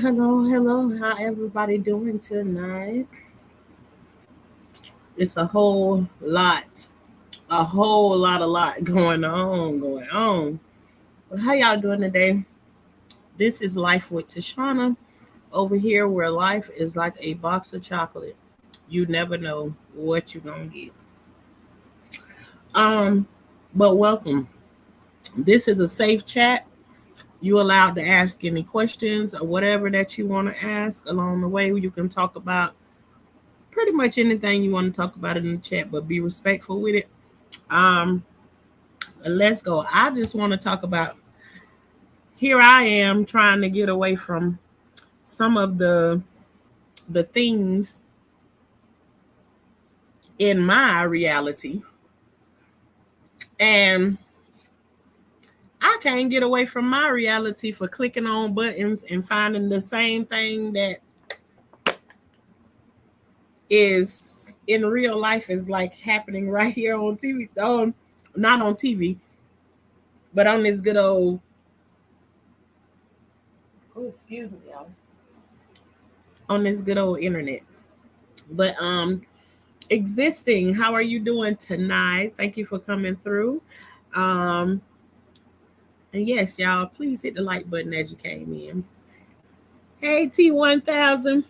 Hello. How everybody doing tonight? It's a lot going on. But how y'all doing today? This is Life with Tashana over here, where life is like a box of chocolate. You never know what you're gonna get. Um, but welcome. This is a safe chat. You allowed to ask any questions or whatever that you want to ask along the way. You can talk about pretty much anything you want to talk about in the chat, but be respectful with it. Um, let's go. I just want to talk about here I am trying to get away from some of the things in my reality. And I can't get away from my reality for clicking on buttons and finding the same thing that is in real life is like happening right here on TV. Not on TV, but on this good old excuse me, y'all. On this good old internet. But existing, how are you doing tonight? Thank you for coming through. Um and yes, y'all, please hit the like button as you came in. Hey T1000.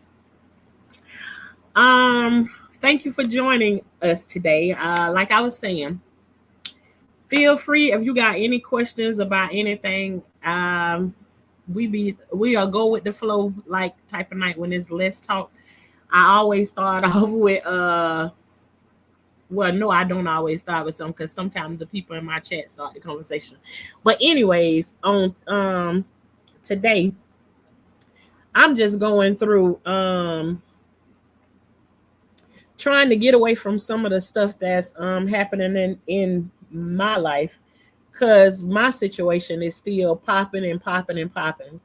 Um thank you for joining us today. Like I was saying, feel free if you got any questions about anything. We'll go with the flow like type of night when it's let's talk. I always start off with well, no, I don't always start with some because sometimes the people in my chat start the conversation. But anyways, on today, I'm just going through trying to get away from some of the stuff that's happening in my life because my situation is still popping and popping and popping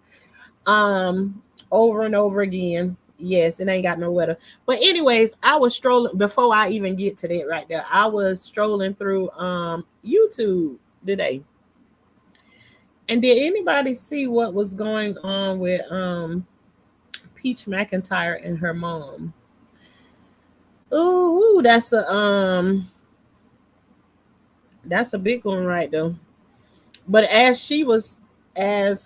over and over again. Yes, it ain't got no weather. But anyways, I was strolling before I even get to that right there. I was strolling through YouTube today. And did anybody see what was going on with Peach McIntyre and her mom? Ooh, that's a big one right there. But as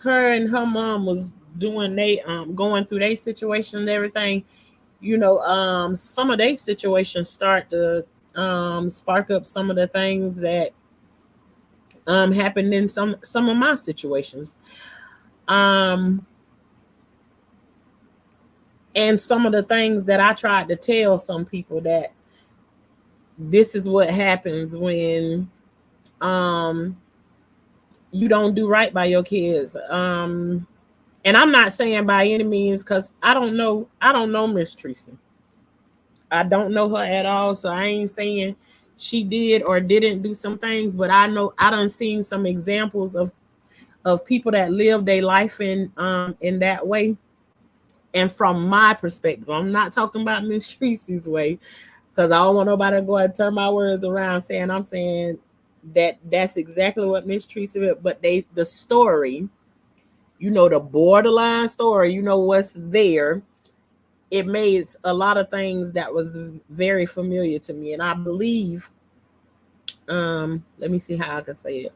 her and her mom was doing they going through their situation and everything, some of their situations start to spark up some of the things that happened in some of my situations. Um and some of the things that I tried to tell some people that this is what happens when um you don't do right by your kids. And I'm not saying by any means because I don't know Miss Tracy. I don't know her at all. So I ain't saying she did or didn't do some things, but I know I done seen some examples of people that live their life in that way. And from my perspective, I'm not talking about Miss Tracy's way, because I don't want nobody to go and turn my words around saying I'm saying that's exactly what Miss Tracy did. But the story, the borderline story, what's there. It made a lot of things that was very familiar to me. And I believe, let me see how I can say it.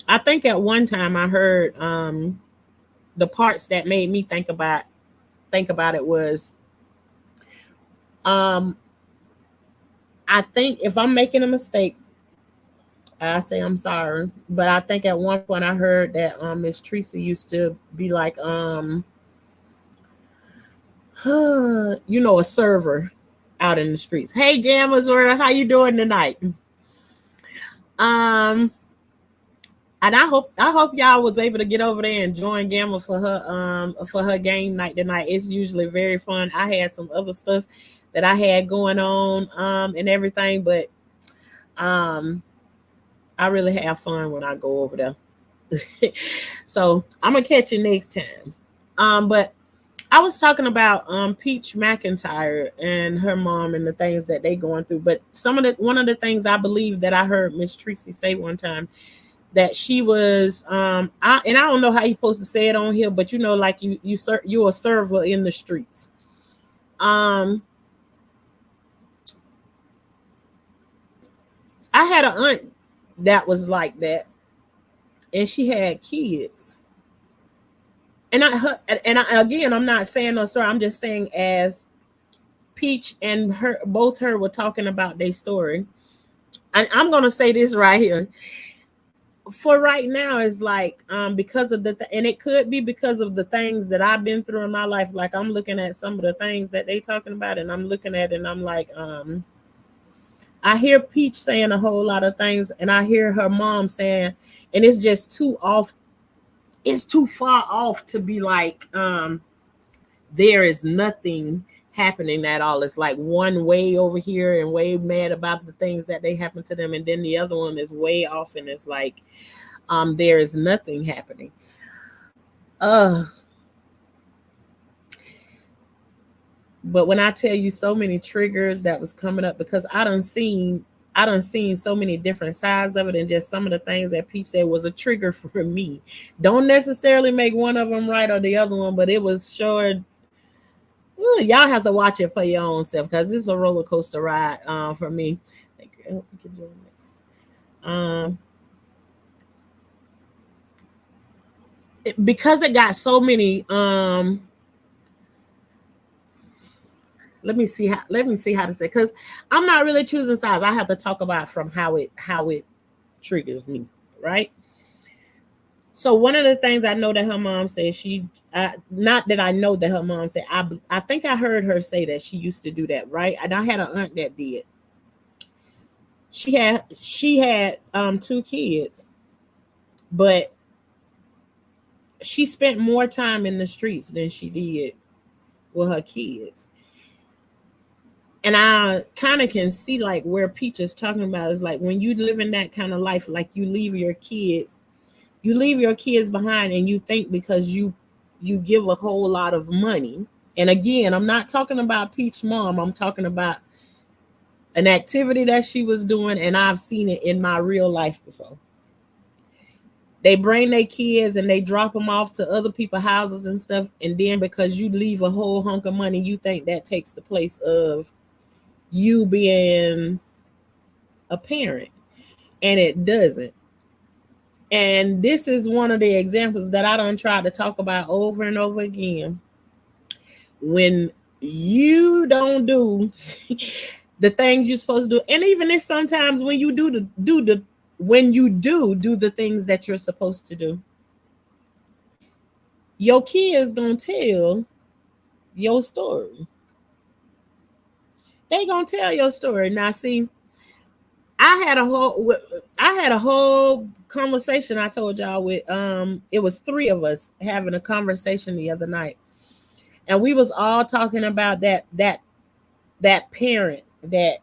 I think at one time I heard the parts that made me think about it was um I think if I'm making a mistake, I say I'm sorry. But I think at one point I heard that Miss Tracy used to be like a server out in the streets. Hey Gammas, or how you doing tonight? Um and I hope y'all was able to get over there and join Gamma for her game night tonight. It's usually very fun. I had some other stuff that I had going on and everything, but um I really have fun when I go over there. So I'm gonna catch you next time. But I was talking about Peach McIntyre and her mom and the things that they going through. But one of the things I believe that I heard Miss Tracy say one time that she was and I don't know how you supposed to say it on here, but like you're a server in the streets. um I had an aunt that was like that, and she had kids. Again, I'm not saying no story. I'm just saying, as Peach and her, both her, were talking about their story. And I'm gonna say this right here. For right now, it's like because of and it could be because of the things that I've been through in my life. Like, I'm looking at some of the things that they talking about, and I'm looking at it, and I'm like, I hear Peach saying a whole lot of things, and I hear her mom saying, and it's just too off. It's too far off to be like, there is nothing happening at all. It's like one way over here and way mad about the things that they happen to them, and then the other one is way off, and it's like, there is nothing happening. But when I tell you so many triggers that was coming up, because I done seen so many different sides of it, and just some of the things that Peach said was a trigger for me. Don't necessarily make one of them right or the other one, but it was sure. Y'all have to watch it for your own self, because it's a roller coaster ride for me. Thank you. I hope you can join next time. Because it got so many let me see how to say, because I'm not really choosing sides. I have to talk about from how it triggers me, right? So one of the things I know that her mom said, not that I know that her mom said, I think I heard her say that she used to do that, right? And I had an aunt that did. She had 2 kids, but she spent more time in the streets than she did with her kids. And I kind of can see like where Peach is talking about is like, when you live in that kind of life, like you leave your kids behind, and you think because you give a whole lot of money. And again, I'm not talking about Peach mom. I'm talking about an activity that she was doing, and I've seen it in my real life before. They bring their kids and they drop them off to other people's houses and stuff, and then because you leave a whole hunk of money, you think that takes the place of you being a parent, and it doesn't. And this is one of the examples that I don't try to talk about over and over again. When you don't do the things you're supposed to do, and even if sometimes when you do the things that you're supposed to do, your kids gonna tell your story. They gonna tell your story. Now, see, I had a whole conversation I told y'all with it was 3 of us having a conversation the other night, and we was all talking about that parent that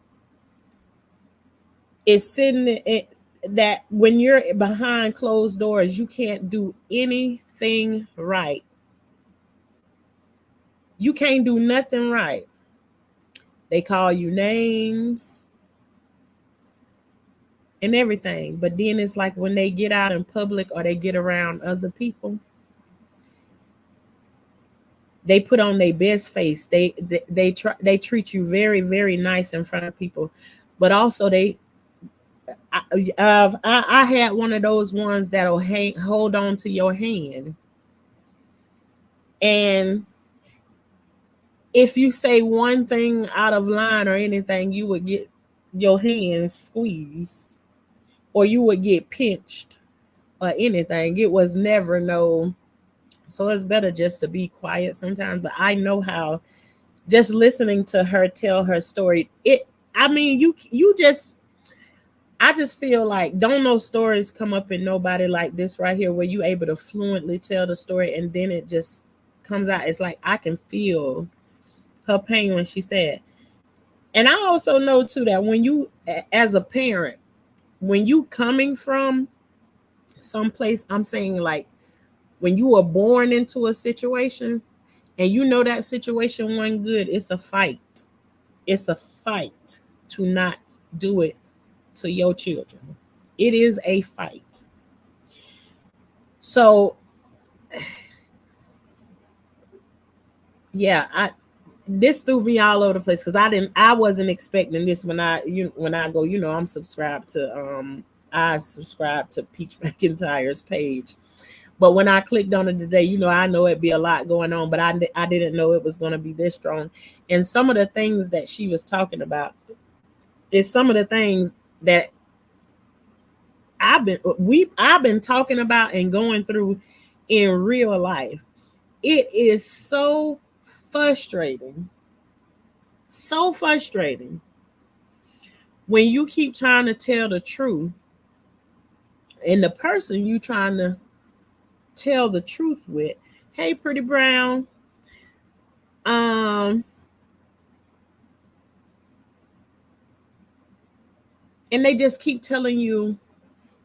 is sitting in, that when you're behind closed doors, you can't do anything right. You can't do nothing right. They call you names and everything. But then it's like when they get out in public or they get around other people, they put on their best face. They treat you very, very nice in front of people, but also I had one of those ones that'll hold on to your hand, and if you say one thing out of line or anything, you would get your hands squeezed, or you would get pinched, or anything. It was never no. So it's better just to be quiet sometimes. But I know how, just listening to her tell her story, I mean, I just feel like don't no stories come up in nobody like this right here, where you able to fluently tell the story and then it just comes out. It's like I can feel her pain when she said. And I also know too that when you, as a parent, when you coming from someplace, I'm saying like when you were born into a situation and you know that situation wasn't good, it's a fight. It's a fight to not do it to your children. It is a fight. So yeah, this threw me all over the place because I wasn't expecting this when I go, I'm subscribed to I subscribed to Peach McIntyre's page. But when I clicked on it today, I know it'd be a lot going on, but I didn't know it was going to be this strong. And some of the things that she was talking about is some of the things that I've been talking about and going through in real life. It is frustrating, so frustrating when you keep trying to tell the truth and the person you trying to tell the truth with, hey, pretty brown, um, and they just keep telling you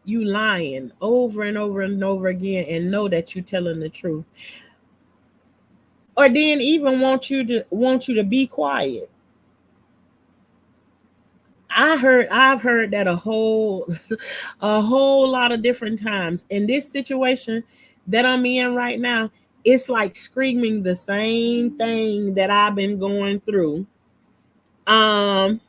lying over and over and over again and know that you're telling the truth, or then even want you to be quiet. I've heard that a whole a whole lot of different times. In this situation that I'm in right now, it's like screaming the same thing that I've been going through. Um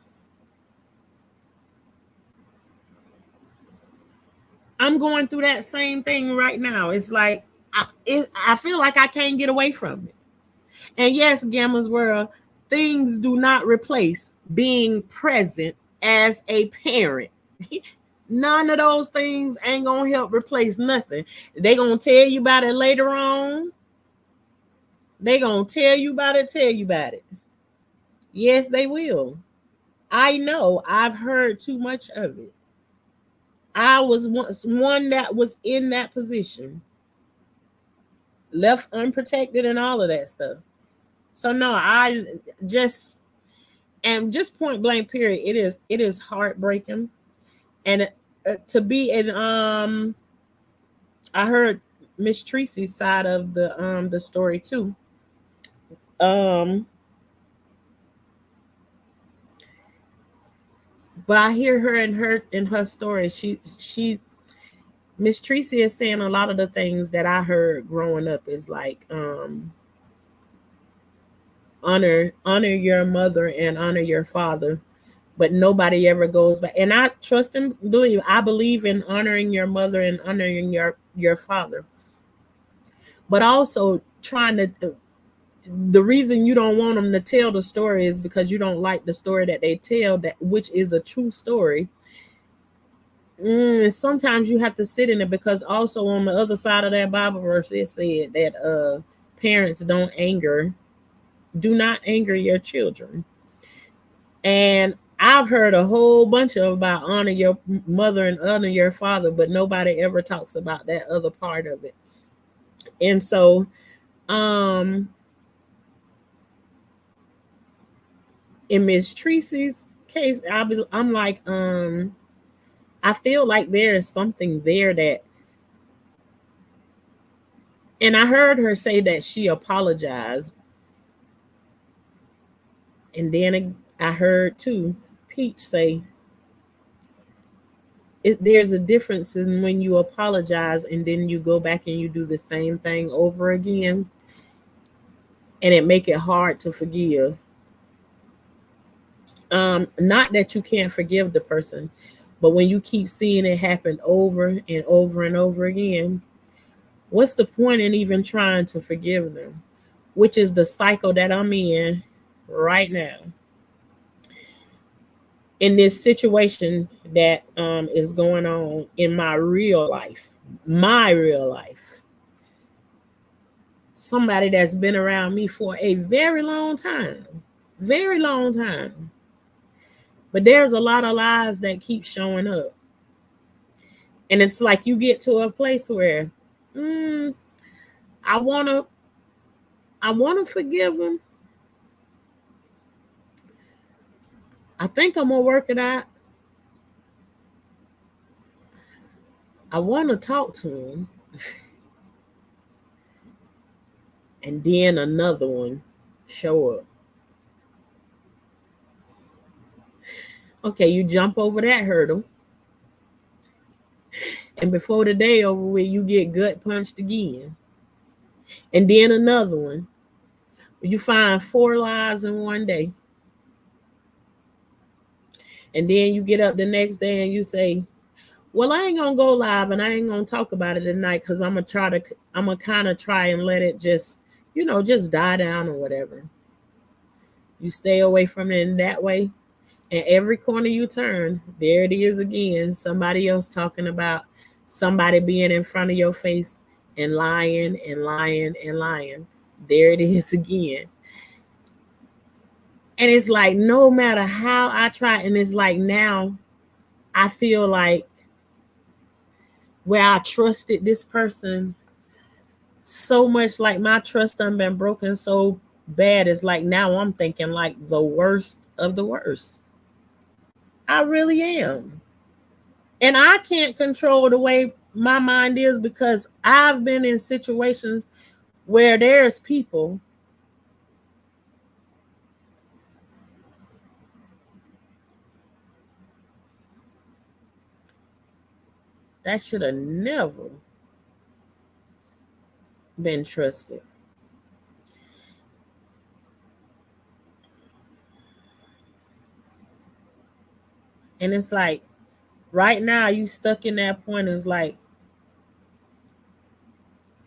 I'm going through that same thing right now. It's like I feel like I can't get away from it. And yes, Gamma's World, things do not replace being present as a parent. None of those things ain't gonna help replace nothing. They gonna tell you about it later on. They gonna tell you about it. Yes, they will. I know. I've heard too much of it. I was once one that was in that position, left unprotected and all of that stuff. So no, I just and just point blank period. It is heartbreaking, and to be in I heard Miss Tracy's side of the story too. Um, but I hear her in her story. She Miss Tracy is saying a lot of the things that I heard growing up is like honor your mother and honor your father, but nobody ever goes back. And I trust and believe. I believe in honoring your mother and honoring your father, but also trying to. The reason you don't want them to tell the story is because you don't like the story that they tell, that which is a true story. Sometimes you have to sit in it, because also on the other side of that Bible verse, it said that parents do not anger your children. And I've heard a whole bunch of about honor your mother and honor your father, but nobody ever talks about that other part of it. And so, um, in Miss Tracy's case, I'm like, I feel like there is something there that, and I heard her say that she apologized, and then I heard too Peach say there's a difference in when you apologize and then you go back and you do the same thing over again, and it make it hard to forgive. Not that you can't forgive the person, but when you keep seeing it happen over and over and over again, what's the point in even trying to forgive them? Which is the cycle that I'm in right now. In this situation that is going on in my real life, somebody that's been around me for a very long time. But there's a lot of lies that keep showing up. And it's like you get to a place where I wanna I wanna forgive them. I think I'm gonna work it out. I wanna talk to him. And then another one show up. Okay, you jump over that hurdle. And before the day over with, you get gut punched again. And then another one. You find 4 lies in one day. And then you get up the next day and you say, well, I ain't gonna go live and I ain't gonna talk about it tonight because I'm gonna kind of try and let it just, just die down or whatever. You stay away from it in that way. And every corner you turn, there it is again. Somebody else talking about somebody being in front of your face and lying and lying and lying. There it is again. And it's like, no matter how I try, and it's like now I feel like where I trusted this person so much, like my trust done been broken so bad. It's like now I'm thinking like the worst of the worst. I really am. And I can't control the way my mind is because I've been in situations where there's people that should have never been trusted. And it's like right now you stuck in that point. It's like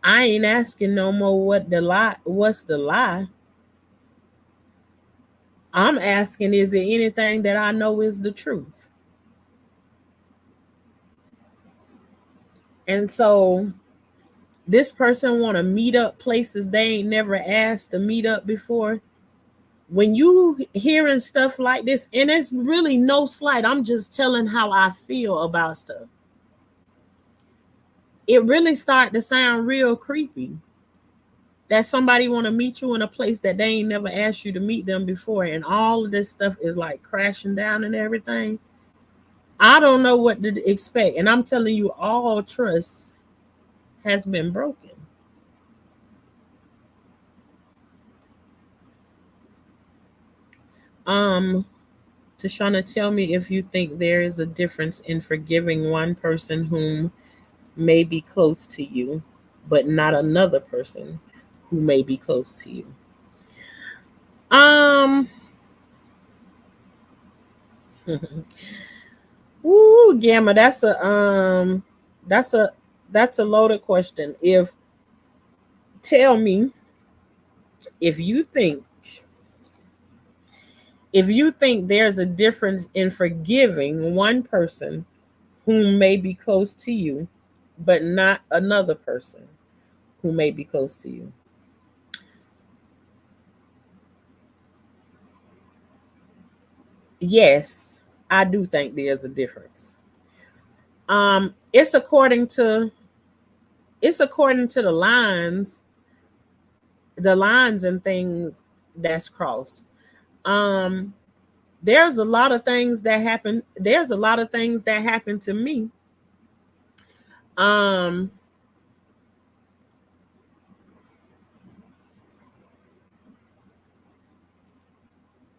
I ain't asking no more what's the lie. I'm asking, is it anything that I know is the truth? And so this person want to meet up places they ain't never asked to meet up before. When you hearing stuff like this, and it's really no slight, I'm just telling how I feel about stuff. It really start to sound real creepy that somebody want to meet you in a place that they ain't never asked you to meet them before, and all of this stuff is like crashing down and everything. I don't know what to expect, and I'm telling you, all trust has been broken. Tashana, tell me if you think there is a difference in forgiving one person whom may be close to you, but not another person who may be close to you. Um, Woo, Gamma, that's a that's a loaded question. Tell me if you think if you think there's a difference in forgiving one person who may be close to you, but not another person who may be close to you. Yes, I do think there's a difference. It's according to the lines and things that's crossed. Um, there's a lot of things that happen. There's a lot of things that happen to me. Um,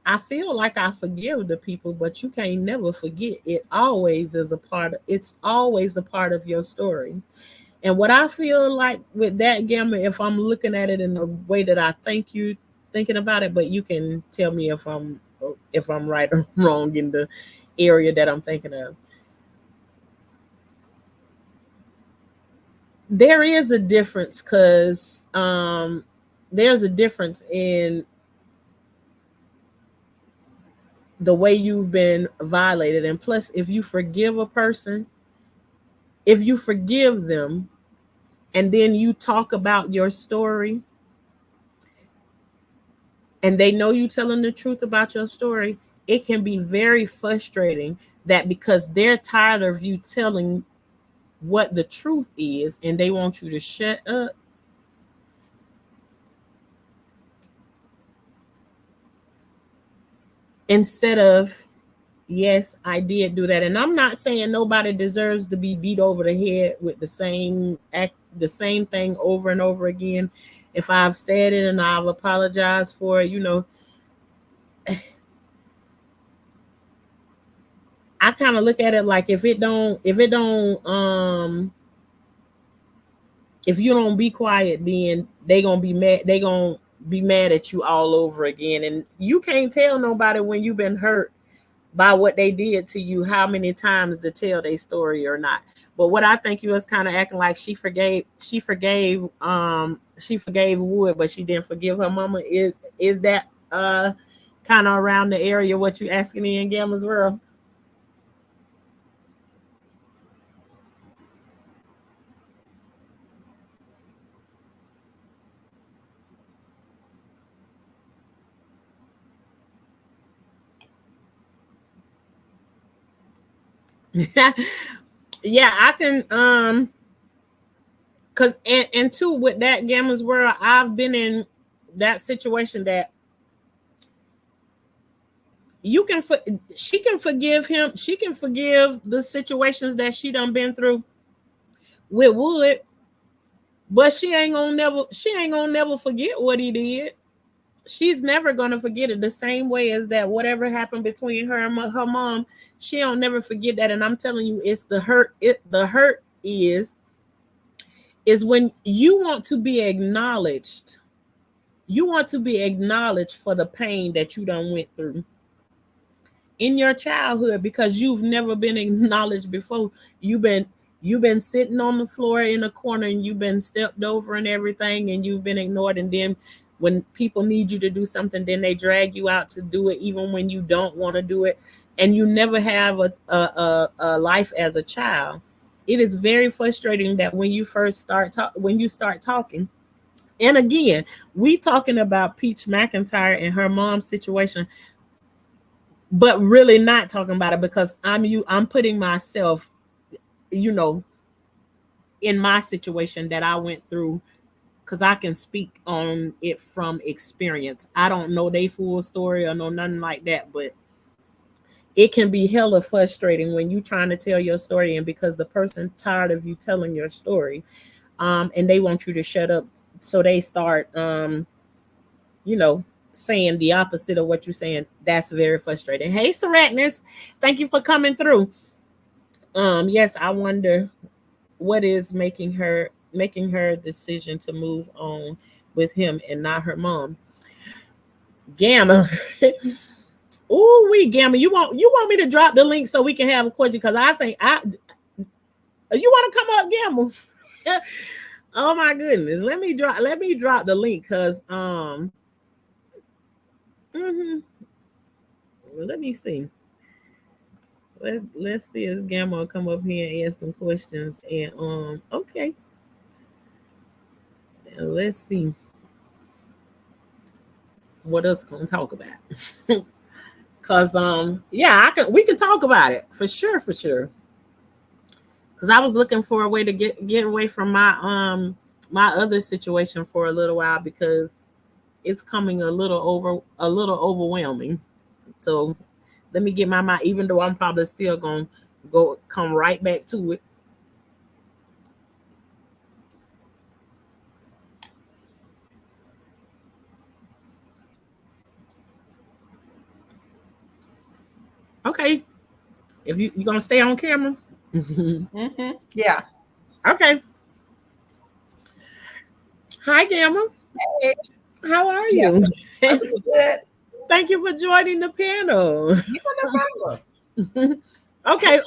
I feel like I forgive the people, but you can't never forget. It's always a part of your story. And what I feel like with that, Gamma, if I'm looking at it in the way that I think you thinking about it, but you can tell me if I'm right or wrong in the area that I'm thinking of. There is a difference because there's a difference in the way you've been violated. And plus, if you forgive them and then you talk about your story and they know you telling the truth about your story, it can be very frustrating that because they're tired of you telling what the truth is and they want you to shut up instead of, yes, I did do that. And I'm not saying nobody deserves to be beat over the head with the same thing over and over again. If I've said it and I've apologized for it, I kind of look at it like if you don't be quiet, then they gonna be mad. They gonna be mad at you all over again, and you can't tell nobody when you've been hurt by what they did to you, how many times to tell their story or not. But what I think you was kind of acting like she forgave Wood, but she didn't forgive her mama. Is that kind of around the area what you asking me in Gamma's world? Yeah, I can cause and two with that Gamma's world, I've been in that situation that you can she can forgive him, she can forgive the situations that she done been through with Wood, but she ain't gonna never forget what he did. She's never gonna forget it the same way as that whatever happened between her and her mom. She don't never forget that, and I'm telling you, it's the hurt. The hurt is when you want to be acknowledged. You want to be acknowledged for the pain that you done went through in your childhood because you've never been acknowledged before. You've been sitting on the floor in a corner and you've been stepped over and everything, and you've been ignored. And then when people need you to do something, then they drag you out to do it even when you don't want to do it, and you never have a life as a child. It is very frustrating that when you first when you start talking. And again, we talking about Peach McIntyre and her mom's situation, but really not talking about it because I'm putting myself, you know, in my situation that I went through, because I can speak on it from experience. I don't know their full story or know nothing like that, but it can be hella frustrating when you trying to tell your story, and because the person tired of you telling your story, and they want you to shut up, so they start you know, saying the opposite of what you're saying. That's very frustrating. Hey, Seracnus, thank you for coming through. Yes, I wonder what is making her decision to move on with him and not her mom. Gamma. Ooh, we Gamma. You want me to drop the link so we can have a question? Because I think you want to come up, Gamma. Oh my goodness. Let me drop the link because mhm. Let me see. Let's see if Gamma will come up here and ask some questions. And okay. And let's see what else gonna talk about. Cause yeah, we can talk about it for sure, for sure. Cause I was looking for a way to get away from my other situation for a little while because it's coming a little overwhelming. So let me get my mind, even though I'm probably still gonna come right back to it. Okay. If you gonna stay on camera. Yeah. Okay. Hi Gamma. Hey, How are yeah. you? I'm doing good. Thank you for joining the panel. You know, no problem. Okay,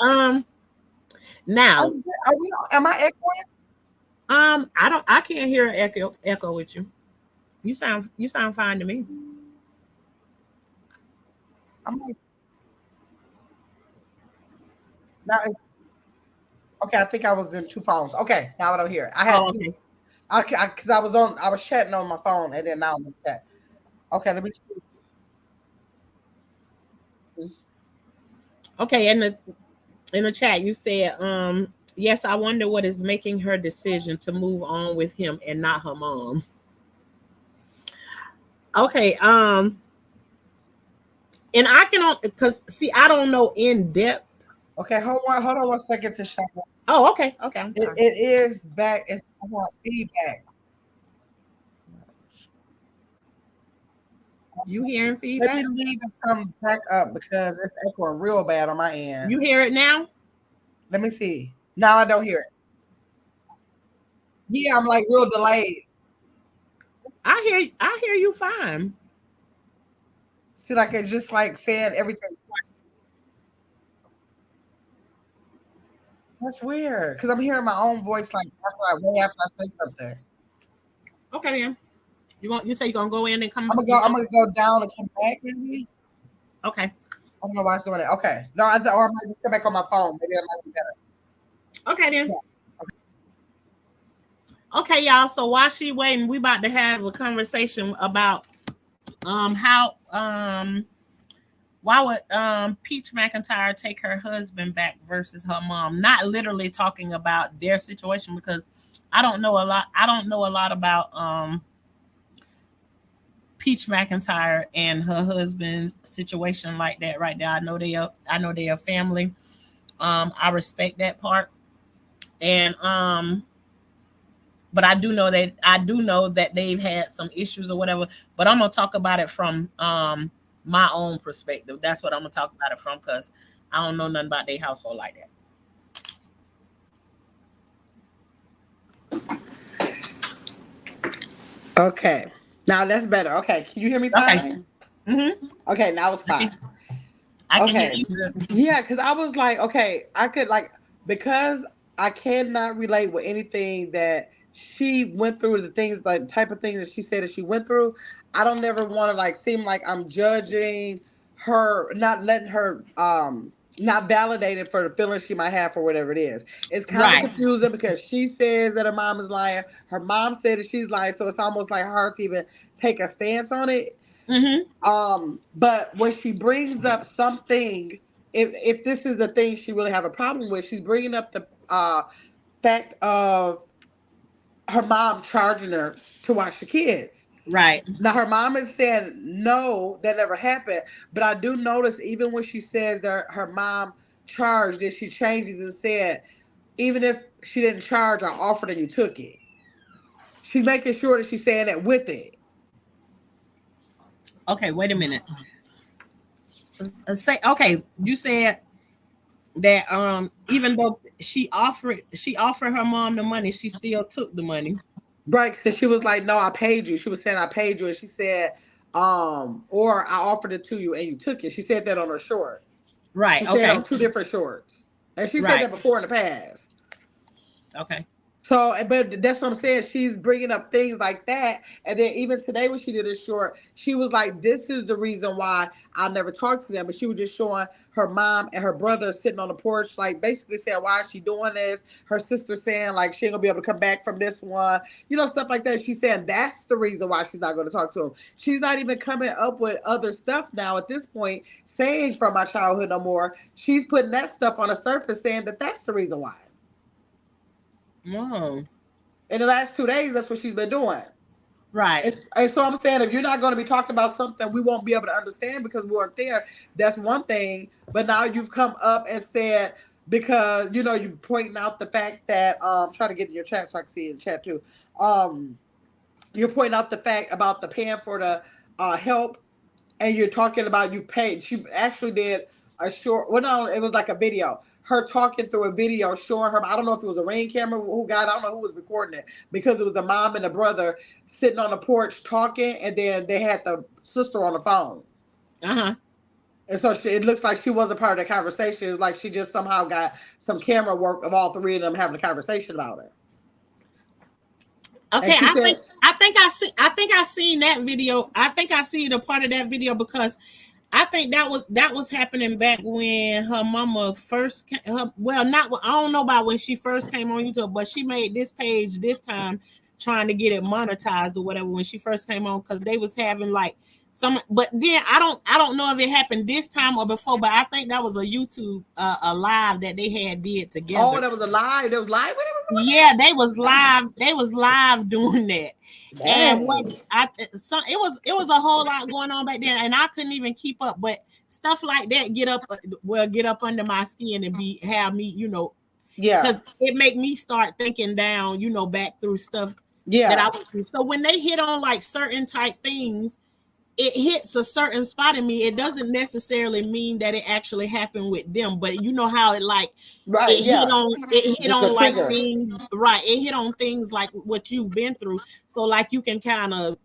now Are we am I echoing? I can't hear an echo with you. You sound fine to me. I'm like, now, okay, I think I was in two phones. Okay, now I don't hear. I had Oh, two. okay. Because I was chatting on my phone and then now I'm in chat. Okay, let me see. Okay, in the chat you said, yes, I wonder what is making her decision to move on with him and not her mom. Okay, and I can, because see, I don't know in depth. Okay, hold on 1 second to shut up. Oh, okay, okay, I'm It, sorry. it is back. I want feedback. You hearing Let feedback? me leave and come back up because it's echoing real bad on my end. You hear it now? Let me see. Now I don't hear it. Yeah, I'm like real delayed. I hear you fine. See, like it's just like saying everything twice. That's weird because I'm hearing my own voice like way after I say something. Okay then. You say you're gonna go in and come I'm back? gonna go. I'm gonna go down and come back. Maybe Okay. I don't know why it's doing it. Okay, no, or I might just come back on my phone. Maybe that might be better. Okay then. Yeah. Okay, y'all. So while she waiting, we about to have a conversation about how why would Peach McIntyre take her husband back versus her mom? Not literally talking about their situation because I don't know a lot. I don't know a lot about Peach McIntyre and her husband's situation like that right there. I know they are family. I respect that part. And but I do know that they've had some issues or whatever. But I'm gonna talk about it from my own perspective. That's what I'm gonna talk about it from because I don't know nothing about their household like that. Okay, now that's better. Okay, can you hear me Okay. fine? Mm-hmm. Okay, now it's fine. I can hear Okay, you good. yeah, because I was like, okay, I could like because I cannot relate with anything that she went through, the things like type of things that she said that she went through. I don't never want to like seem like I'm judging her, not letting her not validated for the feelings she might have for whatever it is. It's kind of Right. confusing because she says that her mom is lying, her mom said that she's lying, so it's almost like hard to even take a stance on it. Mm-hmm. But when she brings up something, if this is the thing she really have a problem with, she's bringing up the fact of her mom charging her to watch the kids. Right. Now her mom is saying no, that never happened. But I do notice even when she says that her mom charged, that she changes and said, even if she didn't charge, I offered and you took it. She's making sure that she's saying that with it. Okay, wait a minute. Say okay, you said that even though she offered her mom the money, she still took the money. Right, so she was like, "No, I paid you." She was saying, "I paid you," and she said, or I offered it to you and you took it. She said that on her short. Right. She said Okay. on two different shorts, and she said Right. that before in the past. Okay. So, but that's what I'm saying. She's bringing up things like that, and then even today when she did a short, she was like, "This is the reason why I never talked to them." But she was just showing her mom and her brother sitting on the porch, like basically saying, "Why is she doing this?" Her sister saying, "Like she ain't gonna be able to come back from this one," stuff like that. She's saying that's the reason why she's not going to talk to him. She's not even coming up with other stuff now at this point, saying from my childhood no more. She's putting that stuff on the surface, saying that that's the reason why. Whoa. In the last 2 days, that's what she's been doing. Right. And so I'm saying, if you're not going to be talking about something we won't be able to understand because we weren't there, that's one thing. But now you've come up and said, because you pointing out the fact that try to get in your chat so I can see it in chat too. Um, you're pointing out the fact about the paying for the help, and you're talking about you paid. She actually did a short. Well, no, it was like a video. Her talking through a video showing her. I don't know if it was a Ring camera who got. I don't know who was recording it because it was the mom and the brother sitting on the porch talking, and then they had the sister on the phone. Uh-huh. And so it looks like she wasn't part of the conversation. It was like she just somehow got some camera work of all three of them having a conversation about it. And Okay, she said, I think I seen that video. I think I seen a part of that video because I think that was happening back when her mama first came, well, not I don't know about when she first came on YouTube, but she made this page this time trying to get it monetized or whatever when she first came on because they was having like some, but then I don't know if it happened this time or before, but I think that was a YouTube a live that they had did "Oh, together. that was a lie. That was live when it was doing Yeah, they was live. They was live doing that, that." and what Dang. it was a whole lot going on back then, and I couldn't even keep up. But stuff like that get up under my skin and be have me, Yeah. because it make me start thinking down, back through stuff that I Yeah. went through. So when they hit on like certain type things, it hits a certain spot in me. It doesn't necessarily mean that it actually happened with them, but you know how it like Right, yeah. it hit Just a on like trigger. things, right? It hit on things like what you've been through. So like you can kind of,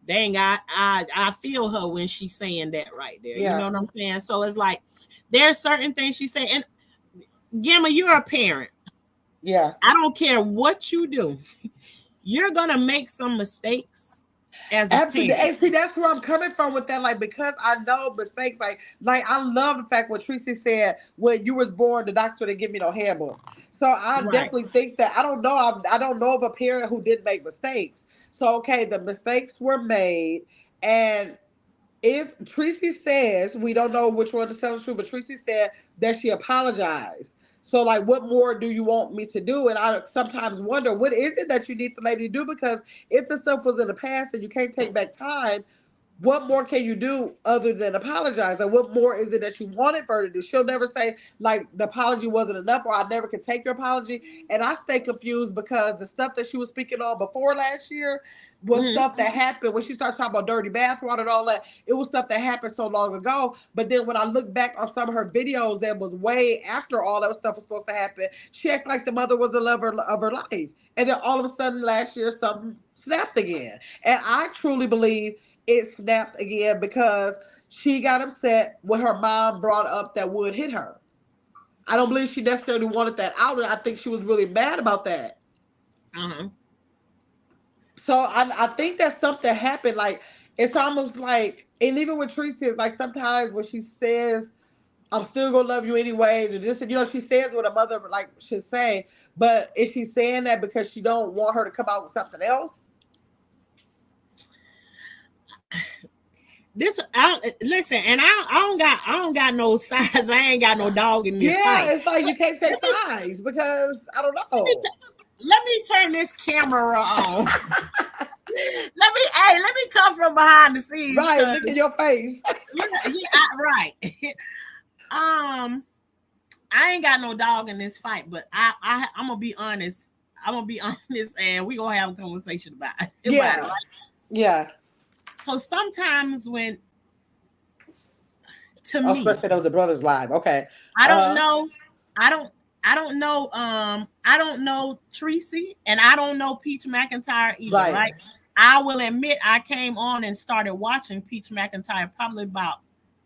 dang, I feel her when she's saying that right there. You Yeah, know what I'm saying? So it's like there's certain things she say, and Gemma, you're a parent. yeah. I don't care what you do, you're gonna make some mistakes as a Absolutely. parent. And see, that's where I'm coming from with that. Like, because I know mistakes. Like I love the fact what Tracy said when you was born, the doctor didn't give me no handbook. So I Right. definitely think that I don't know. I don't know of a parent who didn't make mistakes. So okay, the mistakes were made, and if Tracy says, we don't know which one is telling the truth, but Tracy said that she apologized. So, like, what more do you want me to do? And I sometimes wonder, what is it that you need the lady to do? Because if the stuff was in the past and you can't take back time, what more can you do other than apologize? Like, what more is it that you wanted for her to do? She'll never say, like, the apology wasn't enough or I never could take your apology. And I stay confused because the stuff that she was speaking on before last year was Mhm. stuff that happened when she started talking about dirty bathwater and all that. It was stuff that happened so long ago. But then when I look back on some of her videos that was way after all that stuff was supposed to happen, she acted like the mother was the lover of her life. And then all of a sudden last year, something snapped again. And I truly believe it snapped again because she got upset when her mom brought up that would hit her. I don't believe she necessarily wanted that out, and I think she was really mad about that. Uh-huh. So I think that something happened. Like it's almost like, and even with Teresa, is like sometimes when she says, "I'm still gonna love you anyways," or just she says what a mother like should say. But is she saying that because she don't want her to come out with something else? This listen, and I don't got no size. I ain't got no dog in this Yeah, fight. it's like you can't take sides because I don't Let me know. let me turn this camera on. Let me come from behind the scenes Right, because look in your face. right. um, I ain't got no dog in this fight, but I'm gonna be honest. I'm gonna be honest, and we gonna have a conversation about it. About it, Yeah, right? yeah. So sometimes when, to I was supposed me, to say that was the brothers live. Okay. I don't Uh, know. I don't. I don't know. I don't know Tracy, and I don't know Peach McIntyre either. right. Right. I will admit I came on and started watching Peach McIntyre probably about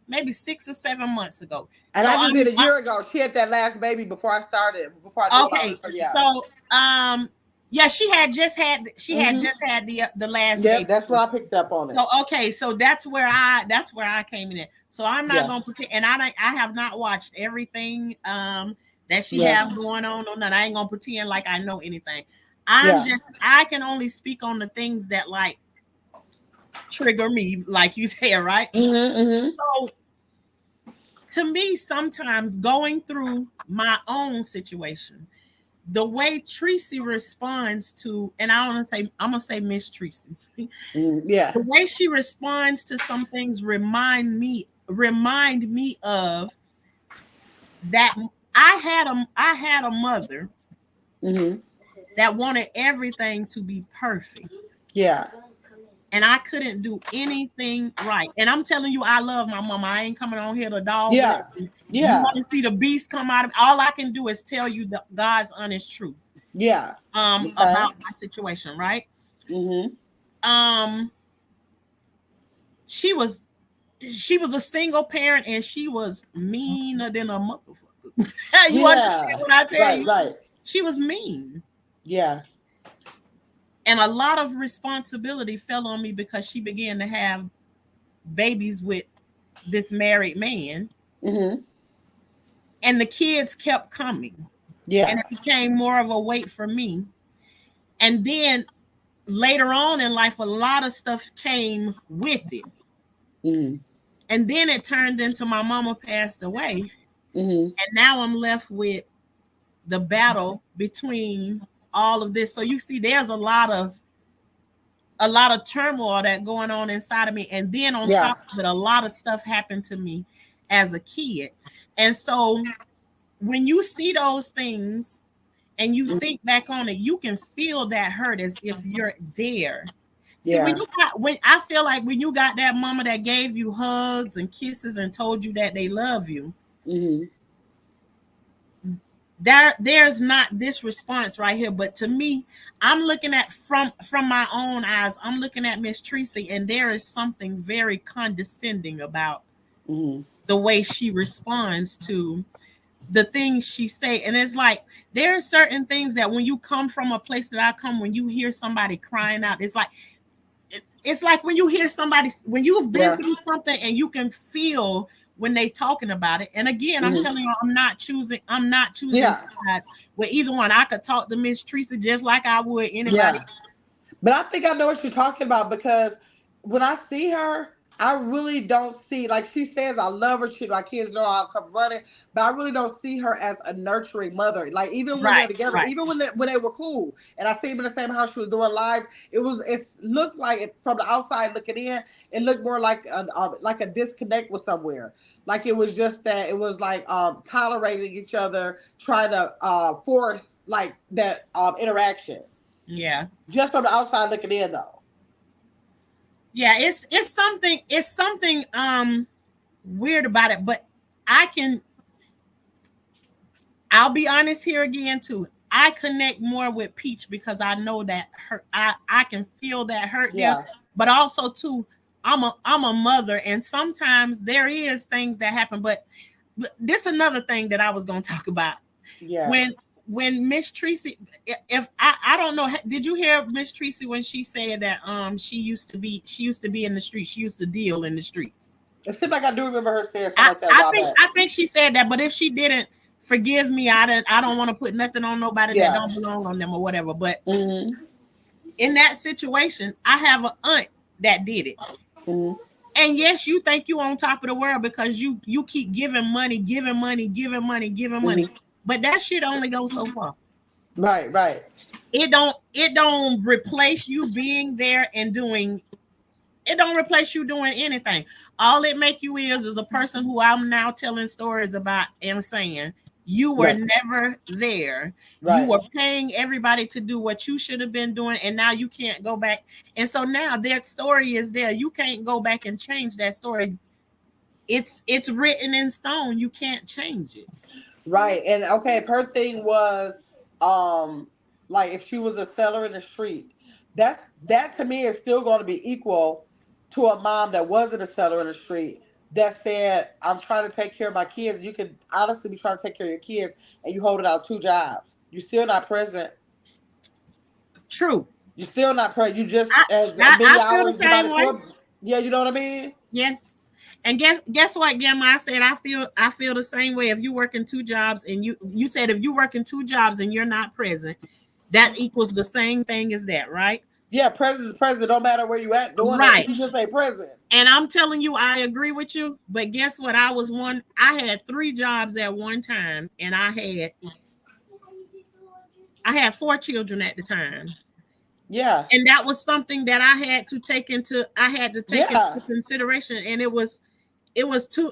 maybe 6 or 7 months ago. And So I just did a year ago. She had that last baby before I started, before I knew about her. okay. So yeah. So yeah, she had Mm-hmm. just had the last Yep, baby. that's what I picked up on it. So okay, so that's where I came in. So I'm not Yeah. gonna pretend, and I have not watched everything that she Yeah. have going on or nothing. I ain't gonna pretend like I know anything. I'm Yeah. just I can only speak on the things that like trigger me, like you said, right? Mm-hmm, mm-hmm. So to me, sometimes going through my own situation, the way Tracy responds to, and I'm gonna say Miss Tracy, Mm, yeah. the way she responds to some things remind me of that. I had a mother Mm-hmm. that wanted everything to be perfect, Yeah. and I couldn't do anything right. And I'm telling you, I love my mama. I ain't coming on here to dog her. Yeah. You Yeah. want to see the beast come out of, all I can do is tell you the God's honest truth Yeah. Okay. about my situation, right? Mm-hmm. Um she was she was a single parent and she was meaner than a motherfucker. You understand Yeah. what I tell Right. you? Right. She was mean. Yeah. And a lot of responsibility fell on me because she began to have babies with this married man. Mm-hmm. And the kids kept coming. And Yeah. it became more of a weight for me. And then later on in life, a lot of stuff came with it. Mm-hmm. And then it turned into my mama passed away. Mm-hmm. And now I'm left with the battle between all of this. So you see, there's a lot of turmoil that going on inside of me. And then on Yeah. top of it, a lot of stuff happened to me as a kid. And so when you see those things and you think back on it, you can feel that hurt as if you're there. See, when I feel like when you got that mama that gave you hugs and kisses and told you that they love you, there's not this response right here. But to me, I'm looking at from my own eyes, I'm looking at Miss Tracy, and there is something very condescending about the way she responds to the things she say. And it's like there are certain things that when you come from a place that I come, when you hear somebody crying out, it's like when you hear somebody, when you've been through something and you can feel when they talking about it. And again, I'm telling you, I'm not choosing sides with either one. I could talk to Miss Teresa just like I would anybody. But I think I know what you're talking about, because when I see her, I really don't see, like she says, I love her. She, my kids know I'll come running, but I really don't see her as a nurturing mother. Like even when they're together, even when they were cool, and I see them in the same house, she was doing lives. It looked like from the outside looking in, it looked more like a disconnect with somewhere. Like it was just that it was like tolerating each other, trying to force like that interaction. Yeah. Just from the outside looking in, though. Yeah, it's something weird about it, but I'll be honest here again too. I connect more with Peach because I know that I can feel that hurt there, but also too, I'm a mother, and sometimes there is things that happen. But this is another thing that I was gonna talk about. Yeah. When Miss Tracy, if I don't know, did you hear Miss Tracy when she said that she used to be in the streets, she used to deal in the streets? It seems like I do remember her saying something like that. I think she said that, but if she didn't, forgive me. I don't want to put nothing on nobody that don't belong on them or whatever. But in that situation, I have an aunt that did it. And yes, you think you on top of the world because you keep giving money. But that shit only goes so far. Right. It don't replace you being there and doing. It don't replace you doing anything. All it make you is a person who I'm now telling stories about and saying you were never there. You were paying everybody to do what you should have been doing, and now you can't go back. And so now that story is there. You can't go back and change that story. It's written in stone. You can't change it. Right. And okay, if her thing was like if she was a seller in the street, that to me is still going to be equal to a mom that wasn't a seller in the street that said, I'm trying to take care of my kids. You can honestly be trying to take care of your kids and you hold it out 2 jobs. You're still not present. True. You're still not present. You just as many hours. Yeah, you know what I mean? Yes. And guess what, Gemma? I said I feel the same way. If you work in 2 jobs and you said if you work in 2 jobs and you're not present, that equals the same thing as that, right? Yeah, present is present. Don't matter where you at doing it. You just say present. And I'm telling you, I agree with you. But guess what? I had 3 jobs at one time, and I had 4 children at the time. Yeah. And that was something that I had to take into into consideration, and it was too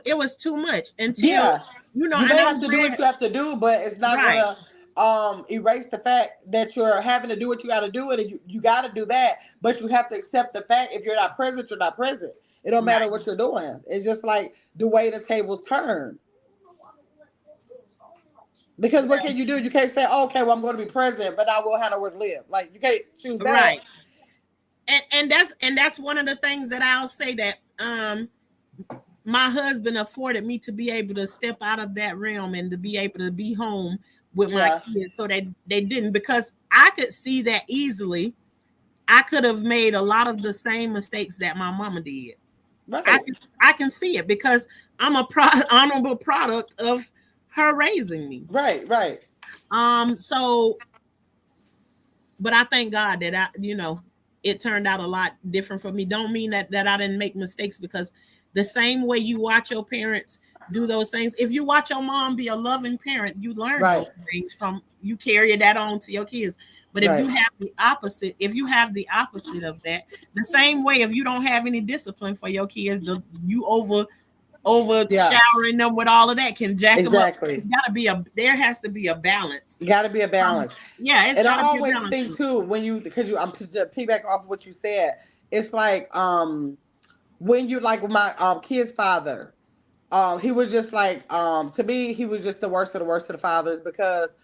much until you may have to do what you have to do, but it's not gonna erase the fact that you're having to do what you got to do, and you got to do that, but you have to accept the fact if you're not present, you're not present. It don't matter what you're doing. It's just like the way the tables turn. Because what can you do? You can't say, okay, well, I'm going to be present, but I will have nowhere to live. Like you can't choose that. Right. And that's one of the things that I'll say that my husband afforded me to be able to step out of that realm and to be able to be home with my kids, so that they didn't, because I could see that easily. I could have made a lot of the same mistakes that my mama did. Right. I can see it because I'm a honorable product of her raising me. Right. So, but I thank God that it turned out a lot different for me. Don't mean that I didn't make mistakes, because the same way you watch your parents do those things, if you watch your mom be a loving parent, you learn those things you carry that on to your kids. But if you have the opposite, of that, the same way, if you don't have any discipline for your kids, you over showering them with all of that can jack them up. There has to be a balance. Got to be a balance. And I always think too, because I'm piggyback off of what you said. it's like when you like my kid's father, he was just like to me he was just the worst of the fathers because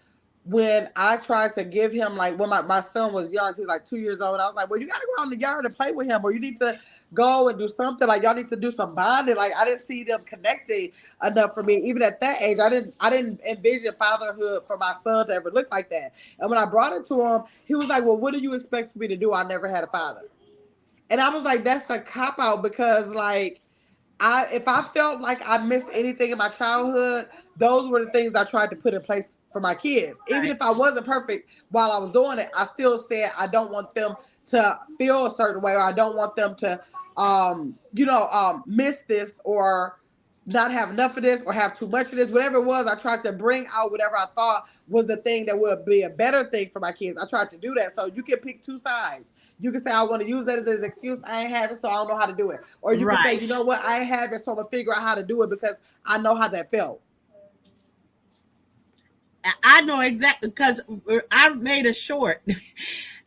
when I tried to give him like when my son was young, he was like 2 years old. I was like, well, you gotta go out in the yard and play with him, or you need to go and do something. Like y'all need to do some bonding. Like I didn't see them connecting enough for me. Even at that age, I didn't envision fatherhood for my son to ever look like that. And when I brought it to him, he was like, well, what do you expect for me to do? I never had a father. And I was like, that's a cop out because like if I felt like I missed anything in my childhood, those were the things I tried to put in place for my kids. Even Right. if I wasn't perfect while I was doing it, I still said I don't want them to feel a certain way, or I don't want them to miss this or not have enough of this or have too much of this. Whatever it was, I tried to bring out whatever I thought was the thing that would be a better thing for my kids. I tried to do that. So you can pick two sides. You can say, I want to use that as an excuse. I ain't have it, so I don't know how to do it. Or you can say, Right. you know what, I have it, so I'm going to figure out how to do it because I know how that felt. I know exactly because I made a short.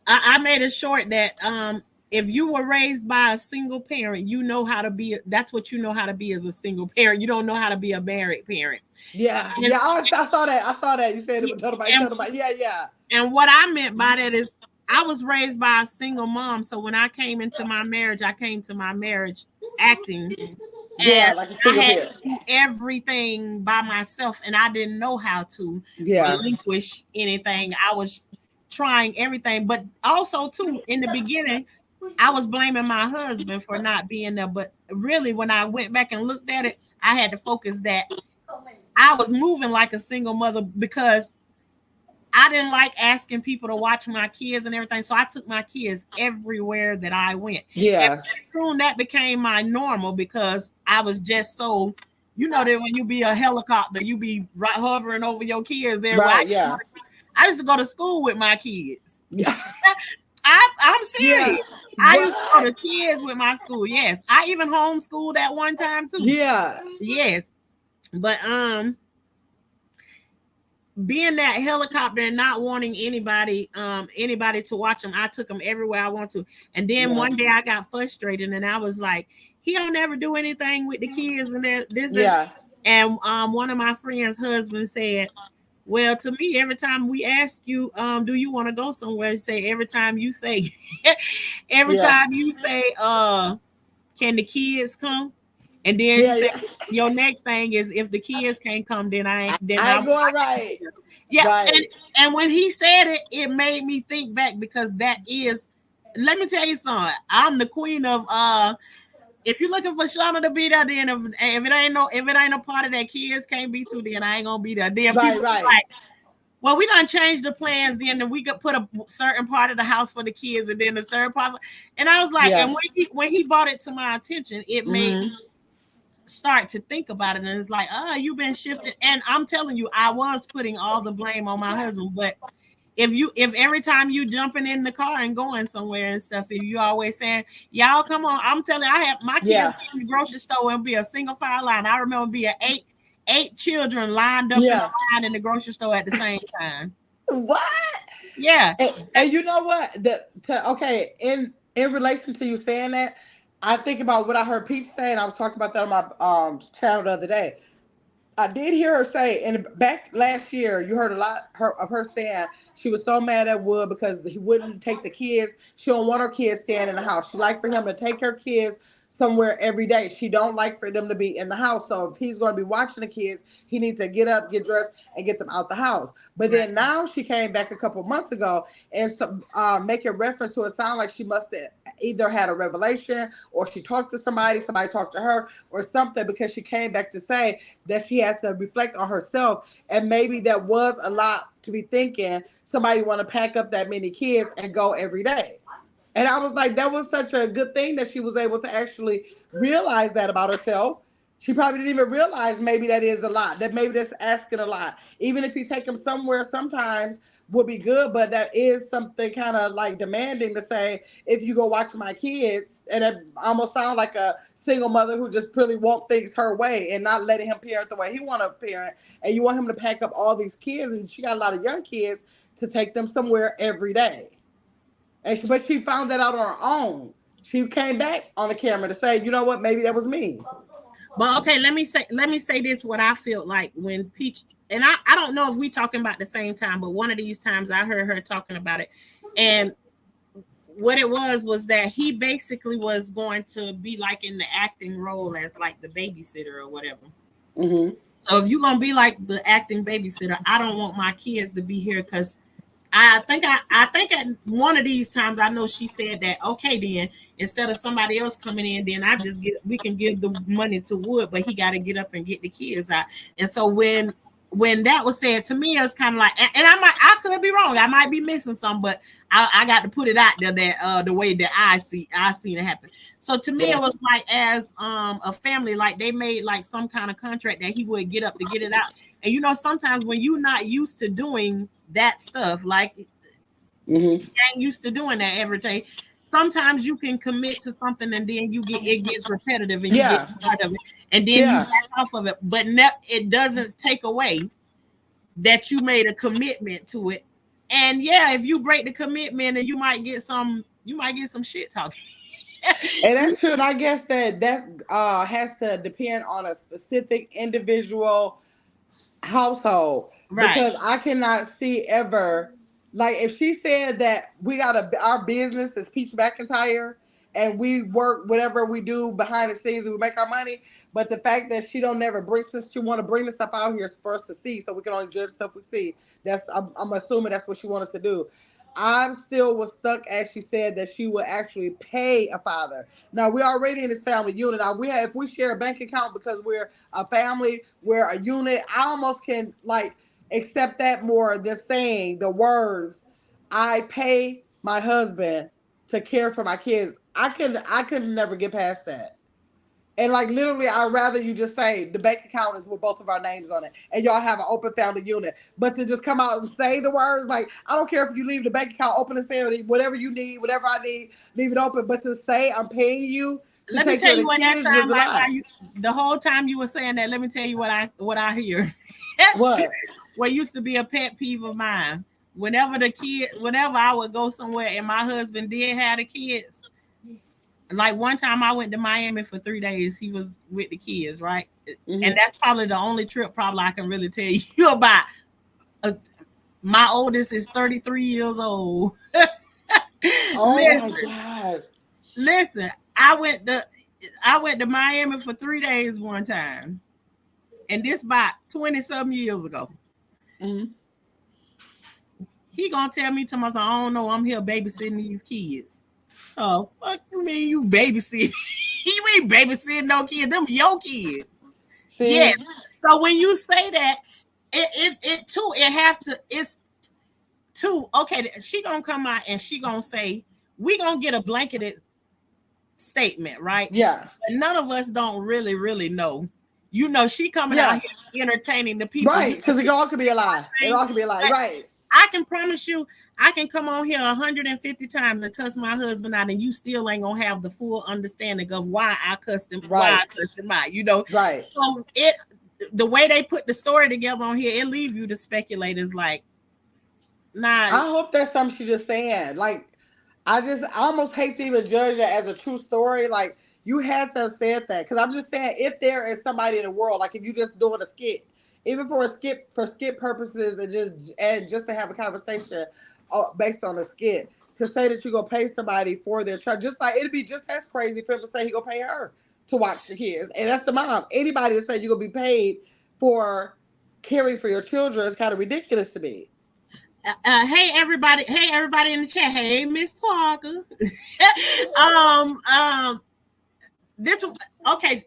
I made a short that if you were raised by a single parent, you know how to be. That's what you know how to be as a single parent. You don't know how to be a married parent. Yeah, And yeah, I saw that. I saw that. You said it, and, tell them, yeah, yeah. and what I meant by that is I was raised by a single mom. So when I came into my marriage, I came to my marriage acting, Yeah, and like a I single had parent. to do everything by myself, and I didn't know how to Yeah. relinquish anything. I was trying everything, but also too in the beginning, I was blaming my husband for not being there. But really, when I went back and looked at it, I had to focus that I was moving like a single mother because I didn't like asking people to watch my kids and everything. So I took my kids everywhere that I went. And Yeah. soon that became my normal because I was just so, that when you be a helicopter, you be right hovering over your kids there. Right, yeah. I used to go to school with my kids. Yeah. I'm Yeah. serious. I used to go What? to kids with my school. Yes. I even homeschooled at one time too. Yeah. Yes. But being that helicopter and not wanting anybody to watch them, I took them everywhere I want to. And then Yeah. one day I got frustrated and I was like, he don't ever do anything with the kids and that this is. Yeah. And one of my friends' husband said, well, to me, every time we ask you, do you want to go somewhere? Say every time you say, every Yeah. time you say, can the kids come? And then he Yeah. said, Yeah. your next thing is if the kids can't come, then I I ain't going right. yeah. And Right. and when he said it, it made me think back because that is, let me tell you something. I'm the queen of if you're looking for Shauna to be there, then if it ain't a part of that kids can't be through, then I ain't gonna be there. Then Right. people be Right. like, well, we done changed the plans, then we could put a certain part of the house for the kids and then a certain part. And I was like, and Yeah. when he brought it to my attention, it made Hmm. me start to think about it. And it's like, you've been shifted. And I'm telling you, I was putting all the blame on my husband. But if every time you jumping in the car and going somewhere and stuff, if you always saying, y'all come on, I'm telling you, I have my kids Yeah. in the grocery store and be a single file line. I remember being eight children lined up in Yeah. a line in the grocery store at the same time. What? Yeah. And you know what? Okay, in relation to you saying that, I think about what I heard Peach say, and I was talking about that on my channel the other day. I did hear her say, and back last year, you heard a lot of her saying she was so mad at Wood because he wouldn't take the kids. She don't want her kids staying in the house. She like for him to take her kids somewhere every day. She don't like for them to be in the house. So if he's going to be watching the kids, he needs to get up, get dressed, and get them out the house. But Right. then now she came back a couple months ago and making reference to it sound like she must have either had a revelation or she talked to somebody talked to her or something because she came back to say that she had to reflect on herself and maybe that was a lot to be thinking somebody want to pack up that many kids and go every day. And I was like, that was such a good thing that she was able to actually realize that about herself. She probably didn't even realize maybe that is a lot. That maybe that's asking a lot. Even if you take them somewhere, sometimes would be good, but that is something kind of like demanding to say, if you go watch my kids, and it almost sounds like a single mother who just really want things her way and not letting him parent the way he want to parent, and you want him to pack up all these kids, and she got a lot of young kids to take them somewhere every day. But she found that out on her own. she came back on the camera to say, you know what, maybe that was me. But okay, let me say this what I felt like when Peach, and I don't know if we talking about the same time, but one of these times I heard her talking about it. And what it was that he basically was going to be like in the acting role as like the babysitter or whatever. Mm-hmm. So if you're gonna be like the acting babysitter, I don't want my kids to be here because I think at one of these times I know she said that okay then instead of somebody else coming in, then we can give the money to Wood, but he got to get up and get the kids out. And so when that was said to me, it was kind of like, and I could be wrong, I might be missing some, but I got to put it out there that the way that I seen it happen. So to me, it was like as a family, like they made like some kind of contract that he would get up to get it out. And you know, sometimes when you're not used to doing that stuff, like Mm-hmm. ain't used to doing that every day. Sometimes you can commit to something and then it gets repetitive and you get Yeah. tired of it and then you Yeah. back off of it. But it doesn't take away that you made a commitment to it. And yeah, if you break the commitment and you might get some shit talking. And that's true. And I guess that has to depend on a specific individual household, Right. because I cannot see ever, like if she said that we got our business is Peach McIntyre and we work whatever we do behind the scenes and we make our money, but the fact that she don't never bring, since she want to bring the stuff out here for us to see so we can only judge stuff we see, I'm assuming that's what she wants us to do. I'm still was stuck as she said that she would actually pay a father. Now we're already in this family unit. Now we have, if we share a bank account because we're a family, we're a unit. I almost can like accept that more than saying the words, I pay my husband to care for my kids. I could never get past that. And like literally, I'd rather you just say the bank account is with both of our names on it, and y'all have an open family unit. But to just come out and say the words, like I don't care if you leave the bank account open and say whatever you need, whatever I need, leave it open. But to say I'm paying you to Let me take care tell of you the what that kids was sound a like lie. while you the whole time you were saying that. Let me tell you what I hear. What? What used to be a pet peeve of mine. Whenever I would go somewhere and my husband did have the kids, like one time I went to Miami for 3 days. He was with the kids, right? And Hmm. that's probably the only trip probably I can really tell you about. Uh, my oldest is 33 years old. Oh my listen, God. listen. I went to Miami for 3 days one time, and this about 20 some years ago. Hmm. He gonna tell me to myself, I don't know, I'm here babysitting these kids. Oh, fuck you mean you babysit? You ain't babysitting no kids. Them your kids. Yeah. See? So when you say that, it too, it has to, it's too, okay, she gonna come out and she gonna say, we gonna get a blanketed statement, right? Yeah. But none of us don't really, really know. You know, she coming out Yeah. here entertaining the people. You Right. know, Because it all could be a lie. It all could be a lie. but Right. I can promise you, I can come on here 150 times and cuss my husband out, and you still ain't gonna have the full understanding of why I Right. cussed him out. You know, Right. so the way they put the story together on here, it leave you to speculate. Is like, nah, I hope that's something she just saying. Like, I almost hate to even judge it as a true story. Like, you had to have said that. Because I'm just saying, if there is somebody in the world, like if you just doing a skit, even for skit purposes and just to have a conversation based on a skit, to say that you're gonna pay somebody for their child, just like it'd be just as crazy for him to say he gonna pay her to watch the kids. And that's the mom. Anybody that say you're gonna be paid for caring for your children is kind of ridiculous to me. hey everybody in the chat, hey Miss Parker. um, um, this okay,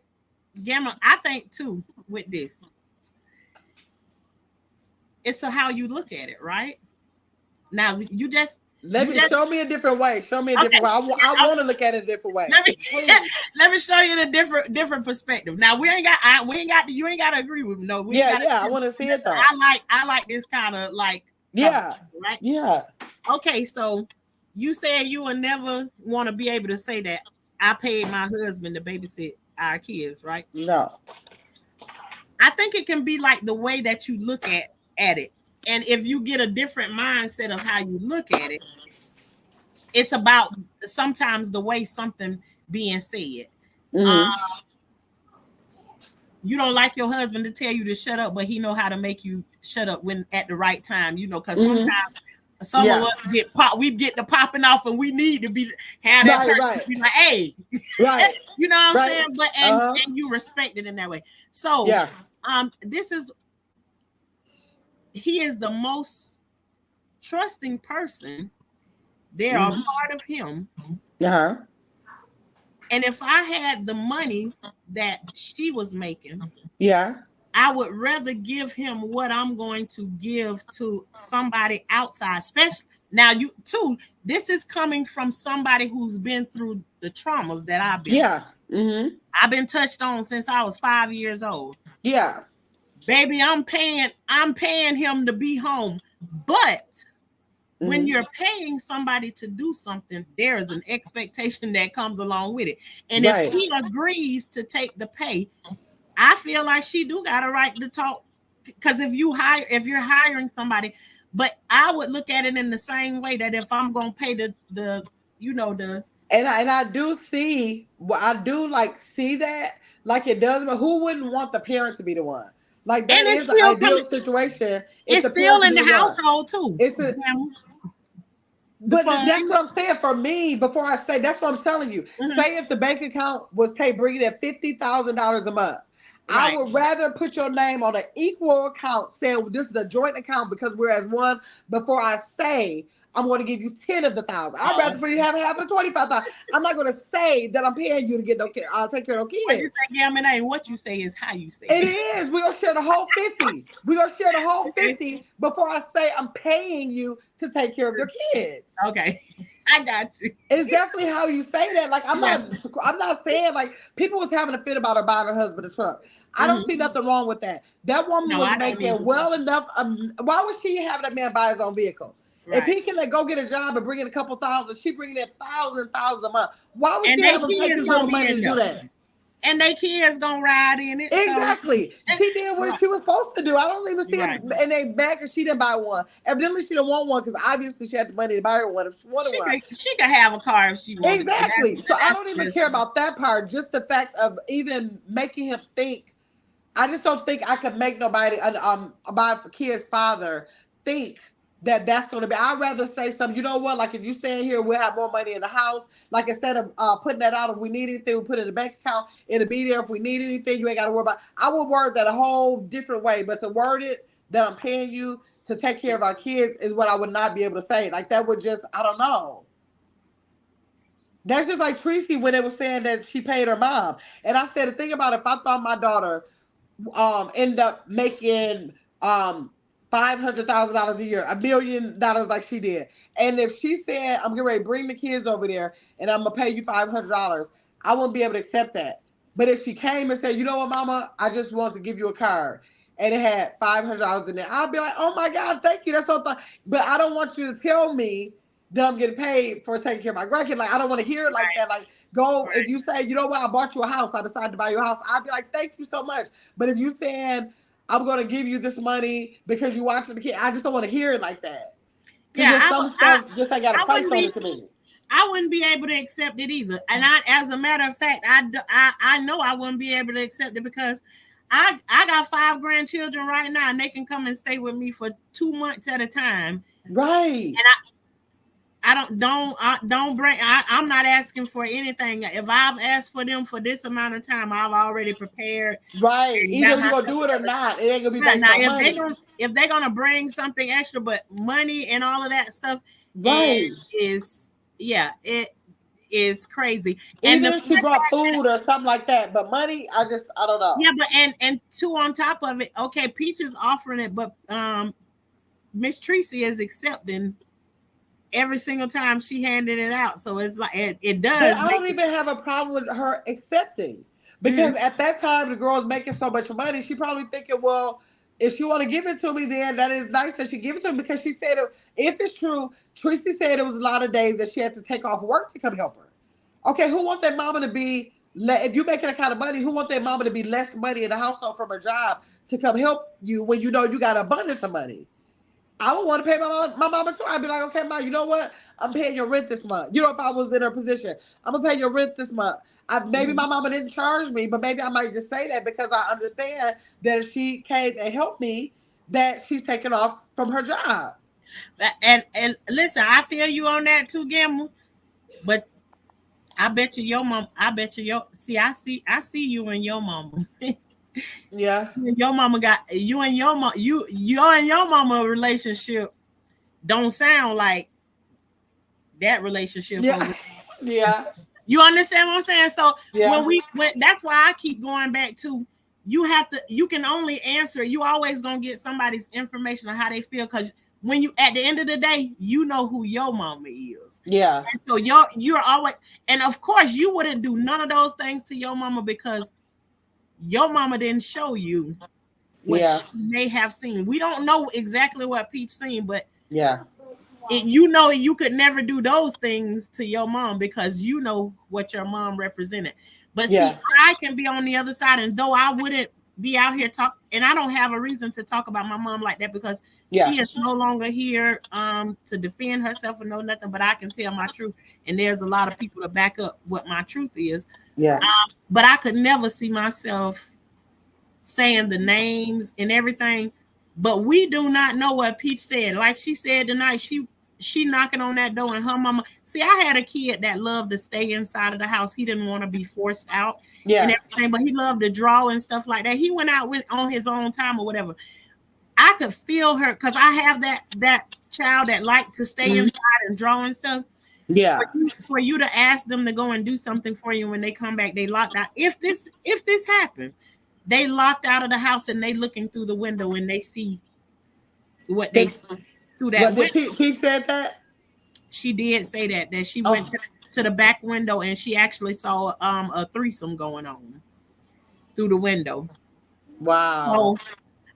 Gamma. I think too with this, it's how you look at it, right? Now Let you me just show me a different way. Show me a okay. different way. I want to look at it a different way. Let me Please. let me show you the different perspective. Now we ain't got you ain't got to agree with me. No, we ain't Yeah, got to yeah. I agree with want to me. see it Listen, though. I like this kind of like Yeah, conversation, right? yeah. Okay, so you said you will never want to be able to say that I paid my husband to babysit our kids, right? No. I think it can be like the way that you look at it. And if you get a different mindset of how you look at it, it's about sometimes the way something being said. Um, Mm-hmm. you don't like your husband to tell you to shut up, but he know how to make you shut up when at the right time, because sometimes Mm-hmm. some of Yeah. us we get the popping off, and we need to have that Right. person Right. to be like, hey, Right. you know what I'm saying? Right. But Uh-huh. and you respect it in that way. So Yeah. this is he is the most trusting person. They're a Mm-hmm. part of him. Uh-huh. And if I had the money that she was making, Yeah. I would rather give him what I'm going to give to somebody outside. Especially now, you too. This is coming from somebody who's been through the traumas that I've been through. Yeah. Mm-hmm. I've been touched on since I was 5 years old. Yeah. Baby, I'm paying him to be home. But when Mm-hmm. you're paying somebody to do something, there is an expectation that comes along with it. And if Right. he agrees to take the pay, I feel like she do got a right to talk. Because if you're hiring somebody, but I would look at it in the same way that if I'm gonna pay the you know the And I do see, well, I do like see that, like it does, but who wouldn't want the parent to be the one? Like and that is the ideal situation if it's the parent still to in be the the one. household too. It's the The But that's funds. what I'm saying for me. Before I say, that's what I'm telling you. Mhm. Say if the bank account was bringing in $50,000 a month, I Right. would rather put your name on an equal account, saying well, this is a joint account because we're as one. Before I say I'm going to give you 10 of the thousand, I'd rather for you to have half of 25,000. I'm not going to say that I'm paying you to get no kid. I'll take care of no What you kids. say, Gammon? Ain't what you say is how you say It it. is. We're gonna share the whole 50. We're gonna share the whole Okay. 50 before I say I'm paying you to take care of your kids. Okay. I got you. It's definitely how you say that. Like Yeah. I'm not saying like people was having a fit about her buying her husband a truck. I don't see Mhm. nothing wrong with that. That woman No, was I don't making either. well enough. Why would she have that man buy his own vehicle? If Right. he can go get a job and bring in a couple thousand, she bringing in thousands a month. Why would And she they have him take kids his gonna little be money in to do there. that? And they kids gonna ride in it. So Exactly. She did what right. she was supposed to do. I don't even see it Right. in their back because she didn't buy one. Evidently, she didn't want one because obviously she had the money to buy her one if she wanted one. She could have a car if she wanted to. Exactly. So I That's don't even care just about that part. Just the fact of even making him think. I just don't think I could make nobody, my kid's father, think that that's going to be. I'd rather say something. You know what? Like if you stay here, we'll have more money in the house. Like instead of putting that out, if we need anything, we put it in the bank account. It'll be there. If we need anything, you ain't got to worry about. I would word that a whole different way, but to word it that I'm paying you to take care of our kids is what I would not be able to say. Like that would just, I don't know. That's just like Tracy when it was saying that she paid her mom. And I said, the thing about it, if I thought my daughter end up making $500,000 a year, $1 million like she did, and if she said, I'm getting ready to bring the kids over there and I'm gonna pay you $500, I wouldn't be able to accept that. But if she came and said, you know what, mama, I just want to give you a card and it had $500 in there, I'd be like, oh my God, thank you. That's so but I don't want you to tell me that I'm getting paid for taking care of my grandkid. Like I don't want to hear it like that. Like go if you say, you know what, I bought you a house. I decided to buy you a house. I'd be like, thank you so much. But if you saying I'm gonna give you this money because you watching the kid, I just don't want to hear it like that. Because yeah. there's some stuff just ain't got a I price wouldn't on be it to me. I wouldn't be able to accept it either. And as a matter of fact, I know I wouldn't be able to accept it because I got 5 grandchildren right now, and they can come and stay with me for 2 months at a time. Right. And I don't bring. I'm not asking for anything. If I've asked for them for this amount of time, I've already prepared Right. and got Either you're myself gonna do it or together. not. It ain't gonna be Yeah, based now on money. if they're gonna bring something extra, but money and all of that stuff Right. is yeah, it is crazy. And Even the if she brought food or something like that. But money, I don't know. yeah, but and two on top of it, okay, Peach is offering it, but Miss Tracy is accepting every single time she handed it out. So it's like it But does I make don't it. even have a problem with her accepting because Mhm. at that time the girl's making so much money. She probably thinking, well, if she want to give it to me, then that is nice that she give it to me because she said if it's true, Tracy said it was a lot of days that she had to take off work to come help her. Okay, who want their mama to be? If you making that kind of money, who want their mama to be less money in the household from her job to come help you when you know you got abundance of money? I would want to pay my mama too. I'd be like, okay, ma, you know what? I'm paying your rent this month. You know, if I was in her position, I'm gonna pay your rent this month. Maybe my mama didn't charge me, but maybe I might just say that because I understand that if she came and helped me, that she's taken off from her job. And listen, I feel you on that too, Gamble. But I bet you your mom. I bet you your. See, I see you and your mama. Yeah. Your mama got you and your mom. You and your mama relationship don't sound like that relationship Yeah. over. Yeah. You understand what I'm saying? So Yeah. when that's why I keep going back to you can only answer. You always gonna get somebody's information on how they feel because when you at the end of the day, you know who your mama is. Yeah. And so you're always and of course you wouldn't do none of those things to your mama because your mama didn't show you what Yeah. she may have seen. We don't know exactly what Peach seen, but Yeah. you know you could never do those things to your mom because you know what your mom represented. But see, Yeah. I can be on the other side, and though I wouldn't be out here talk, and I don't have a reason to talk about my mom like that because Yeah. she is no longer here to defend herself or know nothing. But I can tell my truth, and there's a lot of people to back up what my truth is. Yeah. But I could never see myself saying the names and everything. But we do not know what Peach said. Like she said tonight, she knocking on that door and her mama. See, I had a kid that loved to stay inside of the house. He didn't want to be forced out and Yeah. everything, but he loved to draw and stuff like that. He went out went on his own time or whatever. I could feel her because I have that child that liked to stay Mhm. inside and draw and stuff. Yeah. For you to ask them to go and do something for you when they come back, they locked out. If this happened, they locked out of the house and they looking through the window and they see what they Did, see through that but did window. Pete said that? She did say that she Oh, went to the back window and she actually saw a threesome going on through the window. wow. So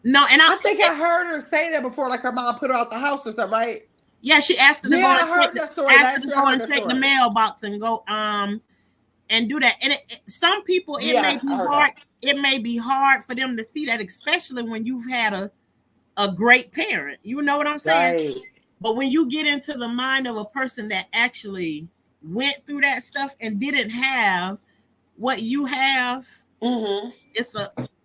no, and I think I heard her say that before, like her mom put her out the house or something, right? yeah, she asked her to Yeah, go I and check heard that story. asked her Last to year I go heard and that check the story. mailbox and go and do that. And some people it may Yeah, I be heard hard. that. It may be hard for them to see that, especially when you've had a great parent. You know what I'm saying? Right. But when you get into the mind of a person that actually went through that stuff and didn't have what you have, Mm-hmm.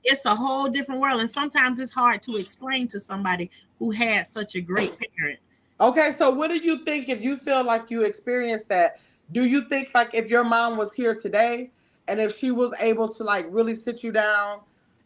it's a whole different world. And sometimes it's hard to explain to somebody who had such a great parent. Okay, so what do you think if you feel like you experienced that? Do you think like if your mom was here today and if she was able to like really sit you down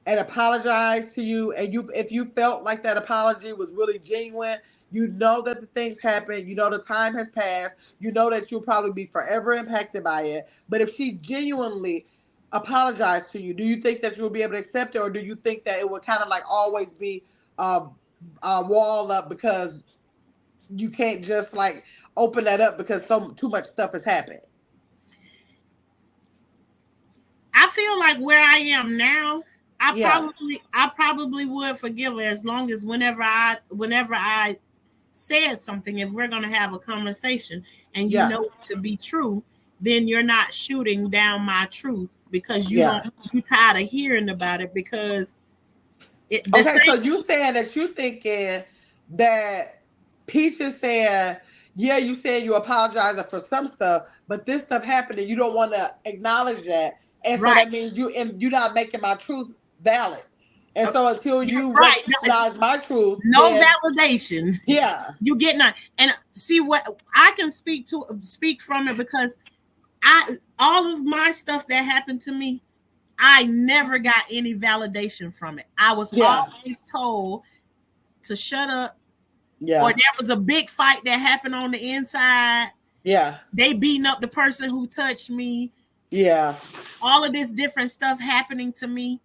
and apologize to you and you if you felt like that apology was really genuine, you know that the things happened, you know the time has passed, you know that you'll probably be forever impacted by it. But if she genuinely apologized to you, do you think that you'll be able to accept it or do you think that it would kind of like always be a wall up because you can't just like open that up because so too much stuff has happened. I feel like where I am now, Yeah, I probably would forgive her as long as whenever I said something, if we're gonna have a conversation and you yeah, know it to be true, then you're not shooting down my truth because yeah. you tired of hearing about it because the Okay, so same you saying that you thinking that Peach is saying, yeah, you saying you apologizing for some stuff, but this stuff happened and you don't want to acknowledge that, and so right. that means you're not making my truth valid. And so until Yeah, you right. recognize my truth, No then validation. yeah, You get none. And see what I can speak from it because all of my stuff that happened to me, I never got any validation from it. I was yeah, always told to shut up, or yeah, there was a big fight that happened on the inside. yeah, They beating up the person who touched me. yeah, All of this different stuff happening to me,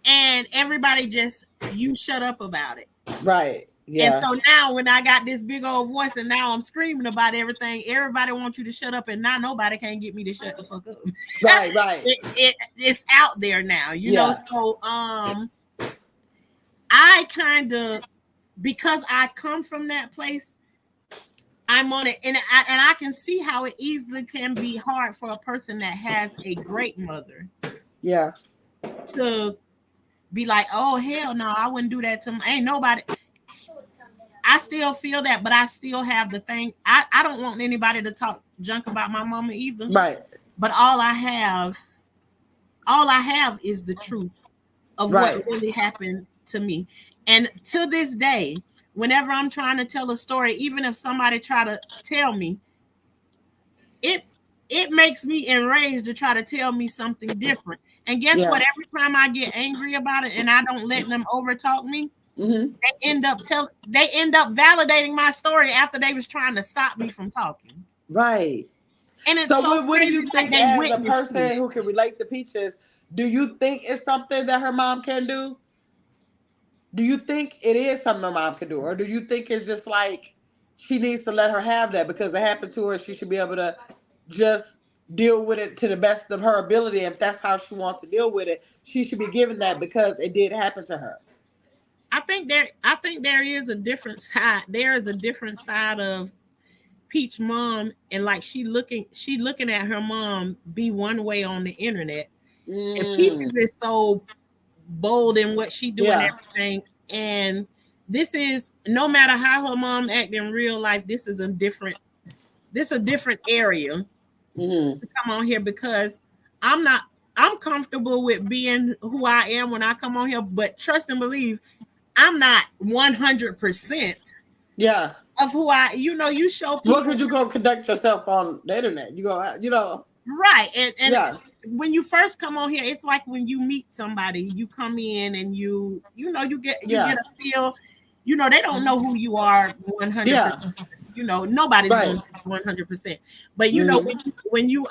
and everybody just you shut up about it. right, And yeah, so now when I got this big old voice and now I'm screaming about everything, everybody wants you to shut up and now nobody can get me to shut the fuck up. right, right, It's out there now, yeah. so I kind of because I come from that place, I'm on it and I can see how it easily can be hard for a person that has a great mother Yeah. to be like, oh hell no, I wouldn't do that to my ain't nobody. I still feel that, but I still have the thing. I don't want anybody to talk junk about my mama either. Right. But all I have is the truth of what Right. really happened to me. And to this day, whenever I'm trying to tell a story, even if somebody try to tell me, it it makes me enraged to try to tell me something different. And guess Yeah. what? Every time I get angry about it and I don't let them overtalk me, Mm-hmm. they end up validating my story after they was trying to stop me from talking. Right. And it's So so what do crazy, you like think they as a witnessed me. person who can relate to Peaches, do you think it's something that her mom can do? Do you think it is something her mom can do? Or do you think it's just like she needs to let her have that because it happened to her, she should be able to just deal with it to the best of her ability. If that's how she wants to deal with it, she should be given that because it did happen to her. I think there is a different side. There is a different side of Peach mom, and like she looking at her mom be one way on the internet. And Mm, Peaches is so bold in what she do and yeah. everything. And this is, no matter how her mom act in real life, this a different area Mm-hmm. to come on here, because I'm not I'm comfortable with being who I am when I come on here, but trust and believe I'm not 100% Yeah. of who you show What people. could you go conduct yourself on the internet? You go, Right. And yeah, when you first come on here, it's like when you meet somebody, you come in and you get yeah, a feel, they don't know who you are 100%. yeah. Nobody's Right. gonna 100%. But Mm-hmm. when you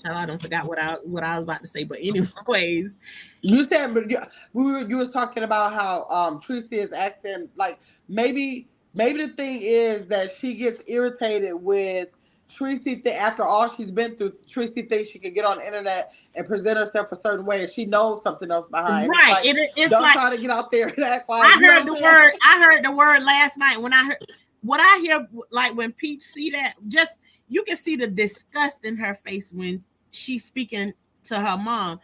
child, I don't forgot what I was about to say, but anyways. You said, but you was talking about how Tracy is acting like maybe the thing is that she gets irritated with Tracy. After all she's been through, Tracy thinks she can get on the internet and present herself a certain way, and she knows something else behind. It's Right. like, It's don't like try to get out there and act like, I you know heard what the I'm saying? word. I heard the word last night when I heard what I hear. Like when Peach see that, just you can see the disgust in her face when she's speaking to her mom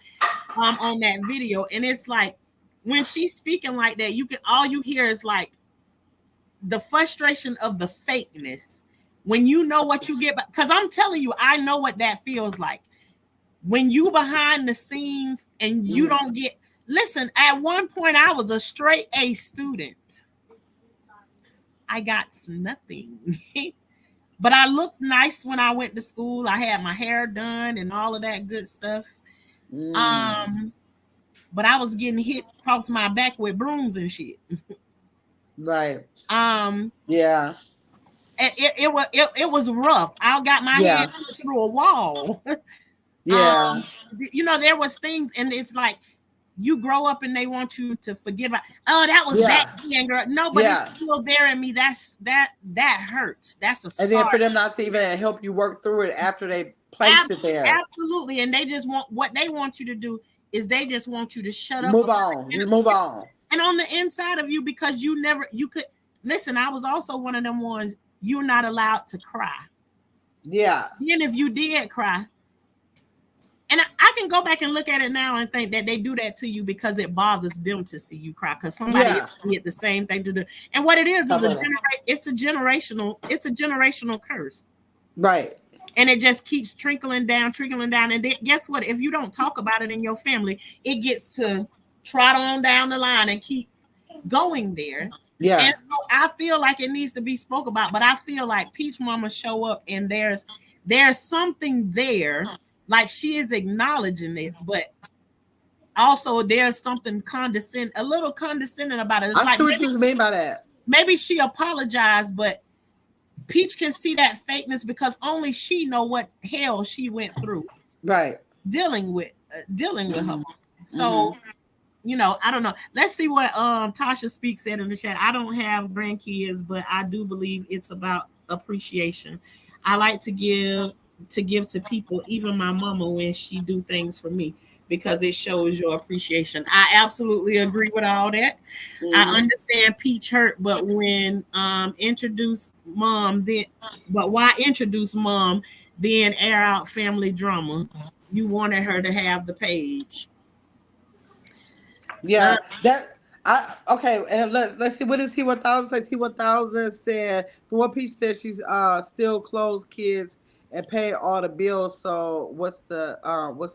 on that video, and it's like when she's speaking like that, all you hear is like the frustration of the fakeness. When you know what you get, because I'm telling you, I know what that feels like when you behind the scenes and you Mm. don't get. Listen, at one point I was a straight A student. I got nothing. But I looked nice when I went to school. I had my hair done and all of that good stuff. Mm. Um, but I was getting hit across my back with brooms and shit. Right. Um, Yeah. it was rough. I got my head Yeah. through a wall. Yeah. There was things, and it's like you grow up and they want you to forgive. Oh, that was back Yeah. then, girl. No, but it's Yeah. still there in me. That hurts. That's a And then scar. for them not to even help you work through it after they placed it there. Absolutely. And they just want what they want you to do is they just want you to shut up Move about on. it. Just move on. And on the inside of you, because you could listen. I was also one of them ones. You're not allowed to cry. Yeah. Even if you did cry, and I can go back and look at it now and think that they do that to you because it bothers them to see you cry, because somebody Yeah. else did the same thing to do. And what it is Stuff a like that. it's a generational curse. Right. And it just keeps trickling down. And then, guess what? If you don't talk about it in your family, it gets to trot on down the line and keep going there. Yeah. And so I feel like it needs to be spoke about, but I feel like Peach Mama show up and there's something there, like she is acknowledging it, but also there's something a little condescending about it. It's I like see what you mean by that. maybe she apologized, but Peach can see that fakeness because only she know what hell she went through Right. dealing with her. Mm-hmm. So I don't know. Let's see what Tasha Speak said in the chat. I don't have grandkids, but I do believe it's about appreciation. I like to give to people, even my mama, when she do things for me, because it shows your appreciation. I absolutely agree with all that. I Mm-hmm. understand Peach hurt, but when introduce mom, then but why introduce mom, then air out family drama? You wanted her to have the page. Uh, Yeah. That Okay, and let's see what is T1000 say. T1000 said from what Peach said, she's still close kids and pay all the bills. So what's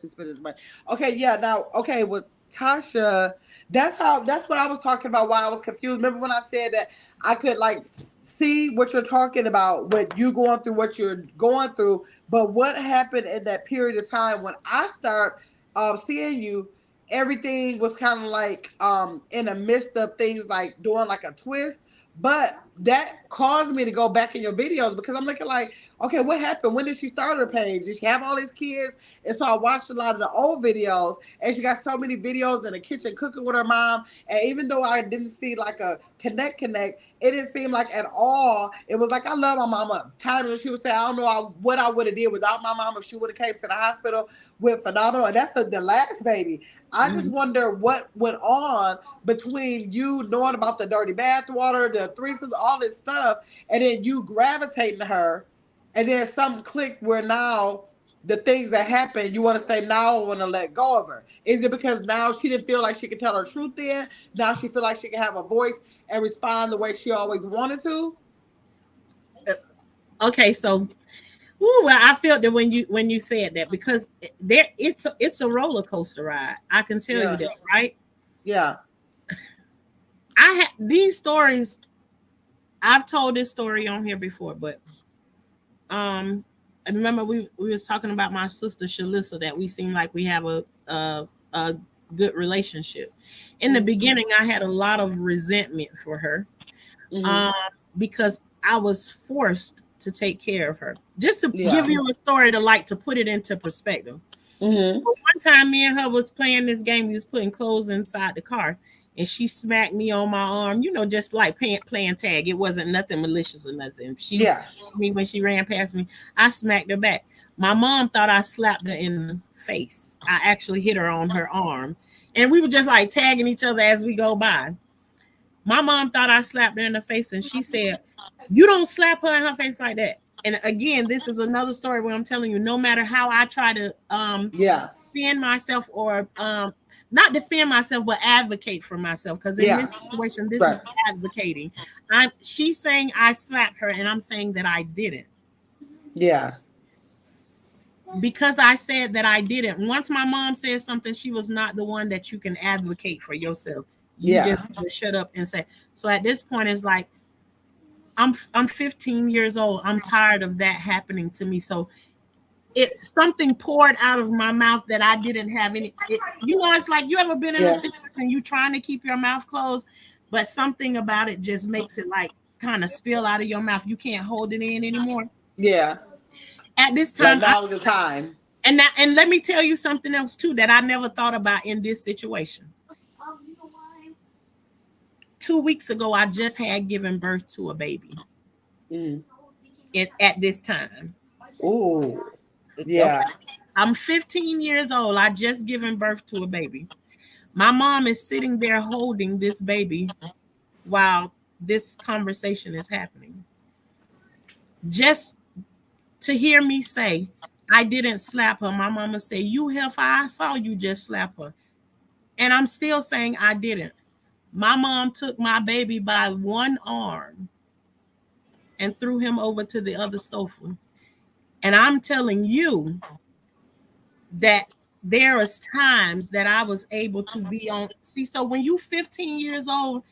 he spending his money? Okay, yeah. Now okay with Tasha, that's what I was talking about. Why I was confused. Remember when I said that I could like see what you're talking about with you going through what you're going through, but what happened in that period of time when I start seeing you, everything was kind of like in the midst of things like doing like a twist, but that caused me to go back in your videos because I'm looking like, okay, what happened? When did she start her page? Did she have all these kids? And so I watched a lot of the old videos, and she got so many videos in the kitchen cooking with her mom. And even though I didn't see like a connect, it didn't seem like at all. It was like I love my mama. Times she would say, I don't know what I would have did without my mom if she would have came to the hospital with phenomenal. And that's the last baby. I just Mhm. wonder what went on between you knowing about the dirty bath water, the threesomes, all this stuff, and then you gravitating to her, and then something clicked where now the things that happened, you want to say now I want to let go of her. Is it because now she didn't feel like she could tell her truth then? Now she feel like she can have a voice and respond the way she always wanted to? Okay, so well, I felt that when you said that because there it's a roller coaster ride. I can tell you Yeah, that, right? yeah, I had these stories. I've told this story on here before, but um, I remember we was talking about my sister Shalissa that we seem like we have a good relationship. In the mm-hmm. beginning, I had a lot of resentment for her, Mm-hmm. um, because I was forced to take care of her. Just to Yeah, give you a story to like to put it into perspective. mm-hmm. But one time, me and her was playing this game. We was putting clothes inside the car, and she smacked me on my arm. You know, just like playing tag. It wasn't nothing malicious or nothing. She Yeah, smacked me when she ran past me. I smacked her back. My mom thought I slapped her in the face. I actually hit her on her arm, and we were just like tagging each other as we go by. My mom thought I slapped her in the face, and she said, "You don't slap her in her face like that." And again, this is another story where I'm telling you, no matter how I try to yeah, defend myself or not defend myself, but advocate for myself. Because in yeah, this situation, this right, is advocating. She's saying I slapped her, and I'm saying that I didn't. yeah, Because I said that I didn't. Once my mom said something, she was not the one that you can advocate for yourself. You just yeah, shut up and say. So at this point, it's like I'm 15 years old. I'm tired of that happening to me. So it something poured out of my mouth that I didn't have any. You know, it's like you ever been in a yeah, situation you trying to keep your mouth closed, but something about it just makes it like kind of spill out of your mouth. You can't hold it in anymore. yeah. At this Like time, now is the time. and let me tell you something else too that I never thought about in this situation. 2 weeks ago, I just had given birth to a baby. Mm. At this time, Ooh, okay, yeah, I'm 15 years old. I just given birth to a baby. My mom is sitting there holding this baby while this conversation is happening. Just to hear me say, I didn't slap her. My mama said, "You heifer, I saw you just slap her." And I'm still saying I didn't. My mom took my baby by one arm and threw him over to the other sofa. And I'm telling you that there is times that I was able to be on. See, so when you 15 years old,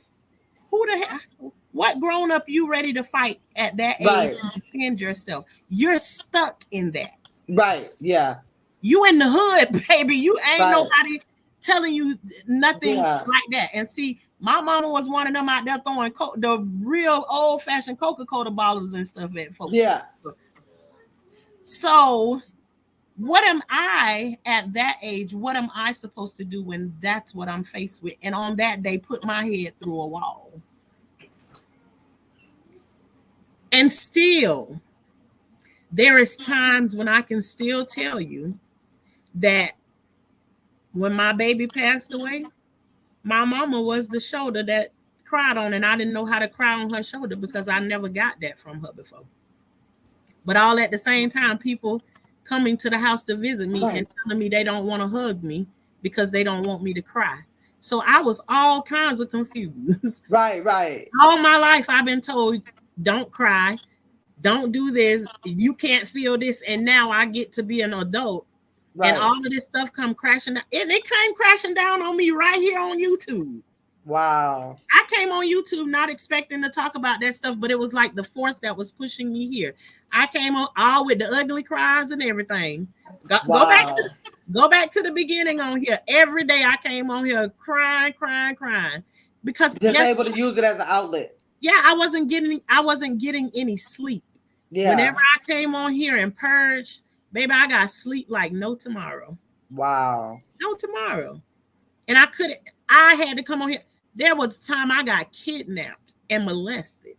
who the hell, what grown up you ready to fight at that age right, and defend yourself? You're stuck in that. right, yeah, You in the hood, baby. You ain't right, nobody telling you nothing yeah, like that. And see, my mama was one of them out there throwing the real old fashioned Coca-Cola bottles and stuff at folks. yeah, So what am I at that age? What am I supposed to do when that's what I'm faced with? And on that day, put my head through a wall. And still, there is times when I can still tell you that when my baby passed away, my mama was the shoulder that cried on, and I didn't know how to cry on her shoulder because I never got that from her before. But all at the same time, people coming to the house to visit me right, and telling me they don't want to hug me because they don't want me to cry. So I was all kinds of confused. Right, right, All my life I've been told, don't cry, don't do this, you can't feel this. And now I get to be an adult and right. all of this stuff come crashing down. And it came crashing down on me right here on YouTube. Wow. I came on YouTube not expecting to talk about that stuff, but it was like the force that was pushing me here. I came on all with the ugly cries and everything. Wow. Go back to the beginning on here. Every day I came on here crying, crying, crying. Because Just guess able to use it as an outlet. yeah, I wasn't getting any sleep. Whenever Yeah. I came on here and purged, baby, I got sleep like no tomorrow. Wow. No tomorrow. And I had to come on here. There was a time I got kidnapped and molested.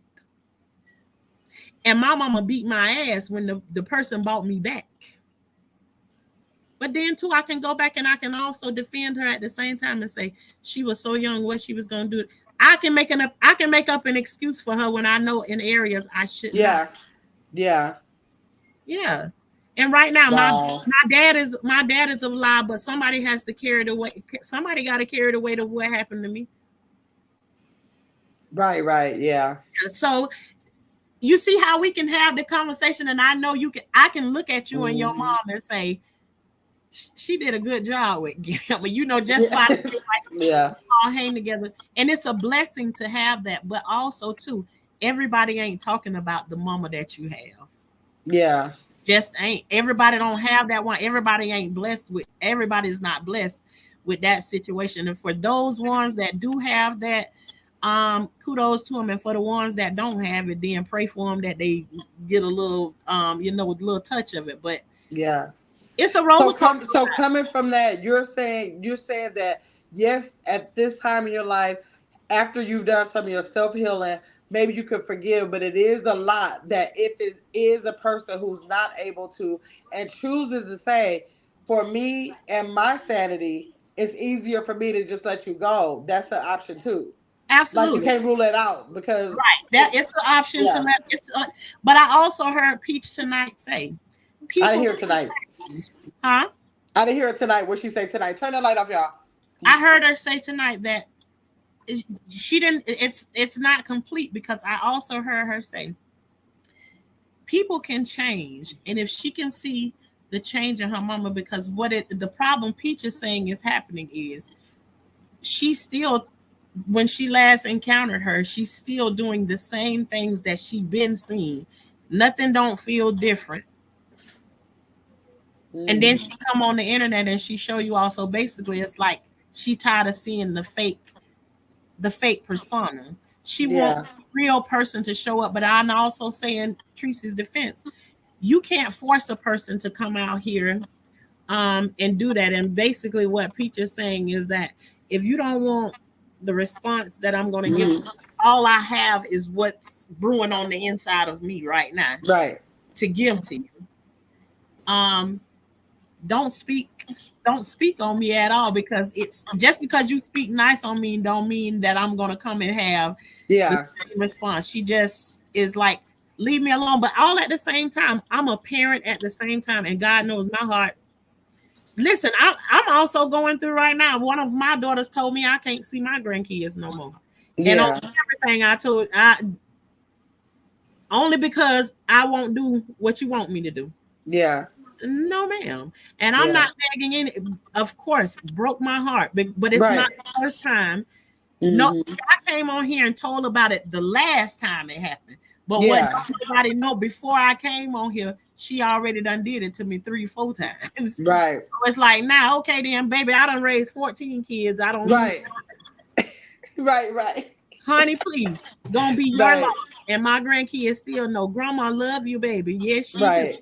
And my mama beat my ass when the person bought me back. But then too, I can go back and I can also defend her at the same time and say she was so young, what she was gonna do. I can make up an excuse for her when I know in areas I should not. Yeah. Yeah. Yeah. And right now, Wow. my dad is alive, but somebody has to carry the weight. Somebody got to carry the weight of what happened to me. Right, right. Yeah. So you see how we can have the conversation, and I know you can. I can look at you and your Mhm. mom and say she did a good job with Gamma. You know, just Yeah. by the like Yeah. all hang together, and it's a blessing to have that. But also too, everybody ain't talking about the mama that you have. Yeah. Just ain't. Everybody don't have that one. Everybody ain't blessed with. Everybody's not blessed with that situation. And for those ones that do have that, kudos to them. And for the ones that don't have it, then pray for them that they get a little, a little touch of it. But Yeah. it's a roller So coaster. coming from that, you're saying that yes, at this time in your life, after you've done some of your self healing, maybe you could forgive, but it is a lot that if it is a person who's not able to and chooses to say, for me and my sanity, it's easier for me to just let you go. That's an option too. Like you Absolutely can't rule it out because right. That it's an option to yeah, let. But I also heard Peach tonight say, I didn't people hear it can tonight. change, huh? I didn't hear it tonight. What she say tonight? Turn the light off, y'all. I heard her say tonight that she didn't. It's not complete because I also heard her say people can change, and if she can see the change in her mama, because the problem Peach is saying is happening is she still when she last encountered her, she's still doing the same things that she been seeing. Nothing don't feel different. And then Hmm. she come on the internet and she show you also basically it's like she tired of seeing the fake persona. She want Yeah. a real person to show up. But I'm also saying Tracy's defense. You can't force a person to come out here and do that. And basically what Peach is saying is that if you don't want the response that I'm gonna give, Hmm. all I have is what's brewing on the inside of me right now Right. to give to you. Um don't speak on me at all because it's just because you speak nice on me don't mean that I'm gonna come and have the Yeah. same response. She just is like, leave me alone. But all at the same time, I'm a parent at the same time, and God knows my heart. Listen, I'm also going through right now. One of my daughters told me I can't see my grandkids no more. And on Yeah. everything I told I only because I won't do what you want me to do. Yeah. No, ma'am. And I'm Yeah. not begging any, of course, broke my heart, but it's not Right. the first time. No, Hmm. I came on here and told about it the last time it happened. But what Yeah. don't nobody know before I came on here, she already done did it to me 3, 4 times. Right. So it's like now, okay, then, baby, I done raised 14 kids. I don't need, Right. Right. Right. honey, please, gonna be your life. Right. And my grandkids still know, Grandma love you, baby. Yes, she do. Right.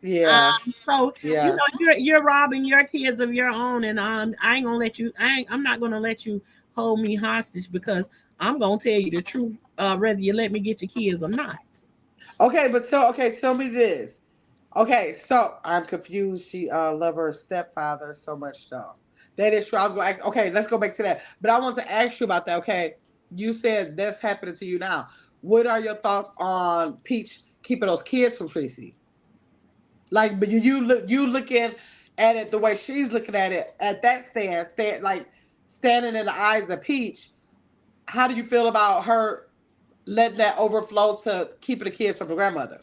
Yeah. So Yeah. you're robbing your kids of your own, and I ain't gonna let you. I'm not gonna let you hold me hostage because I'm gonna tell you the truth, whether you let me get your kids or not. Okay, but tell me this. Okay, so I'm confused. She love her stepfather so much though. That is true. I was going. Okay, let's go back to that. But I want to ask you about that. Okay, you said that's happening to you now. What are your thoughts on Peach keeping those kids from Tracy? Like, but you looking at it the way she's looking at it at that stand like standing in the eyes of Peach, how do you feel about her letting that overflow to keeping the kids from the grandmother?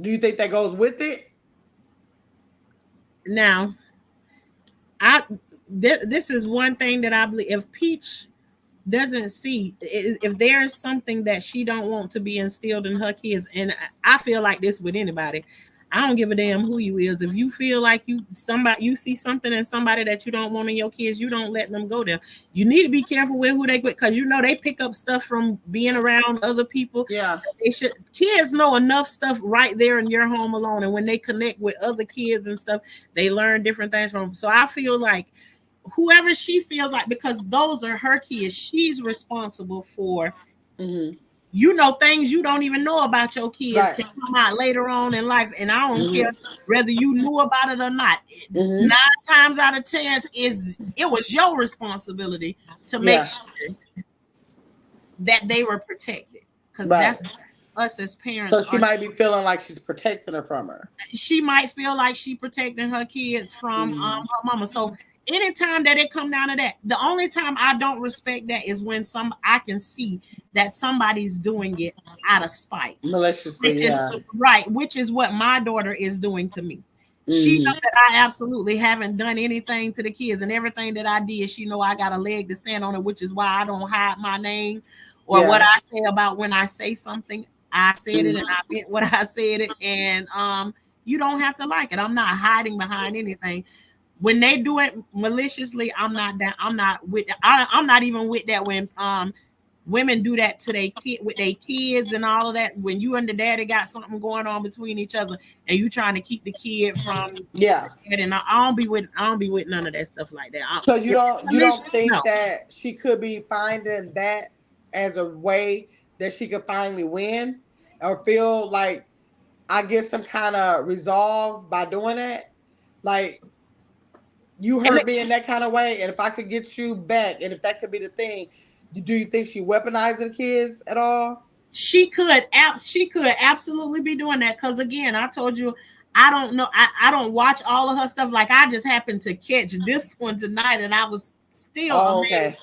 Do you think that goes with it? Now, this is one thing that I believe. If Peach doesn't see, if there's something that she don't want to be instilled in her kids, and I feel like this with anybody, I don't give a damn who you is. If you feel like you see something in somebody that you don't want in your kids, you don't let them go there. You need to be careful with who they with, because they pick up stuff from being around other people. Yeah. Kids know enough stuff right there in your home alone, and when they connect with other kids and stuff, they learn different things from them. So I feel like whoever she feels like, because those are her kids, she's responsible for. Mm-hmm. Things you don't even know about your kids can come out later on in life, and I don't care whether you knew about it or not. 9 times out of 10 it was your responsibility to make sure that they were protected, because that's us as parents. So she might be feeling like she's protecting her from her. She might feel like she protecting her kids from her mama. So anytime that it come down to that, the only time I don't respect that is when I can see that somebody's doing it out of spite, maliciously, which is what my daughter is doing to me. She knows that I absolutely haven't done anything to the kids, and everything that I did, she know I got a leg to stand on it, which is why I don't hide my name or what I say about when I say something. I said it and I meant what I said it, and you don't have to like it. I'm not hiding behind anything. When they do it maliciously, I'm not even with that. When women do that to their kid with their kids and all of that, when you and the daddy got something going on between each other and you trying to keep the kid from and I don't be with none of that stuff like that. So you don't think that she could be finding that as a way that she could finally win, or feel like I get some kind of resolve by doing that? Like, you hurt me in that kind of way, and if I could get you back, and if that could be the thing, do you think she weaponizing kids at all? She could absolutely be doing that, because again, I told you, I don't know. I don't watch all of her stuff. Like, I just happened to catch this one tonight, and I was still amazed.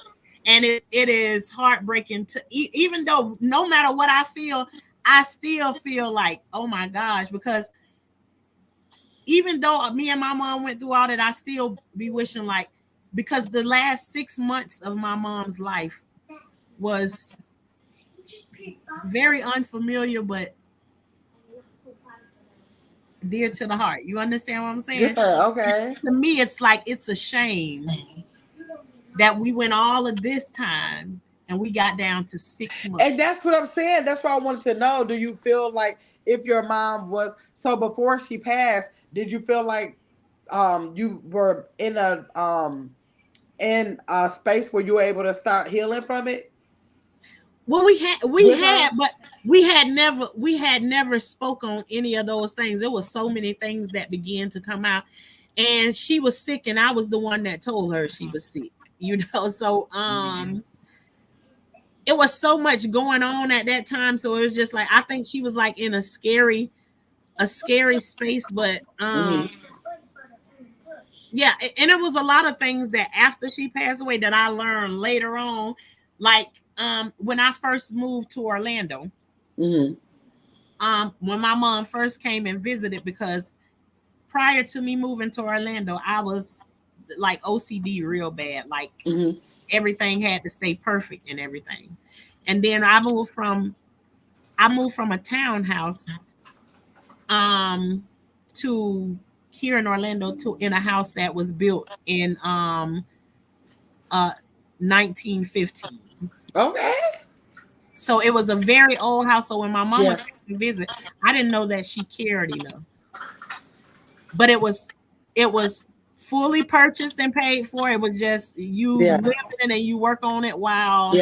And it is heartbreaking to even though no matter what I feel, I still feel like, oh my gosh, because even though me and my mom went through all that, I still be wishing, like, because the last 6 months of my mom's life was very unfamiliar, but dear to the heart. You understand what I'm saying? Yeah, okay. To me, it's like, it's a shame that we went all of this time and we got down to 6 months. And that's what I'm saying. That's what I wanted to know. Do you feel like, if your mom was, so before she passed, did you feel like you were in a space where you were able to start healing from it? Well, but we had never spoke on any of those things. There was so many things that began to come out, and she was sick, and I was the one that told her she was sick. So it was so much going on at that time. So it was just like, I think she was like in a scary space, but yeah, and it was a lot of things that after she passed away that I learned later on, like when I first moved to Orlando, when my mom first came and visited, because prior to me moving to Orlando, I was like OCD real bad, like everything had to stay perfect and everything. And then I moved from a townhouse to here in Orlando, to in a house that was built in 1915. Okay. So it was a very old house. So when my mama came to visit, I didn't know that she cared enough. But it was fully purchased and paid for. It was just you live in it and you work on it while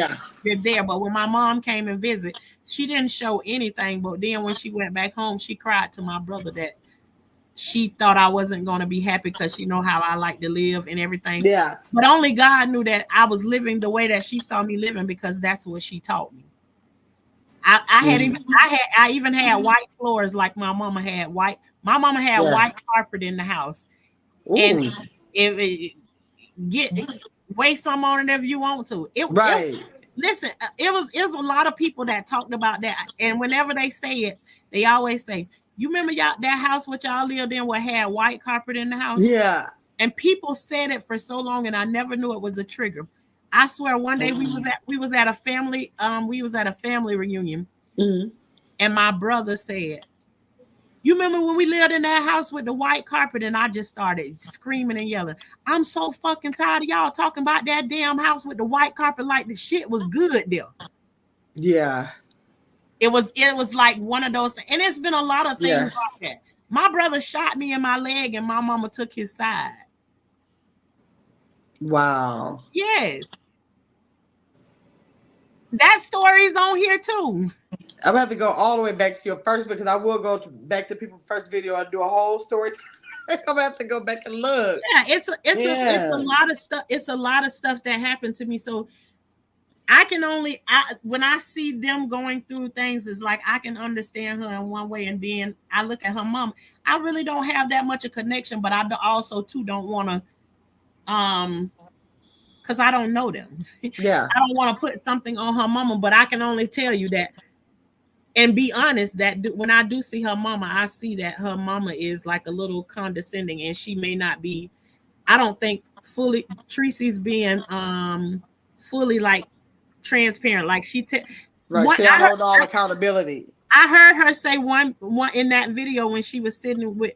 you're there. But when my mom came and visit, she didn't show anything. But then when she went back home, she cried to my brother that she thought I wasn't going to be happy, because she know how I like to live and everything. Yeah. But only God knew that I was living the way that she saw me living, because that's what she taught me. I even had white floors like my mama had white. My mama had white carpet in the house, and waste some on it if you want to. Listen, it was a lot of people that talked about that, and whenever they say it, they always say, "You remember y'all that house what y'all lived in what had white carpet in the house?" Yeah. And people said it for so long, and I never knew it was a trigger. I swear, one day we was at a family reunion, and my brother said, "You remember when we lived in that house with the white carpet?" And I just started screaming and yelling. I'm so fucking tired of y'all talking about that damn house with the white carpet like the shit was good there. Yeah. It was like one of those things. And it's been a lot of things like that. My brother shot me in my leg and my mama took his side. Wow. Yes. That story is on here too. I'm gonna have to go all the way back to your first because I will go back to people's first video and do a whole story. I'm gonna have to go back and look. Yeah, it's a lot of stuff. It's a lot of stuff that happened to me. So I can only when I see them going through things, it's like I can understand her in one way, and then I look at her mom. I really don't have that much of connection, but I also too don't want to because I don't know them. Yeah. I don't want to put something on her mama, but I can only tell you that and be honest that when I do see her mama, I see that her mama is like a little condescending, and she may not be. I don't think fully Tracy's being fully like transparent. Like she right. She don't hold all accountability. I heard her say one in that video when she was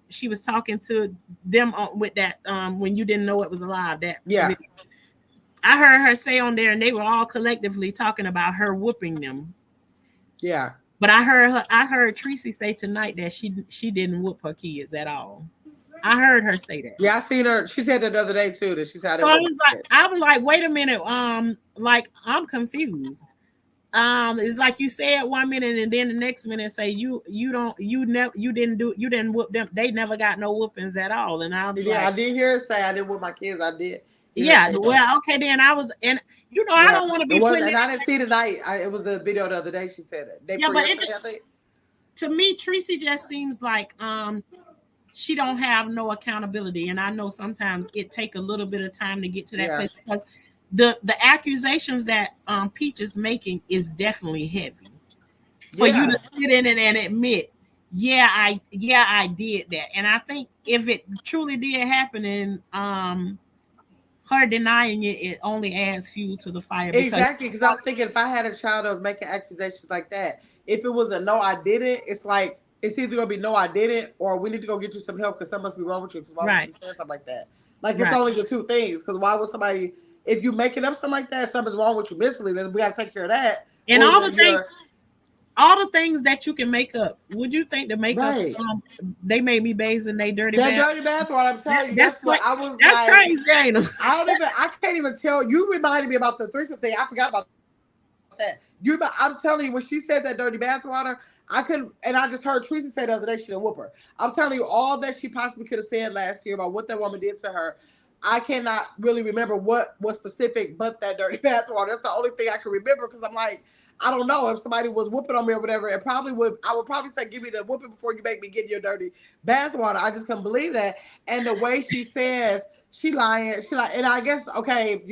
she was talking to them with that when you didn't know it was alive. That video. I heard her say on there, and they were all collectively talking about her whooping them. Yeah. But I heard Tracy say tonight that she didn't whoop her kids at all. I heard her say that. Yeah, I seen her. She said that the other day too. That she said. So I was like, wait a minute. Like I'm confused. It's like you say it 1 minute and then the next minute say you didn't whoop them. They never got no whoopings at all. And I was I did hear her say I didn't whoop my kids. I did. Yeah, well, okay, then I was, and I don't want to be. And I didn't see tonight. It was the video the other day. She said it. But to me, Tracy just seems like she don't have no accountability, and I know sometimes it take a little bit of time to get to that place because the accusations that Peach is making is definitely heavy for you to sit in it and admit, I did that, and I think if it truly did happen, and her denying it only adds fuel to the fire. Exactly, because I'm thinking if I had a child that was making accusations like that, if it was a no, I didn't, it's like it's either gonna be no, I didn't, or we need to go get you some help because something must be wrong with you. Because why would you say something like that? Like it's only the two things. Because why would somebody, if you making up something like that, something's wrong with you mentally, then we gotta take care of that. And all the things that you can make up. Would you think to make up? They made me bathe in their dirty bath. That dirty bath water, I'm telling you, that's what I was. That's crazy, ain't it? I can't even tell. You reminded me about the threesome thing. I forgot about that. I'm telling you, when she said that dirty bath water, I couldn't. And I just heard Teresa say the other day she didn't whoop her. I'm telling you, all that she possibly could have said last year about what that woman did to her. I cannot really remember what was specific, but that dirty bath water. That's the only thing I can remember because I'm like. I don't know if somebody was whooping on me or whatever. I would probably say, give me the whooping before you make me get your dirty bath water. I just couldn't believe that. And the way she says she lying, and I guess, okay,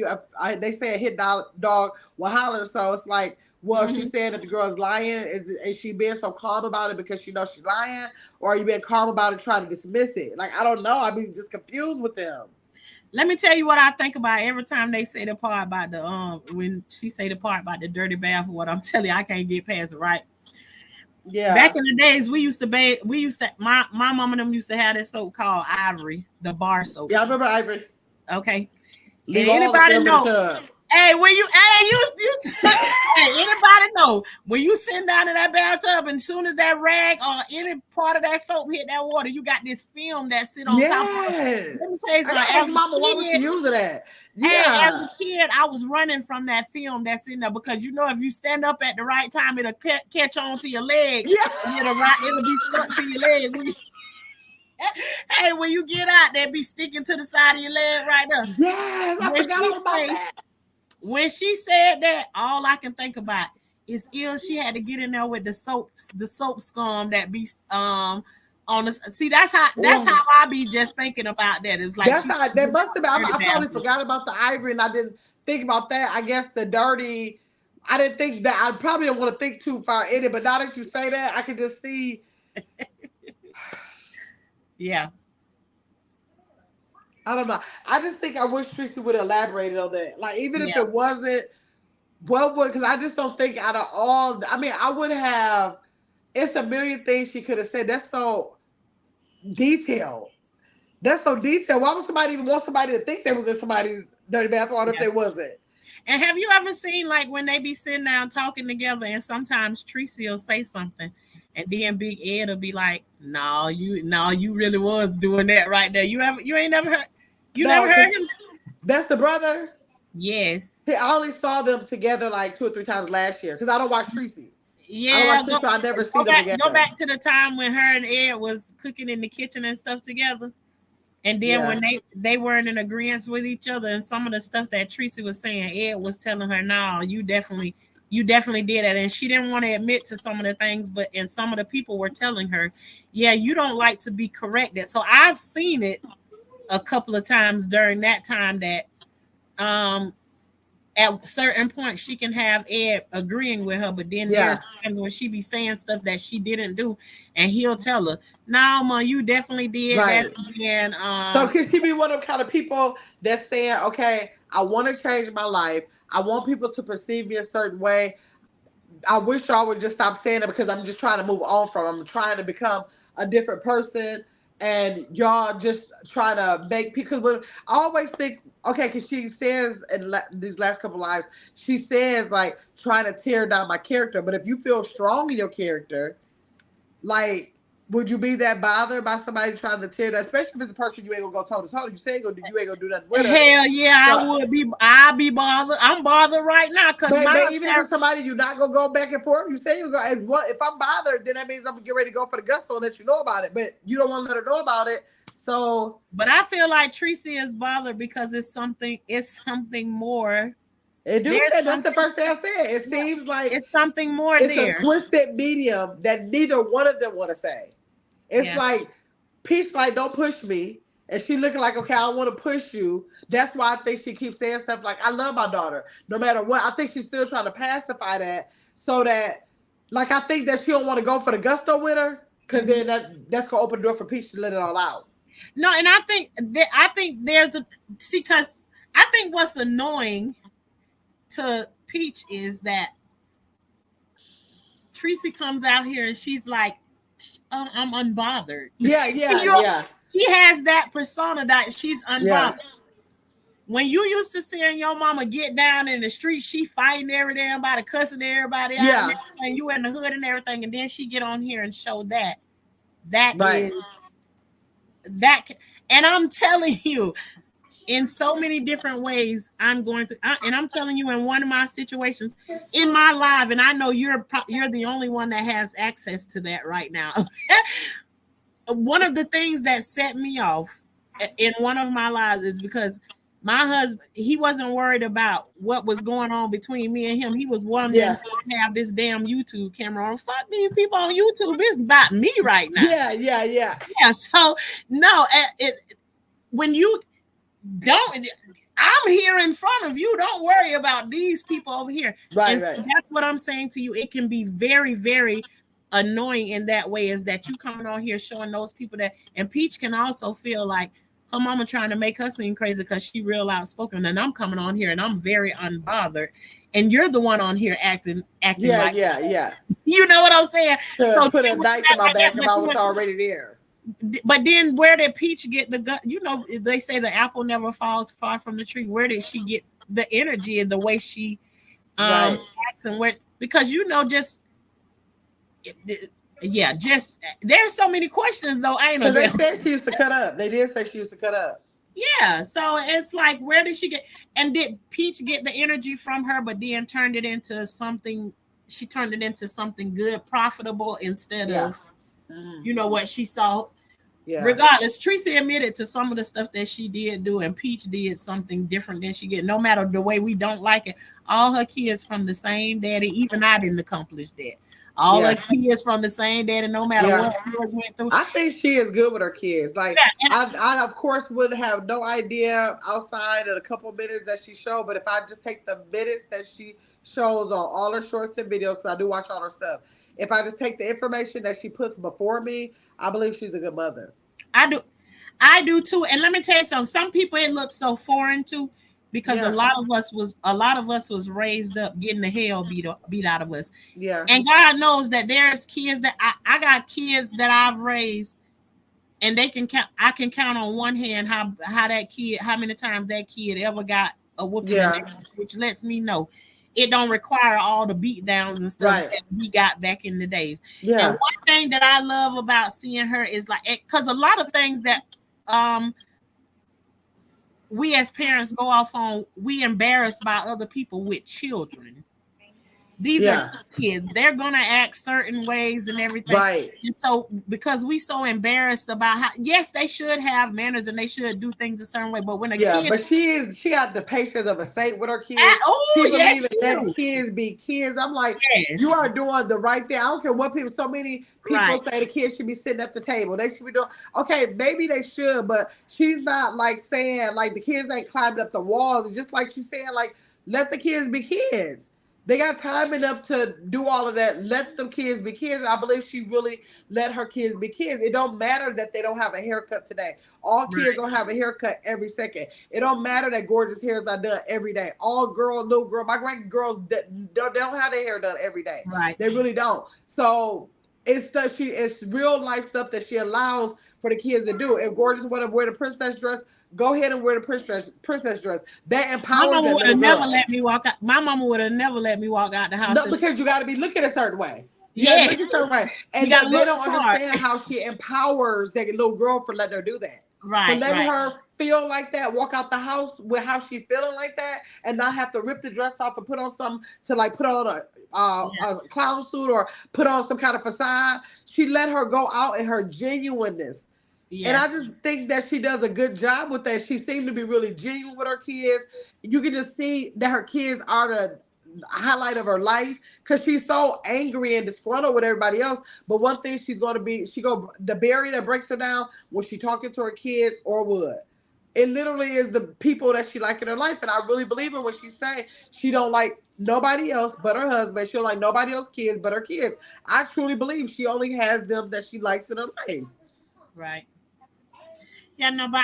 they say a hit dog will holler. So it's like, well, she said that the girl's lying. Is she being so calm about it because she knows she's lying? Or are you being calm about it trying to dismiss it? Like, I don't know. I be just confused with them. Let me tell you what I think about every time they say the part about the when she say the part about the dirty bath. What I'm telling you, I can't get past it. Right? Yeah. Back in the days, my mom and them used to have this soap called Ivory, the bar soap. Yeah, I remember Ivory. Okay. Leave anybody know? Hey, anybody know when you sit down in that bathtub and as soon as that rag or any part of that soap hit that water, you got this film that sit on top of it. Let me tell you something. As mama, why was she using that? Yeah. As a kid, I was running from that film that's in there because if you stand up at the right time, it'll catch on to your leg. Yeah. It'll be stuck to your leg. Hey, when you get out, they'll be sticking to the side of your leg right there. Yes, I forgot about that. When she said that, all I can think about is she had to get in there with the soap scum that be on on this. See, that's how I be just thinking about that. It's like that's how that must have been. I probably forgot about the Ivory, and I didn't think about that. I guess the dirty. I didn't think that. I probably don't want to think too far in it, but now that you say that, I can just see. Yeah. I don't know. I just think I wish Tracy would have elaborated on that. Like, even if it wasn't, what would, because I just don't think out of all, I mean, I would have, it's a million things she could have said. That's so detailed. That's so detailed. Why would somebody even want somebody to think they was in somebody's dirty bathroom if they wasn't? And have you ever seen, like, when they be sitting down talking together and sometimes Tracy will say something and then Big Ed will be like, no, you really was doing that right there. You ain't never heard, never heard him? That's the brother? Yes. See, I only saw them together like 2 or 3 times last year because I don't watch Tracy. Yeah. I don't watch Tracy, I never see them together. Go back to the time when her and Ed was cooking in the kitchen and stuff together. And then when they weren't in agreement with each other, and some of the stuff that Tracy was saying, Ed was telling her, no, you definitely did it. And she didn't want to admit to some of the things, and some of the people were telling her, yeah, you don't like to be corrected. So I've seen it a couple of times during that time that at certain points she can have Ed agreeing with her, but then there's times when she be saying stuff that she didn't do, and he'll tell her, "No, ma, you definitely did that." And so can she be one of the kind of people that's saying, "Okay, I want to change my life. I want people to perceive me a certain way. I wish y'all would just stop saying it because I'm just trying to move on from. I'm trying to become a different person." And y'all just try to make people. Because I always think, okay, because she says in these last couple lives, she says like trying to tear down my character. But if you feel strong in your character, like, would you be that bothered by somebody trying to tear that? Especially if it's a person you ain't gonna go toe to toe. You say you ain't gonna do nothing with her. Hell yeah, so, I would be. I'd be bothered. I'm bothered right now because even if it's somebody you're not gonna go back and forth, you say you go. And if I'm bothered, then that means I'm gonna get ready to go for the gusto and let you know about it. But you don't want to let her know about it. So, but I feel like Tracy is bothered because it's something more. That's the first thing I said. It seems like it's something more it's there. It's a twisted medium that neither one of them want to say. It's like Peach like, don't push me. And she looking like, okay, I want to push you. That's why I think she keeps saying stuff like, I love my daughter. No matter what. I think she's still trying to pacify that so that, like, I think that she don't want to go for the gusto with her because then that's going to open the door for Peach to let it all out. No, and I think there's because I think what's annoying to Peach is that Tracy comes out here and she's like, I'm unbothered. Yeah. She has that persona that she's unbothered. Yeah. When you used to seeing your mama get down in the street, she fighting everybody, cussing everybody out, and you in the hood and everything, and then she get on here and show that is that. And I'm telling you, in so many different ways, I'm telling you, in one of my situations in my life, and I know you're the only one that has access to that right now. One of the things that set me off in one of my lives is because my husband, he wasn't worried about what was going on between me and him. He was wondering if I have this damn YouTube camera on. Fuck these people on YouTube. It's about me right now. Yeah. So no, when you don't, I'm here in front of you. Don't worry about these people over here. Right. That's what I'm saying to you. It can be very, very annoying in that way, is that you coming on here showing those people that, and Peach can also feel like her mama trying to make her seem crazy because she real outspoken, and I'm coming on here and I'm very unbothered, and you're the one on here acting like you know what I'm saying. So put a knife in my back if I was already there. But then where did Peach get the gut? You know, they say the apple never falls far from the tree. Where did she get the energy and the way she acts, and where, because there's so many questions though. I know they said she used to cut up. They did say she used to cut up. Yeah, so it's like, where did she get? And did Peach get the energy from her, but then turned it into something? She turned it into something good, profitable, instead of what she saw. Yeah. Regardless, Tracy admitted to some of the stuff that she did do, and Peach did something different than she did. No matter the way we don't like it, all her kids from the same daddy. Even I didn't accomplish that. All her kids from the same daddy, no matter what kids went through. I think she is good with her kids. Like, I of course would have no idea outside of a couple minutes that she showed, but if I just take the minutes that she shows on all her shorts and videos, because I do watch all her stuff, if I just take the information that she puts before me, I believe she's a good mother. I do too. And let me tell you something. Some people it looks so foreign to, because a lot of us was raised up getting the hell beat out of us. Yeah. And God knows that there's kids that I got kids that I've raised, and they can count. I can count on one hand how many times that kid ever got a whooping, which lets me know it don't require all the beat downs and stuff that we got back in the days. Yeah. And one thing that I love about seeing her is like, because a lot of things that we as parents go off on, we embarrassed by other people with children. These are kids. They're going to act certain ways and everything. Right. And so because we so embarrassed about how, yes, they should have manners and they should do things a certain way. But when a kid... but she got the patience of a saint with her kids. She believes that kids be kids. I'm like, you are doing the right thing. I don't care what people, so many people say the kids should be sitting at the table. They should be doing, okay, maybe they should, but she's not like saying, like the kids ain't climbing up the walls. And just like she's saying, like, let the kids be kids. They got time enough to do all of that. Let them kids be kids. I believe she really let her kids be kids. It don't matter that they don't have a haircut today. All kids don't have a haircut every second. It don't matter that gorgeous hair is not done every day. All girl, little girl, my grand girls, they don't have their hair done every day. Right. They really don't. So it's real life stuff that she allows for the kids to do. If gorgeous want to wear the princess dress, go ahead and wear the princess dress. That empowers them. My mama would have never let me walk out. My mama would have never let me walk out the house. No, because you got to be looking a certain way. Yeah, look a certain way. And they don't understand how she empowers that little girl for letting her do that. Right. For letting her feel like that, walk out the house with how she feeling like that, and not have to rip the dress off and put on something to like put on a clown suit or put on some kind of facade. She let her go out in her genuineness. Yeah. And I just think that she does a good job with that. She seemed to be really genuine with her kids. You can just see that her kids are the highlight of her life because she's so angry and disgruntled with everybody else. But one thing she's going to be, the barrier that breaks her down when she's talking to her kids or would. It literally is the people that she like in her life. And I really believe her when she say she don't like nobody else but her husband. She don't like nobody else's kids but her kids. I truly believe she only has them that she likes in her life. Right. Yeah, no, but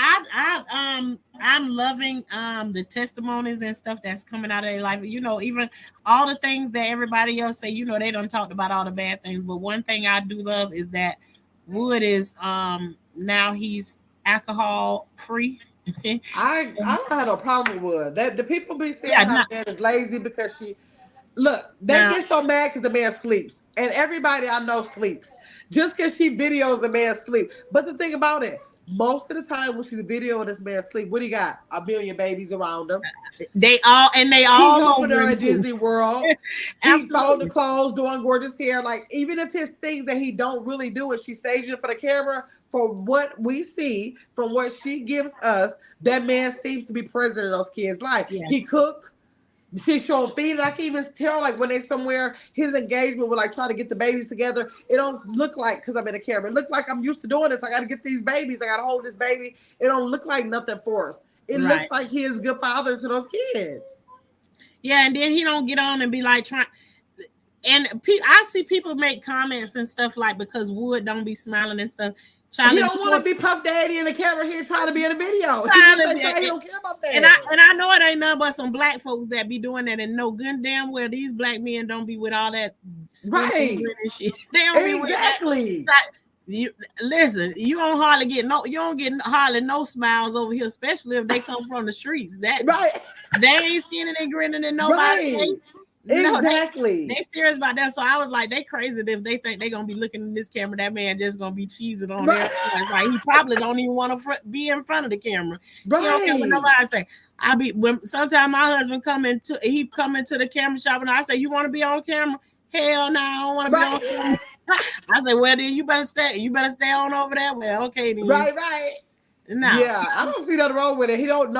I'm loving the testimonies and stuff that's coming out of their life. You know, even all the things that everybody else say, you know, they don't talk about all the bad things. But one thing I do love is that Wood is now he's alcohol free. I don't have no problem with Wood. That the people be saying how man is lazy because they get so mad because the man sleeps. And everybody I know sleeps. Just because she videos the man sleep. But the thing about it, most of the time when she's videoing this man sleep, what do you got? A million babies around him. They all over there at Disney World. He's sold the clothes, doing gorgeous hair. Like even if his things that he don't really do is she's staging for the camera, for what we see, from what she gives us, that man seems to be present in those kids' life. Yeah. He cook. She showing feeding. I can even tell like when they somewhere his engagement with like trying to get the babies together. It don't look like because I'm in the camera. It look like I'm used to doing this. I got to get these babies. I got to hold this baby. It don't look like nothing for us. It looks like he is a good father to those kids. Yeah, and then he don't get on and be like trying. And I see people make comments and stuff like because Wood don't be smiling and stuff. He don't want to be Puff Daddy in the camera here trying to be in a video. He don't care about that. And I know it ain't nothing but some black folks that be doing that and know good damn well these black men don't be with all that right and shit. They don't be with that. Listen, you don't get hardly no smiles over here, especially if they come from the streets. That they ain't skinning and grinning and nobody. Right. Exactly. They serious about that. So I was like, they crazy if they think they're gonna be looking in this camera. That man just gonna be cheesing on there. Like he probably don't even want to be in front of the camera. Right. He don't care what nobody say. Sometimes my husband come into the camera shop and I say, you want to be on camera? Hell no, I don't want to be on camera. I say, well then you better stay on over there. Well, okay then. Right. No. Yeah, I don't see nothing wrong with it. He don't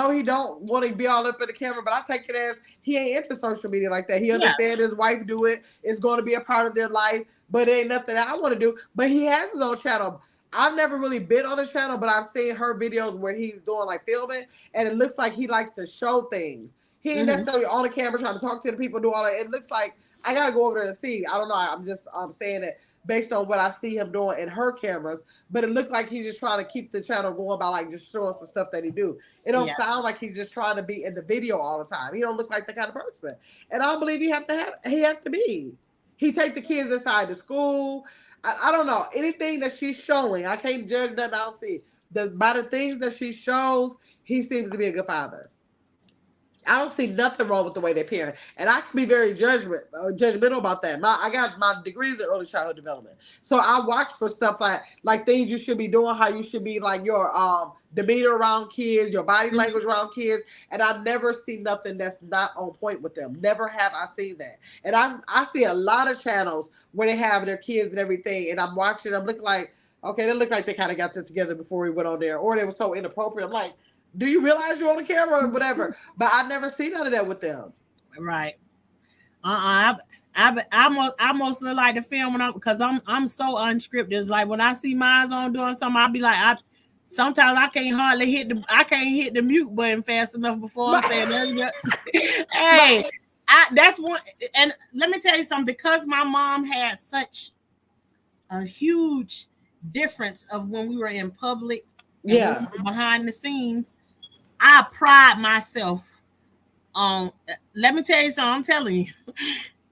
want to be all up in the camera, but I take it as he ain't into social media like that. He understands his wife do it. It's going to be a part of their life. but it ain't nothing that I want to do. But he has his own channel. I've never really been on his channel, but I've seen her videos where he's doing like filming, and it looks like he likes to show things. He ain't Mm-hmm. necessarily on the camera trying to talk to the people, do all that. It looks like I gotta go over there to see. I don't know. I'm saying it based on what I see him doing in her cameras, but it looked like he's just trying to keep the channel going by like just showing some stuff that he do. It don't Yeah. sound like he's just trying to be in the video all the time. He don't look like the kind of person, and I don't believe he have to be. He take the kids inside the school. I don't know anything that she's showing. I can't judge that. I'll see by the things that she shows. He seems to be a good father. I don't see nothing wrong with the way they parent, and I can be very judgmental about that. I got my degrees in early childhood development, so I watch for stuff like things you should be doing, how you should be like your demeanor around kids, your body language around kids, and I never see nothing that's not on point with them. Never have I seen that, and I see a lot of channels where they have their kids and everything, and I'm watching. I'm looking like, okay, they look like they kind of got this together before we went on there, or they were so inappropriate. I'm like, do you realize you're on the camera or whatever? But I never see none of that with them. Right. I mostly like to film when I'm so unscripted. It's like when I see mine on doing something, I'll be like, sometimes I can't hardly hit the mute button fast enough before I'm saying that. Hey, that's one. And let me tell you something. Because my mom had such a huge difference of when we were in public and when we were behind the scenes, I pride myself on. Let me tell you something. I'm telling you,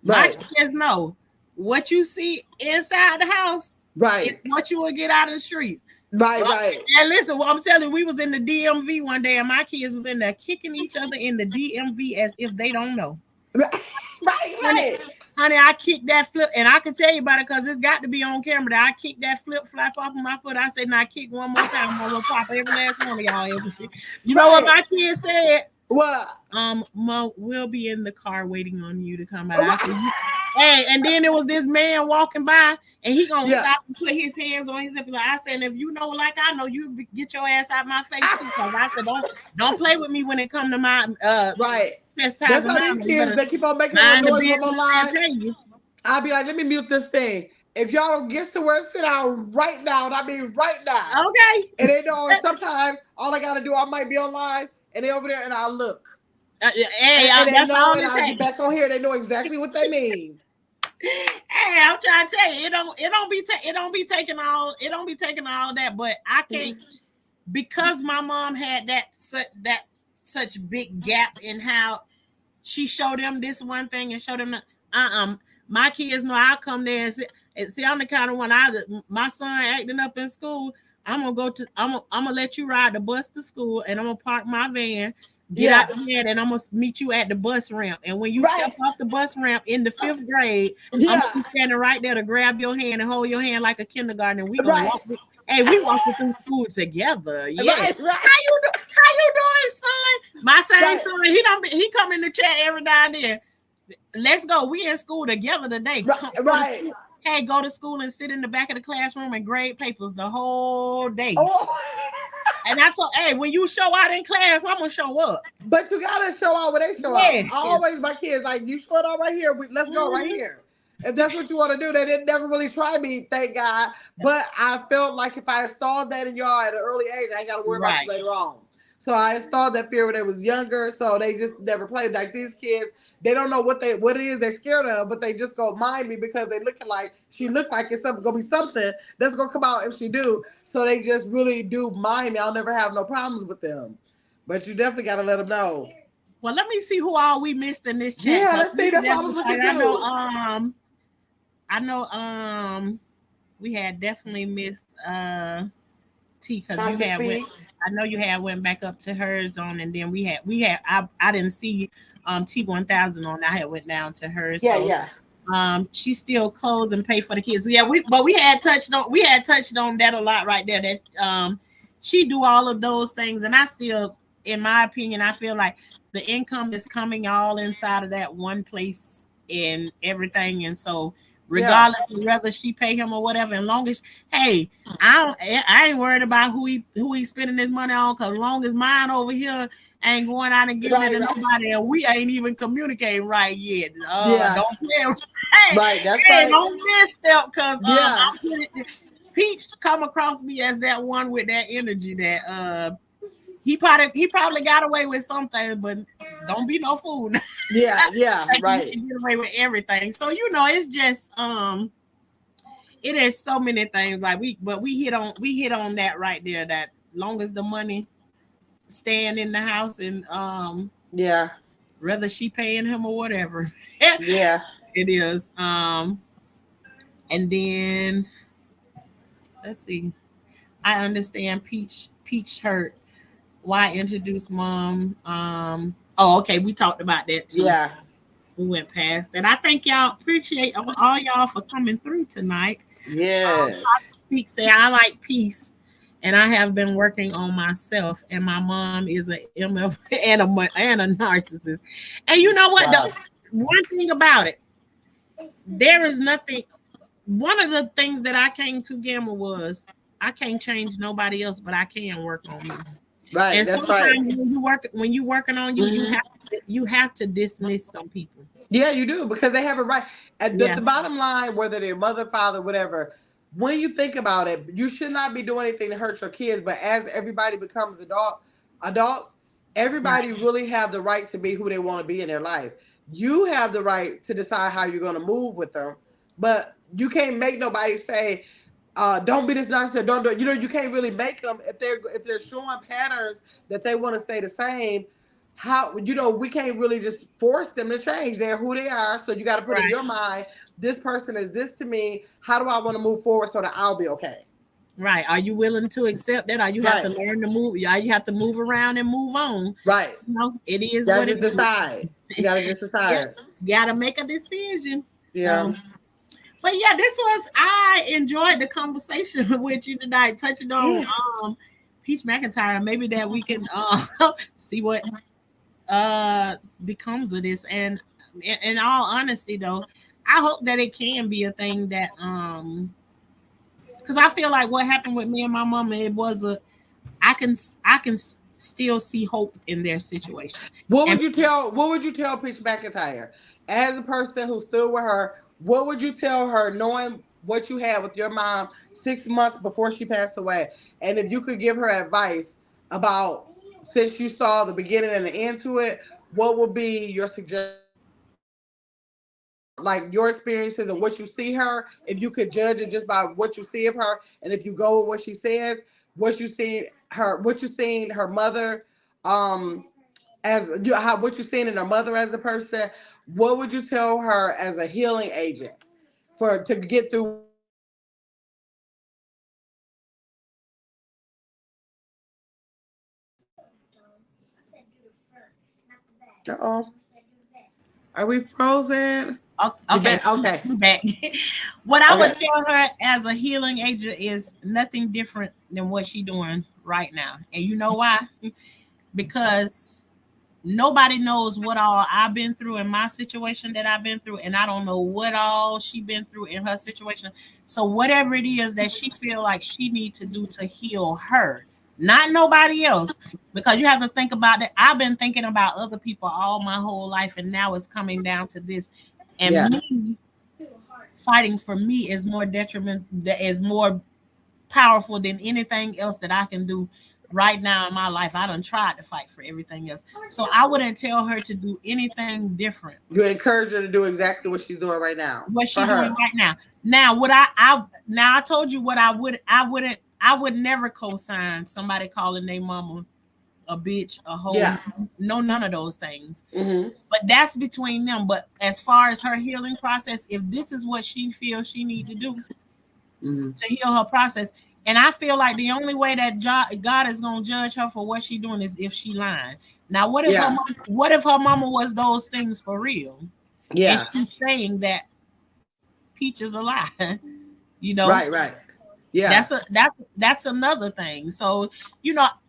my kids know what you see inside the house, right? Is what you will get out of the streets, right. And listen, what I'm telling you, we was in the DMV one day, and my kids was in there kicking each other in the DMV as if they don't know. Right. Honey, I kicked that flip, and I can tell you about it because it's got to be on camera. That I kicked that flip flap off of my foot. I said, "Now kick one more time, I'm gonna pop every last one of y'all." You know what my kids said? What? Mom, we'll be in the car waiting on you to come out. I said, hey, and then there was this man walking by, and he gonna stop and put his hands on his hip. I said, if you know like I know, you get your ass out my face too. Because I said, don't play with me when it come to my right. That's how these kids, they keep on making noise from online. I'll be like, let me mute this thing. If y'all don't get somewhere, sit down right now. And I mean right now. Okay. And they know sometimes all I gotta do, I might be online and they over there and I'll look. And they know, and I'll get back on here. They know exactly what they mean. Hey, I'm trying to tell you, it don't be taking all of that, but I can't because my mom had that such big gap in how she showed them this one thing and showed them my kids know I'll come there and see I'm the kind of one my son acting up in school. I'm gonna let you ride the bus to school and I'm gonna park my van, get out the van, and I'm gonna meet you at the bus ramp. And when you step off the bus ramp in the 5th grade, I'm gonna be standing right there to grab your hand and hold your hand like a kindergarten, and we gonna walk. Hey, we walking through school together. Yeah. Right. How you doing, son? My same son, he come in the chat every now and then. Let's go. We in school together today. Right. Hey, go to school and sit in the back of the classroom and grade papers the whole day. And I told, hey, when you show out in class, I'm gonna show up. But you gotta show out when they show out. Always my kids like, you show it out right here. Let's go right here. If that's what you want to do, they didn't never really try me, thank God. But I felt like if I installed that in y'all at an early age, I ain't got to worry about it later on. So I installed that fear when they was younger, so they just never played. Like these kids, they don't know what it is they're scared of, but they just go mind me because they looking like she look like it's gonna be something that's gonna come out if she do. So they just really do mind me. I'll never have no problems with them. But you definitely gotta let them know. Well, let me see who all we missed in this chat. Yeah, let's see. That's what I was looking to. I know we had definitely missed T because you had went, I know you had went back up to hers on, and then we had I didn't see T1000 on. I had went down to hers. Yeah. She still clothes and pay for the kids. Yeah, we had touched on that a lot right there. That she do all of those things, and I still, in my opinion, I feel like the income is coming all inside of that one place and everything, and so regardless of whether she pay him or whatever, as long as I ain't worried about who he's spending his money on, because as long as mine over here ain't going out and giving it to nobody, and we ain't even communicating right yet. Don't play. Right, that's right. Don't misstep, because Peach come across me as that one with that energy that he probably got away with something, but don't be no fool. Yeah, right. He can get away with everything. So it's just it is so many things like we hit on that right there, that long as the money staying in the house, and whether she paying him or whatever. Yeah. It is. And then let's see. I understand Peach hurt. Why introduce mom? Okay, we talked about that too. Yeah. We went past that. I thank y'all, appreciate all y'all for coming through tonight. Yes. Speak say I like peace, and I have been working on myself. And my mom is a MF and a narcissist. And you know what? Wow. One thing about it, there is nothing. One of the things that I came to Gamma was I can't change nobody else, but I can work on me. Right. And that's sometimes right. when you working on you, you have to dismiss some people. Yeah, you do, because they have it right. At the bottom line, whether they're mother, father, whatever, when you think about it, you should not be doing anything to hurt your kids. But as everybody becomes adults, everybody really have the right to be who they want to be in their life. You have the right to decide how you're going to move with them, but you can't make nobody say, don't be this narcissist. Don't do it. You can't really make them if they're showing patterns that they want to stay the same. How we can't really just force them to change. They're who they are. So you got to put in your mind, this person is this to me. How do I want to move forward so that I'll be okay? Right. Are you willing to accept that? Or you have to learn to move? Yeah, you have to move around and move on. Right. It is what it is. You gotta just decide. You gotta make a decision. Yeah. So, but yeah, I enjoyed the conversation with you tonight, touching on Peach McIntyre. Maybe that we can see what becomes of this. And in all honesty, though, I hope that it can be a thing that because I feel like what happened with me and my mama, it was I can still see hope in their situation. What would you tell Peach McIntyre as a person who stood with her? What would you tell her, knowing what you had with your mom 6 months before she passed away? And if you could give her advice about, since you saw the beginning and the end to it, what would be your suggestion? Like your experiences and what you see her, if you could judge it just by what you see of her, and if you go with what she says, what you seen her mother, what you seen in her mother as a person, what would you tell her as a healing agent to get through? Uh-oh. Are we frozen? Okay. Okay. Back. What I would tell her as a healing agent is nothing different than what she's doing right now. And you know why? Because nobody knows what all I've been through in my situation that I've been through, and I don't know what all she's been through in her situation. So whatever it is that she feel like she needs to do to heal her, not nobody else, because you have to think about that. I've been thinking about other people all my whole life, and now it's coming down to this. And me fighting for me is more powerful than anything else that I can do right now in my life. I done tried to fight for everything else. So I wouldn't tell her to do anything different. You encourage her to do exactly what she's doing right now. What she's doing right now. Now, I told you what I would never co-sign somebody calling their mama a bitch, a hoe. No, none of those things. Mm-hmm. But that's between them. But as far as her healing process, if this is what she feels she need to do to heal her process, and I feel like the only way that God is gonna judge her for what she's doing is if she lying. Now, what if her mama was those things for real? Yeah, and she's saying that Peach is a lie. Right. Yeah, that's another thing. So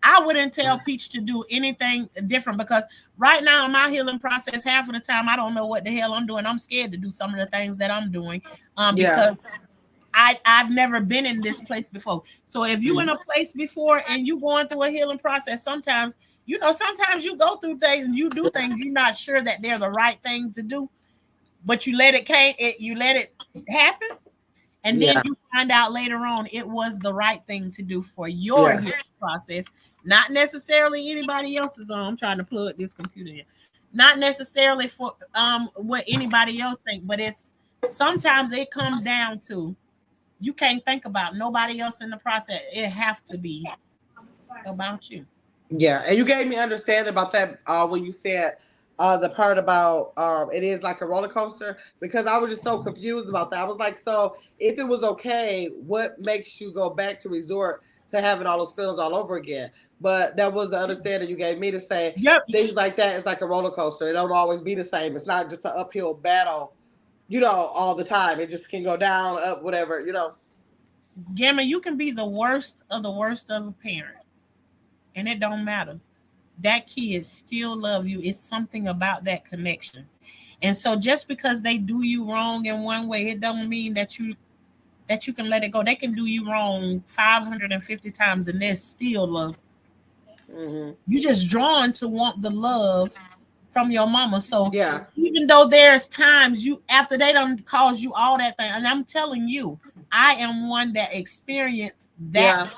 I wouldn't tell Peach to do anything different, because right now in my healing process, half of the time I don't know what the hell I'm doing. I'm scared to do some of the things that I'm doing because I've never been in this place before. So if you in a place before and you going through a healing process, sometimes sometimes you go through things and you do things you're not sure that they're the right thing to do, but you let it happen, and then Yeah. you find out later on it was the right thing to do for your Yeah. healing process, not necessarily anybody else's own. I'm trying to plug this computer in. Not necessarily for what anybody else think, but it's sometimes it comes down to you can't think about nobody else in the process. It have to be about you. Yeah, and you gave me understanding about that when you said the part about it is like a roller coaster, because I was just so confused about that. I was like, so if it was okay, what makes you go back to resort to having all those feelings all over again? But that was the understanding you gave me, to say Yep. things like that is like a roller coaster. It don't always be the same. It's not just an uphill battle, all the time. It just can go down, up, whatever. Gamma, you can be the worst of a parent, and it don't matter. That kid still love you. It's something about that connection. And so just because they do you wrong in one way, it don't mean that you can let it go. They can do you wrong 550 times and there's still love. Hmm. You just drawn to want the love from your mama. So Yeah. even though there's times you after they don't cause you all that thing, and I'm telling you, I am one that experienced that,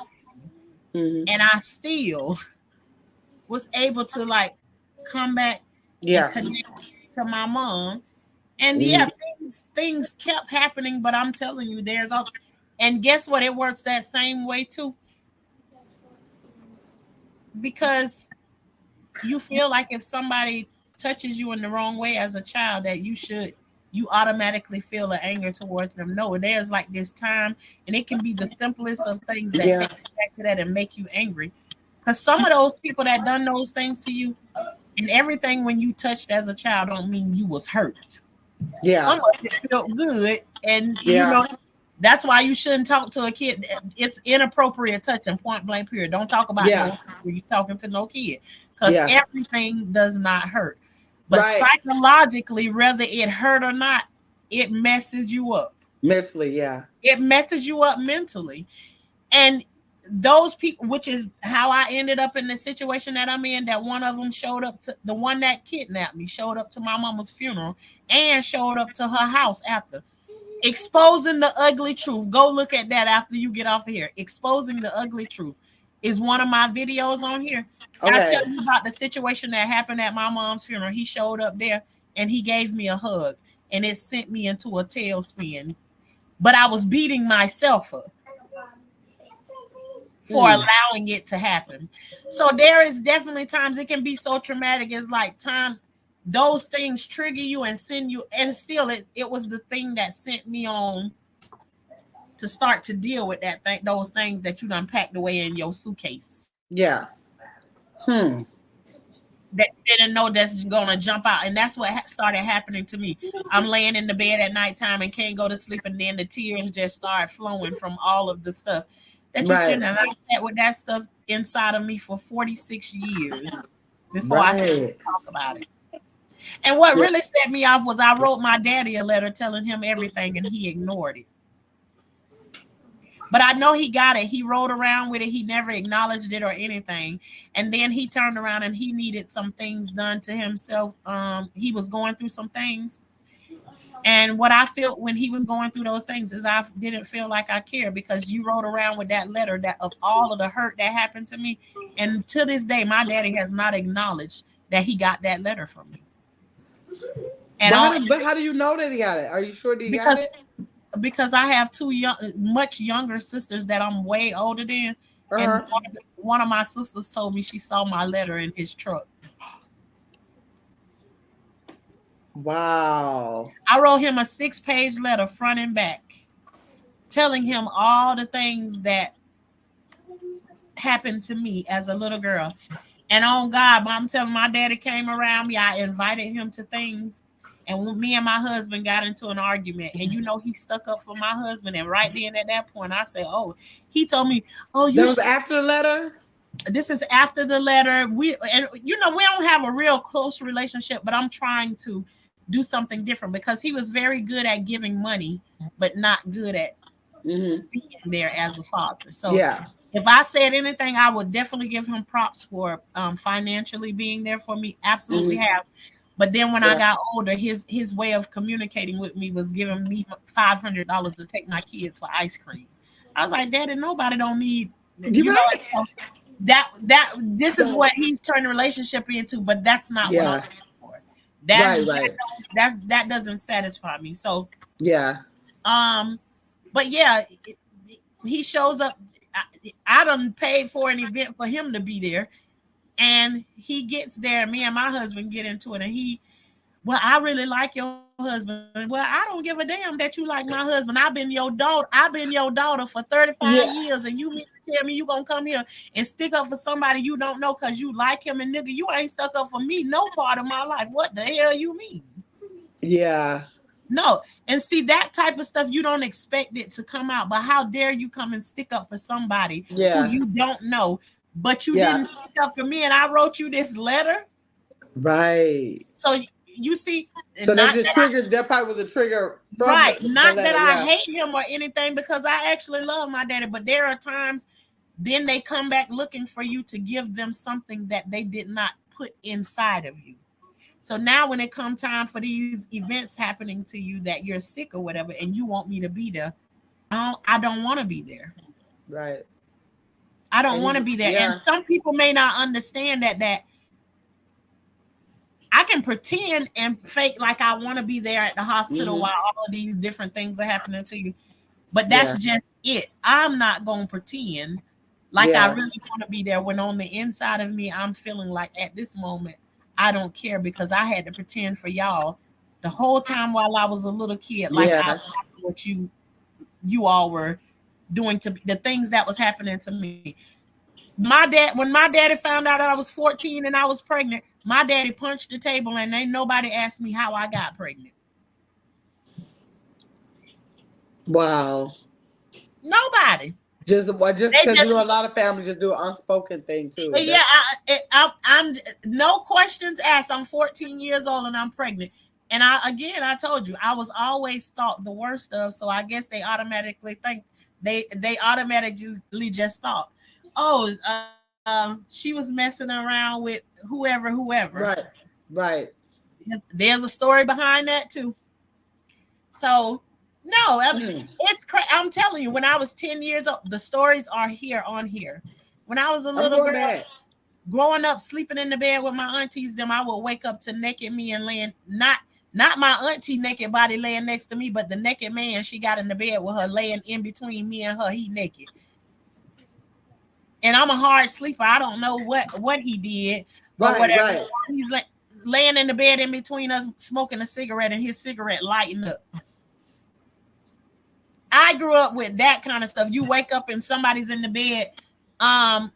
Yeah. Hmm. and I still was able to like come back and Yeah. connect to my mom. And Hmm. yeah, things kept happening, but I'm telling you, there's also, and guess what? It works that same way too, because you feel like if somebody touches you in the wrong way as a child, that you automatically feel the anger towards them. No, there's like this time, and it can be the simplest of things that Yeah. take you back to that and make you angry. Because some of those people that done those things to you, and everything when you touched as a child don't mean you was hurt. Yeah. Some of it felt good, and Yeah. that's why you shouldn't talk to a kid. It's inappropriate touching, point blank period. Don't talk about no Yeah. hurt when you're talking to no kid, because Yeah. everything does not hurt. But Right. psychologically, whether it hurt or not, it messes you up. Mentally, yeah. It messes you up mentally. And those people, which is how I ended up in the situation that I'm in, that one of them showed up to the one that kidnapped me, showed up to my mama's funeral and showed up to her house after. Exposing the ugly truth. Go look at that after you get off of here. Exposing the ugly truth is one of my videos on here. I tell Okay. you about the situation that happened at my mom's funeral. He showed up there and he gave me a hug, and it sent me into a tailspin. But I was beating myself up for Mm. allowing it to happen. So there is definitely times it can be so traumatic. It's like times those things trigger you and send you, and still it was the thing that sent me on to start to deal with those things that you done packed away in your suitcase Yeah. Hmm. that you didn't know that's gonna jump out. And that's what started happening to me. I'm laying in the bed at nighttime and can't go to sleep, and then the tears just start flowing from all of the stuff that you Right. shouldn't have. I sat with that stuff inside of me for 46 years before I started Right. to talk about it. And what Yeah. really set me off was I wrote my daddy a letter telling him everything, and he ignored it. But I know he got it. He rode around with it. He never acknowledged it or anything. And then he turned around and he needed some things done to himself. He was going through some things. And what I felt when he was going through those things is I didn't feel like I cared, because you rode around with that letter that of all of the hurt that happened to me. And to this day, my daddy has not acknowledged that he got that letter from me. And But all how do you know that he got it? Are you sure that he got because it? because I have two much younger sisters that I'm way older than, Uh and huh. one of my sisters told me she saw my letter in his truck. Wow. I wrote him a 6-page letter, front and back, telling him all the things that happened to me as a little girl. And on God, I'm telling my daddy came around me. I invited him to things. And when me and my husband got into an argument, and he stuck up for my husband. And right then at that point, I said, "Oh," he told me, "Oh, That you was should." after the letter. This is after the letter. We don't have a real close relationship, but I'm trying to do something different, because he was very good at giving money, but not good at being there as a father. So Yeah. if I said anything, I would definitely give him props for financially being there for me. Absolutely have. But then when I Yeah. got older, his way of communicating with me was giving me $500 to take my kids for ice cream. I was like, Daddy, nobody don't need, You right? that this is So, what he's turned the relationship into, but that's not what I'm yeah. looking for. That's Right. that doesn't satisfy me. So Yeah. um, but yeah, he shows up. I done paid for an event for him to be there, and he gets there. Me and my husband get into it, and well, I really like your husband. Well, I don't give a damn that you like my husband. I've been your daughter for 35 Yeah. years, and you mean to tell me you gonna come here and stick up for somebody you don't know because you like him, and nigga, you ain't stuck up for me no part of my life. What the hell you mean? Yeah. No, and see that type of stuff, you don't expect it to come out, but how dare you come and stick up for somebody who Yeah. you don't know, but you Yeah. didn't stick up for me, and I wrote you this letter. Right. So you see, So that not just triggered. That probably was a trigger from right, the not that letter. I Yeah. hate him or anything, because I actually love my daddy, but there are times then they come back looking for you to give them something that they did not put inside of you. So now when it comes time for these events happening to you that you're sick or whatever, and you want me to be there, I don't want to be there. Right. I don't And want to be there. And yeah. some people may not understand that I can pretend and fake like I want to be there at the hospital while all of these different things are happening to you. But that's Yeah. just it. I'm not going to pretend like I Yeah. really want to be there when on the inside of me, I'm feeling like at this moment, I don't care because I had to pretend for y'all the whole time while I was a little kid, like I Yeah. liked what you all were doing to me, the things that was happening to me. When my daddy found out I was 14 and I was pregnant, my daddy punched the table and ain't nobody asked me how I got pregnant. Wow. Nobody. Just They because just a lot of families just do an unspoken thing too. yeah, That's I'm no questions asked. I'm 14 years old and I'm pregnant. And I told you, I was always thought the worst of. So I guess they automatically think they automatically just thought, oh, she was messing around with whoever. right. Right. There's a story behind that too. So no, Mm. I'm telling you, when I was 10 years old, the stories are here on here. When I was a I'm little going girl, back. growing up, sleeping in the bed with my aunties, them I would wake up to naked me and laying not my auntie naked body laying next to me, but the naked man she got in the bed with her laying in between me and her. He naked, and I'm a hard sleeper. I don't know what he did or Right. whatever. Right. He's like laying in the bed in between us, smoking a cigarette, and his cigarette lighting up. I grew up with that kind of stuff. You wake up and somebody's in the bed. Um,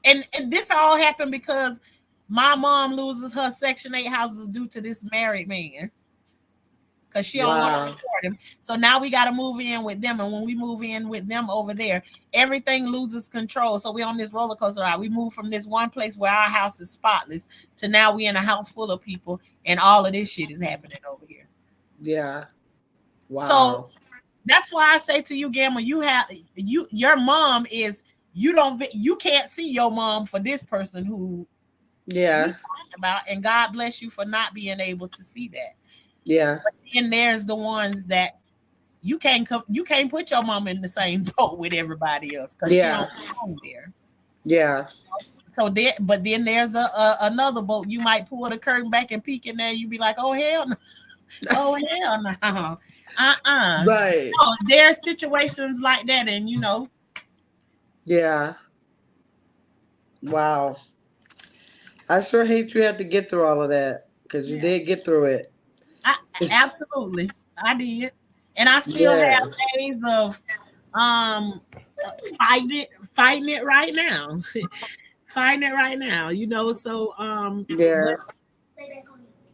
and this all happened because my mom loses her Section 8 houses due to this married man because she don't want to Wow. report him. So now we got to move in with them. And when we move in with them over there, everything loses control. So we on this roller coaster ride. We move from this one place where our house is spotless to now we in a house full of people and all of this shit is happening over here. Yeah. So Wow. that's why I say to you, Gamma, your mom is you can't see your mom for this person who we Yeah. talking about, and God bless you for not being able to see that. Yeah. But then there's the ones that you can't put your mom in the same boat with everybody else because she Yeah. don't belong there. Yeah. So there, but then there's another boat. You might pull the curtain back and peek in there. You be like, oh hell no, oh hell no, Right. No, there are situations like that, and Yeah. Wow. I sure hate you had to get through all of that because you yeah, did get through it. absolutely, I did, and I still have Yes. days of um fighting it right now, fighting it right now. So but Yeah.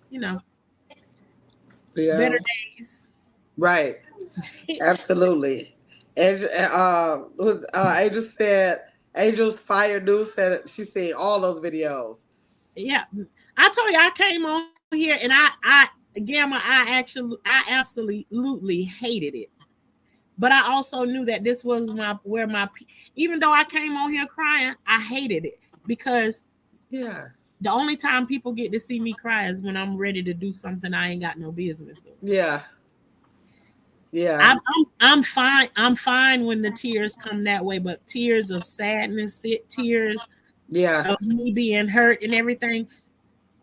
you know, Yeah. better days. Right. Absolutely. And Angel said Angel's Fire News said she seen all those videos. Yeah, I told you I came on here and I Gamma, I absolutely hated it But I also knew that this was even though I came on here crying, I hated it because Yeah. the only time people get to see me cry is when I'm ready to do something I ain't got no business doing. Yeah. Yeah. I'm fine. I'm fine when the tears come that way, but tears of sadness, tears Yeah. of me being hurt and everything,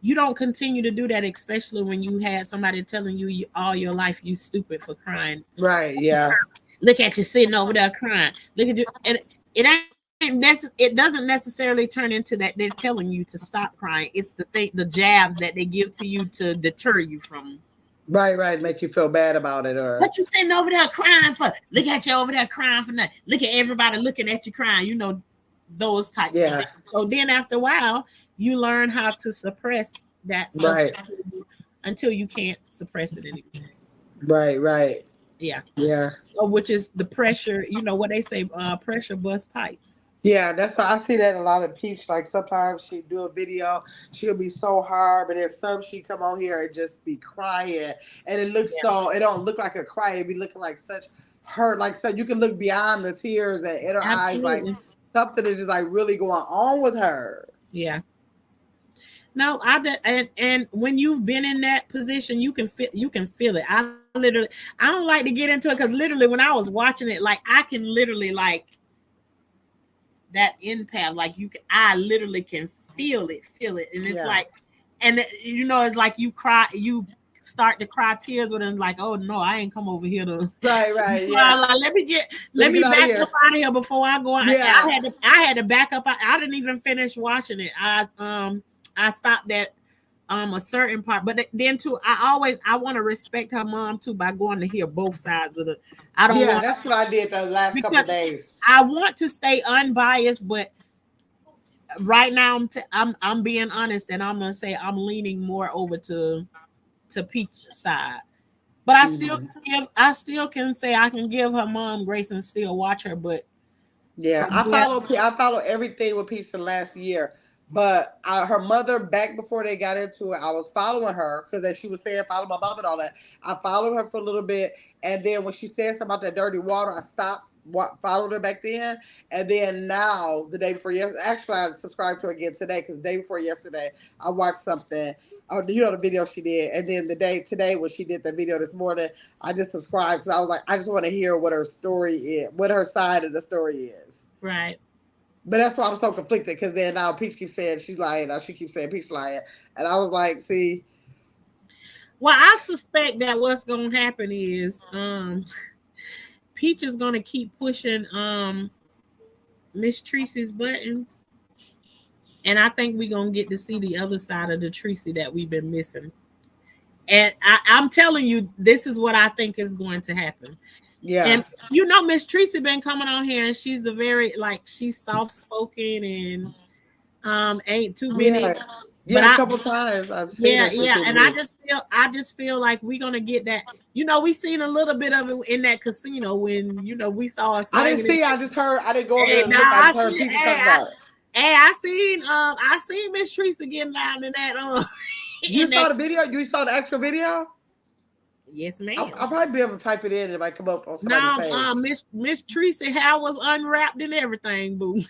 you don't continue to do that, especially when you had somebody telling you all your life you stupid for crying. Right. Yeah. Look at you sitting over there crying. Look at you, and it doesn't necessarily turn into that they're telling you to stop crying. It's the jabs that they give to you to deter you from. Right. Right. Make you feel bad about it, or What you sitting over there crying for? Look at you over there crying for nothing. Look at everybody looking at you crying. Those types of yeah. things. So then after a while, you learn how to suppress that stuff Right. until you can't suppress it anymore. Right. Right. Yeah. Yeah. So, which is the pressure, what they say, pressure bust pipes. Yeah, that's why I see that a lot of Peach. Like sometimes she do a video, she'll be so hard, but then some she come on here and just be crying, and it looks Yeah, so. It don't look like a cry. It be looking like such hurt. Like so, you can look beyond the tears and in her eyes, like absolutely. something is just like really going on with her. Yeah. No, and when you've been in that position, you can feel it. I don't like to get into it because literally when I was watching it, like I can literally like that empath, like I literally can feel it, and it's Yeah. like, and it's like you cry, you start to cry tears with it, like, oh no, I ain't come over here to Right. Right. cry. Yeah. Like, Let let me me get out of back here. up out of here before I go. Yeah. I had to back up. I didn't even finish watching it. I stopped at a certain part, but then too, I want to respect her mom too by going to hear both sides of the. I don't Yeah. want That's what I did the last couple because of days. I want to stay unbiased, but right now I'm being honest, and I'm gonna say I'm leaning more over to Peach side. But Mhm. I still can say I can give her mom grace and still watch her. But Yeah, from there, I follow everything with Peach the last year. But her mother, back before they got into it, I was following her because as she was saying, follow my mom and all that. I followed her for a little bit, and then when she said something about that dirty water, I stopped. Followed her back then, and then now the day before yesterday, actually I subscribed to her again today because the day before yesterday I watched something. Oh, the video she did, and then the day today when she did the video this morning, I just subscribed because I was like, I just want to hear what her story is, what her side of the story is. right. But that's why I'm so conflicted because then now Peach keeps saying she's lying. Now she keeps saying Peach lying, and I was like, see, Well, I suspect that what's gonna happen is Peach is gonna keep pushing Miss Tracy's buttons, and I think we're gonna get to see the other side of the Tracy that we've been missing. And I'm telling you, this is what I think is going to happen. yeah, And Miss Tracy been coming on here, and she's a very she's soft spoken and ain't too many. yeah, But yeah. A couple times I've seen her. She yeah, seemed to and be. I just feel like we're gonna get that. We seen a little bit of it in that casino when we saw her I didn't swinging. see. I just heard. I didn't go over there And to now look. I I just heard see. people talk about it. Hey, I seen Miss Teresa getting down in that. You In saw that. the video? You saw the actual video? Yes, I'll ma'am. probably be able to type it in. It might come up on somebody's Now, page. Miss Teresa hair was unwrapped and everything, boo.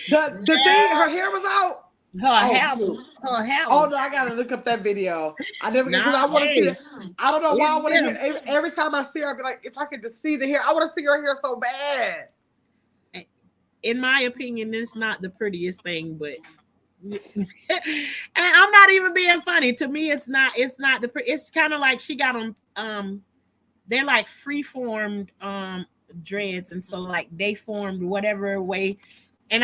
The thing, her hair was out. Her Oh hair shoot. was her hair Oh was no, I gotta look up that video. I never because nah. I want to see Hey, it. I don't know why I it's want to hear. them. Every time I see her, I be like, if I could just see the hair, I want to see her hair so bad. In my opinion, it's not the prettiest thing, but and I'm not even being funny. To me, it's not it's kind of like she got them they're like free formed dreads, and so like they formed whatever way, and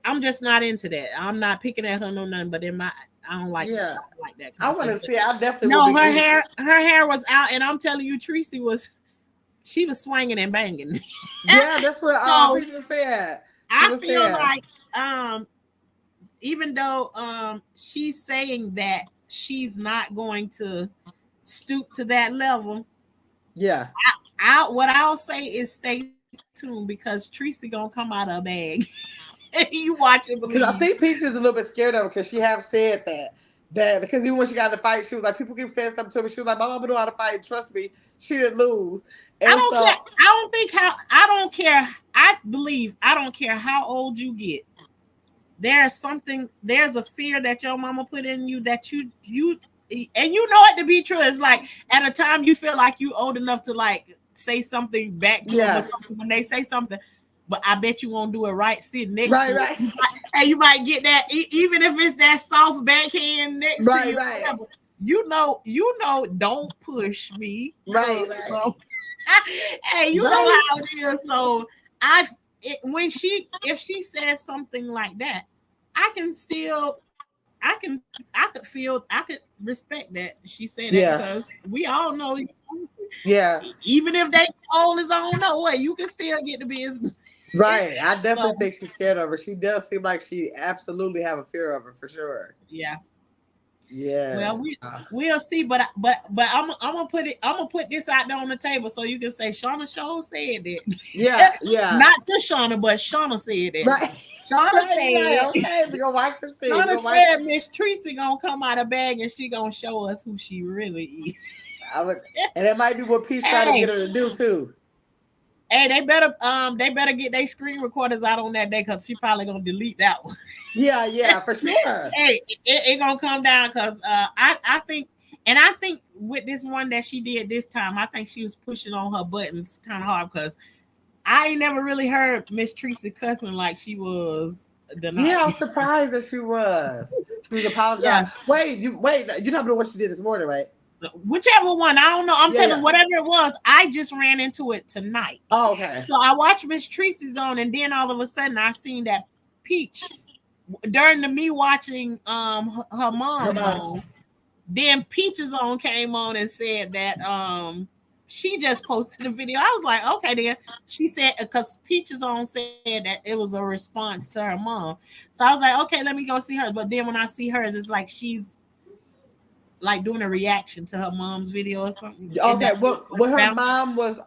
I'm just not into that. I'm not picking at her no nothing, but in my I don't like Yeah, that kind I of want stuff. to But see. I definitely will no, be interested. her hair was out, and I'm telling you, Tracy she was swinging and banging. Yeah, that's what So people said. I People feel said, like even though she's saying that she's not going to stoop to that level, yeah. what I'll say is stay tuned because Tracy gonna come out of her bag. You watch and Because I believe. think Peach is a little bit scared of it because she have said that because even when she got in the fight, she was like, people keep saying something to me. She was like, my mama knew how to fight. Trust me, she didn't lose. I And don't so care. I don't care. I believe I don't care how old you get. There's a fear that your mama put in you that you and you know it to be true. It's like at a time you feel like you old enough to like say something back to them or something when they say something, but I bet you won't do it right sitting next to right. you. And you might get that even if it's that soft backhand next to you. Right. You know, don't push me. Right. Hey, you know Right. how it is. So if she says something like that, I can still I could respect that she said that Yeah. because we all know Yeah. even if they all is on no way, you can still get the business. Right. I definitely So think she's scared of her. She does seem like she absolutely have a fear of her for sure. yeah. Yes. Well, we'll see, but I'm gonna put it. I'm gonna put this out there on the table so you can say Shauna Show said Yeah. that. Yeah. Not to Shauna, but Shauna said that. Right. Shauna Right. said. Okay. We gonna watch the scene. Shauna said Miss Tracy gonna come out of bag and she gonna show us who she really is. And that might be what Peach trying to get her to do too. Hey, they better get their screen recorders out on that day because she probably gonna delete that one. Yeah, for sure. Hey, it gonna come down because I think with this one that she did this time, I think she was pushing on her buttons kind of hard because I ain't never really heard Miss Tracy cussing like she was the night. Yeah, I was surprised that she was. She was apologizing. Yeah. Wait, you don't know what she did this morning, right? Whichever one, I don't know. I'm telling Yeah. whatever it was, I just ran into it tonight. Oh, okay. So I watched Miss Tracy's on, and then all of a sudden I seen that Peach during me watching her mom on. Then Peach's on came on and said that she just posted a video. I was like, okay, then she said because Peach's on said that it was a response to her mom. So I was like, okay, let me go see her. But then when I see hers, it's like she's like doing a reaction to her mom's video or something. Okay, when her mom was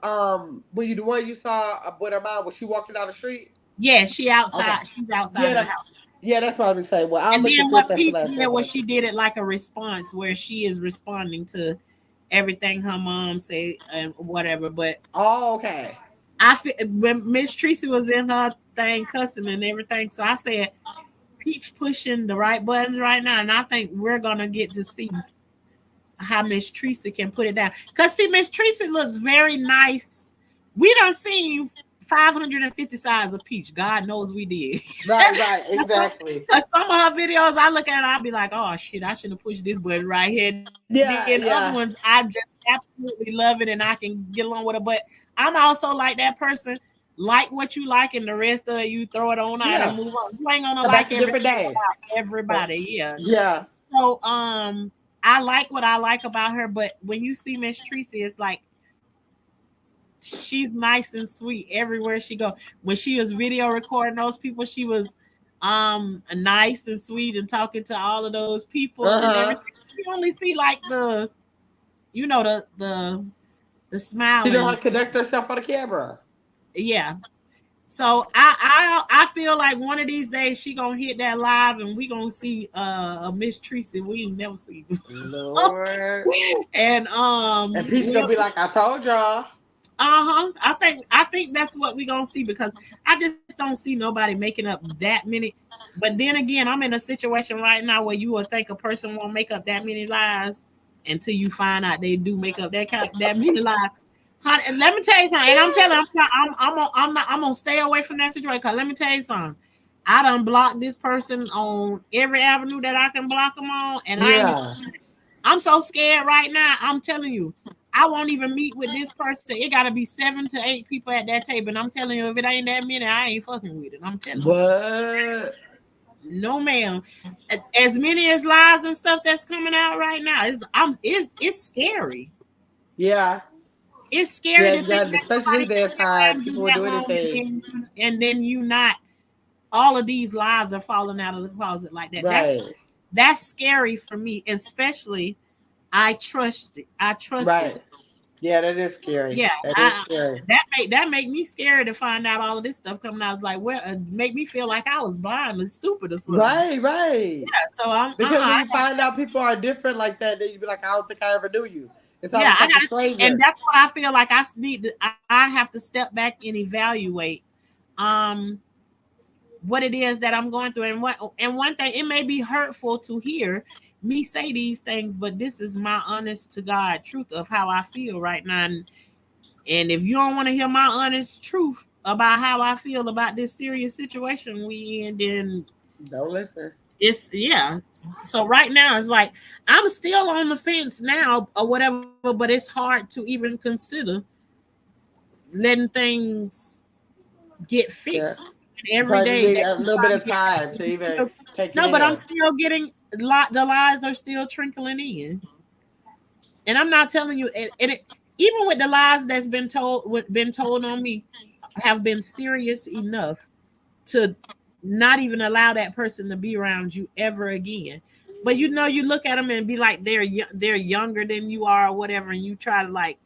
when you the one you saw with her mom was she walking down the street? Yeah, she outside. Okay. She's outside the house. Yeah, that's probably the same. Well, I'll And look then at what that Peach last did was she did it like a response where she is responding to everything her mom say and whatever. But okay. I feel when Miss Tracy was in her thing cussing and everything, so I said Peach pushing the right buttons right now, and I think we're gonna get to see how Miss Tracy can put it down. Cause see, Miss Tracy looks very nice. We done seen 550 sides of Peach. God knows we did. Right, exactly. Some of her videos, I look at it, I'll be like, oh shit, I should have pushed this button right here. And other ones, I just absolutely love it and I can get along with it. But I'm also like that person, like what you like, and the rest of it, you throw it on out and move on. You ain't gonna like everybody. Yeah. So I like what I like about her, but when you see Miss Tracy, it's like she's nice and sweet everywhere she go. When she was video recording those people, she was nice and sweet and talking to all of those people and everything. You only see like the smile. She know how to connect herself on the camera. Yeah. So I feel like one of these days she gonna hit that live and we gonna see a Miss Tracy we ain't never seen before. Lord. and Peach gonna be like, I told y'all. I think that's what we gonna see because I just don't see nobody making up that many. But then again, I'm in a situation right now where you would think a person won't make up that many lies until you find out they do make up that many lies. And let me tell you something. And I'm telling you, I'm gonna stay away from that situation. Cause let me tell you something. I done blocked this person on every avenue that I can block them on, and I'm so scared right now. I'm telling you, I won't even meet with this person. It got to be 7 to 8 people at that table, and I'm telling you, if it ain't that many, I ain't fucking with it. I'm telling you. No, ma'am. As many as lies and stuff that's coming out right now, it's scary. Yeah. It's scary to think especially that time people would do anything. And then you not all of these lies are falling out of the closet like that. Right. That's scary for me, especially I trust it. It. Yeah, that is scary. Yeah, that is scary. That make me scared to find out all of this stuff coming out. Like, make me feel like I was blind and stupid or something. Right. Yeah, so I'm because when you find out people are different like that, then you be like, I don't think I ever knew you. It's Yeah, almost I like a got it. And stranger. that's what I feel like I need to, I have to step back and evaluate um what it is that I'm going through. And one thing, it may be hurtful to hear me say these things, but this is my honest to God truth of how I feel right now. And if you don't want to hear my honest truth about how I feel about this serious situation we in, then Don't listen. it's yeah. So right now it's like I'm still on the fence now or whatever, but it's hard to even consider letting things get Yeah. fixed. And every Probably day need that a you little try bit to of get time to even back, take it no, but I'm in. still getting the lies are still trickling in, and I'm not telling you. Even with the lies that's been told on me, have been serious enough to not even allow that person to be around you ever again. But you know, you look at them and be like they're younger than you are or whatever, and you try to like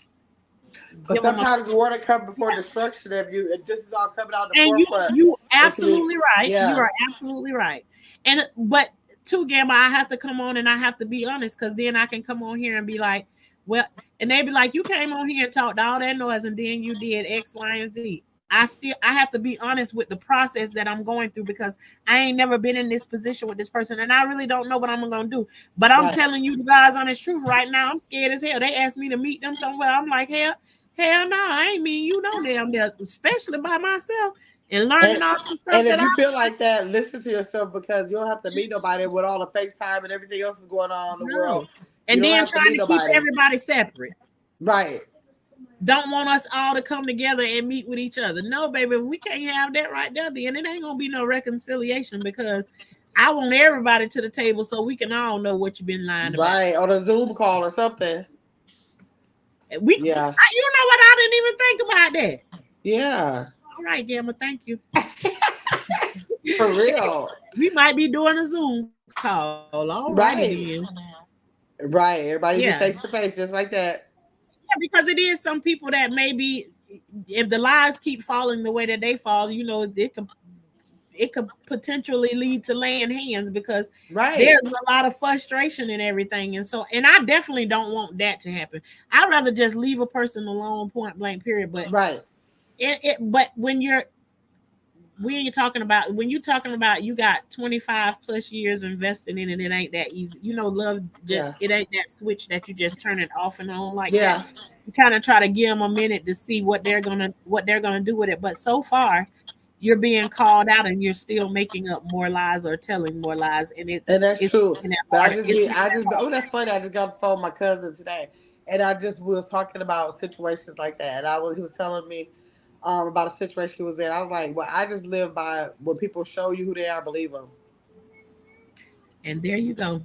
But give them a sometimes water comes before destruction. If this is all coming out in the and forefront, you it can be, absolutely right. You yeah. are absolutely right. And but too, Gamma, I have to come on and I have to be honest because then I can come on here and be like, well, and they be like, you came on here and talked all that noise and then you did X, Y, and Z. I have to be honest with the process that I'm going through because I ain't never been in this position with this person and I really don't know what I'm gonna do. But I'm Right. telling you the guys honest truth right now. I'm scared as hell. They asked me to meet them somewhere. I'm like, hell no, I ain't mean you know damn there, especially by myself and And learning all the stuff and that if I you feel like that, listen to yourself because you don't have to meet nobody with all the FaceTime and everything else is going on in the world. know. You And don't then have to trying meet to keep nobody. everybody separate. Right. Don't want us all to come together and meet with each other. No, baby, we can't have that right there. Then it ain't gonna be no reconciliation because I want everybody to the table so we can all know what you've been lying about. Right. On a Zoom call or something. Yeah. You know what? I didn't even think about that. Yeah. All right, Gamma, thank you. For real. We might be doing a Zoom call. All righty then. Right. Right. Everybody Yeah. be face to face just like that. Yeah, because it is some people that maybe if the lies keep falling the way that they fall, you know, it could potentially lead to laying hands because Right. there's a lot of frustration and everything. And I definitely don't want that to happen. I'd rather just leave a person alone, point blank, period. But Right. but when you're talking about you got 25 plus years invested in it, it ain't that easy. You know, love just Yeah. it ain't that switch that you just turn it off and on like that. Yeah. You kind of try to give them a minute to see what they're gonna do with it. But so far, you're being called out and you're still making up more lies or telling more lies, and And that's it's true. making it But harder. It's making I it just, oh, harder. that's funny. I just got on the phone with my cousin today, and we was talking about situations like that. And he was telling me, about a situation he was in. I was like, well, I just live by when people show you who they are, believe them. And there you go.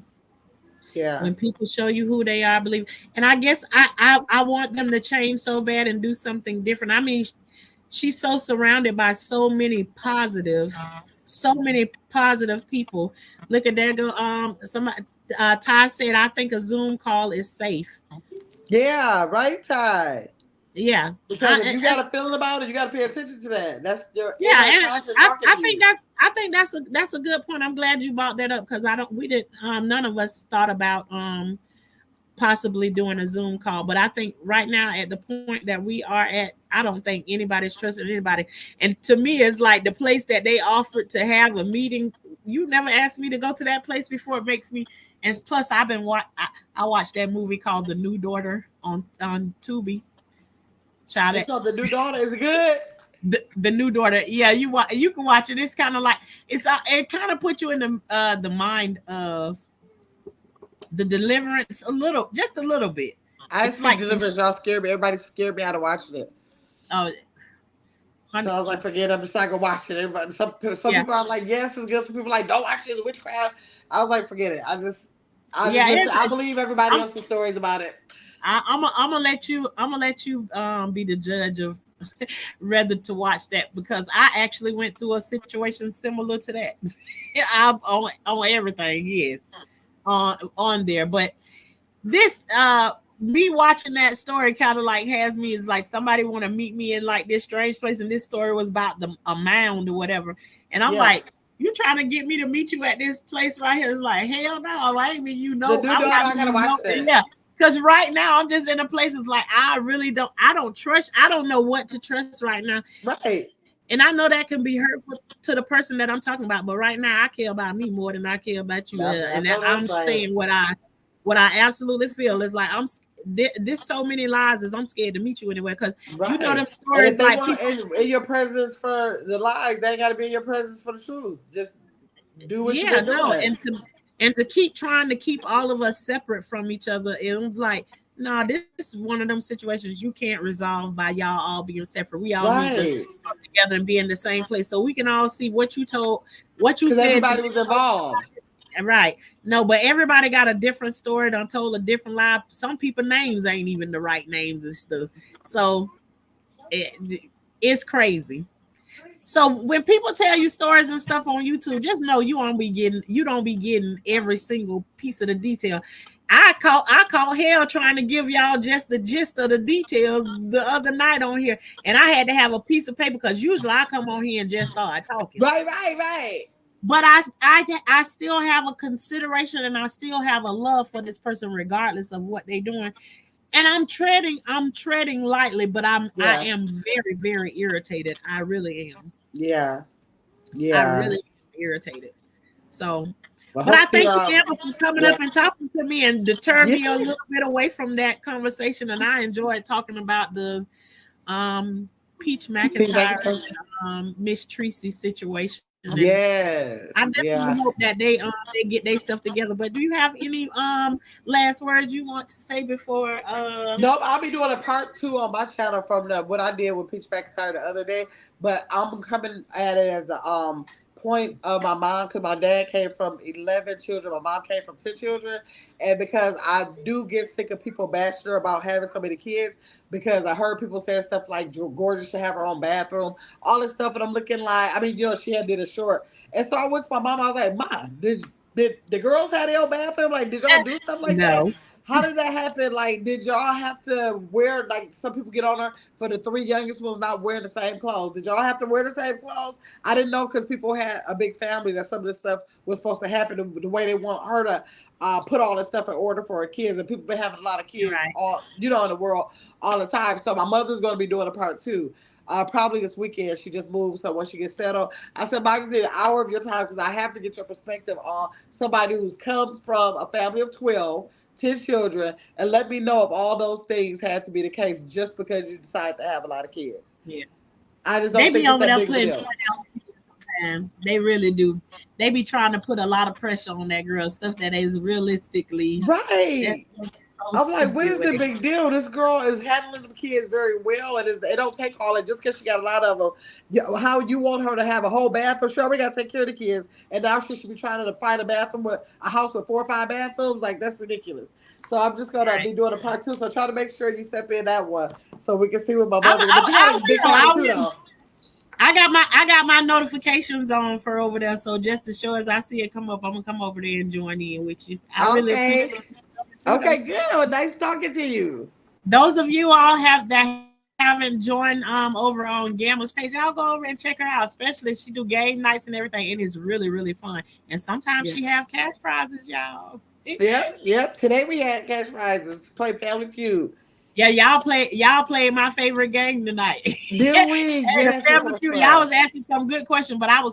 Yeah. When people show you who they are, believe. And I guess I want them to change so bad and do something different. I mean, she's so surrounded by so many positive people. Look at that go. Somebody Ty said, I think a Zoom call is safe. Yeah. Right, Ty. Yeah. Because if you got a feeling about it, you got to pay attention to that. That's your Yeah, inner and conscious I, talking I to think you. that's a good point. I'm glad you brought that up because I don't we did none of us thought about possibly doing a Zoom call. But I think right now at the point that we are at, I don't think anybody's trusting anybody. And to me, it's like the place that they offered to have a meeting. You never asked me to go to that place before. It makes me. And plus, I watched that movie called The New Daughter on Tubi. Child, It's called The New Daughter. Is it good? the new daughter. Yeah, you can watch it. It's kind of like it kind of put you in the mind of the deliverance just a little bit. I It's see like some Deliverance. Y'all scared me. Everybody scared me out of watching it. oh So honey, I was like, forget it. I'm just not gonna watch it. Everybody, some yeah people are like, yes, it's good. Some people are like, don't watch it. It's witchcraft. I was like, forget it. I just yeah listen. I it's believe everybody I'm else's stories about it. I'm gonna let you be the judge of whether to watch that because I actually went through a situation similar to that. I'm on everything, yes, on there. But this me watching that story kind of like has me is like somebody want to meet me in like this strange place, and this story was about a mound or whatever, and I'm Yeah. like, you trying to get me to meet you at this place right here? It's like hell no, I ain't mean The New I'm not Daughter. I gotta mean watch that. yeah, Because right now I'm just in a place it's like I don't trust, I don't know what to trust right now. Right. And I know that can be hurtful to the person that I'm talking about, but right now I care about me more than I care about you. I And know I'm that's right. saying what I absolutely feel is like this so many lies is I'm scared to meet you anywhere because you know Right. them And if stories they like want people. in your presence for the lies, they ain't got to be in your presence for the truth. Just do what you've Yeah, been no, doing. and to keep trying to keep all of us separate from each other, it's like, no, this is one of them situations you can't resolve by y'all all being separate. We all need to Right. come together and be in the same place so we can all see what you Because said to everybody me. was involved. Right. No, but everybody got a different story, done told a different lie. Some people names ain't even the right names and stuff. So it's crazy. So when people tell you stories and stuff on YouTube, just know you don't be getting every single piece of the detail. I caught hell trying to give y'all just the gist of the details the other night on here, and I had to have a piece of paper because usually I come on here and just start talking. Right, right, right. But I still have a consideration and I still have a love for this person regardless of what they're doing. And I'm treading lightly, but I Yeah. am very, very irritated. I really am. Yeah. I Yeah. really am irritated. So, But but I hopefully, thank you, Amber, for coming yeah. up and talking to me and deter Yeah. me a little bit away from that conversation. And I enjoyed talking about the um Peach McIntyre Feedback. and Miss Tracy situation. And I Yes. definitely Yeah. hope that they get themselves together. But do you have any last words you want to say before Nope, I'll be doing a part 2 on my channel from what I did with Peach McIntyre the other day. But I'm coming at it as a point of my mom because my dad came from 11 children, my mom came from 10 children, and because I do get sick of people bashing her about having so many kids. Because I heard people saying stuff like Gorgeous should have her own bathroom, all this stuff, and I'm looking like, I mean, she had did a short, and so I went to my mom. I was like, "Ma, did the girls have their own bathroom? Like, did y'all do stuff like that?" no. How did that happen? Like, did y'all have to wear, like, some people get on her for the 3 youngest ones not wearing the same clothes? Did y'all have to wear the same clothes? I didn't know because people had a big family that some of this stuff was supposed to happen the way they want her to put all this stuff in order for her kids. And people been having a lot of kids Right. all, in the world all the time. So my mother's going to be doing a part 2. Probably this weekend. She just moved, so when she gets settled, I said, I just need an hour of your time because I have to get your perspective on somebody who's come from a family of 12, 10 children, and let me know if all those things had to be the case just because you decided to have a lot of kids. Yeah. I just They don't be think it's over that there big of a putting deal. point out sometimes. They really do. They be trying to put a lot of pressure on that girl, stuff that is realistically that's Right. so I'm like, what stupid is with the it. big deal? This girl is handling the kids very well, and it don't take all that just because she got a lot of them. How you want her to have a whole bathroom? Sure, we got to take care of the kids, and now she should be trying to find a bathroom with a house with 4 or 5 bathrooms. Like, that's ridiculous. So I'm just gonna Right. be doing a part 2. So try to make sure you step in that one so we can see what my I'm, mother. But I, you got I a big will. family I too, will. though. I got my notifications on for over there. So just to show as I see it come up, I'm gonna come over there and join in with you. I really appreciate Okay. you coming through Okay. though. Good. Well, nice talking to you. Those of you all have that haven't joined over on Gamma's page, I'll go over and check her out. Especially she do game nights and everything. It is really, really fun. And sometimes she Yeah. have cash prizes, y'all. Yep. Yep. Today we had cash prizes. Play Family Feud. Yeah, y'all played my favorite game tonight. Did we? And the Yes, it was so Family much Feud, y'all fun. was asking some good questions, but I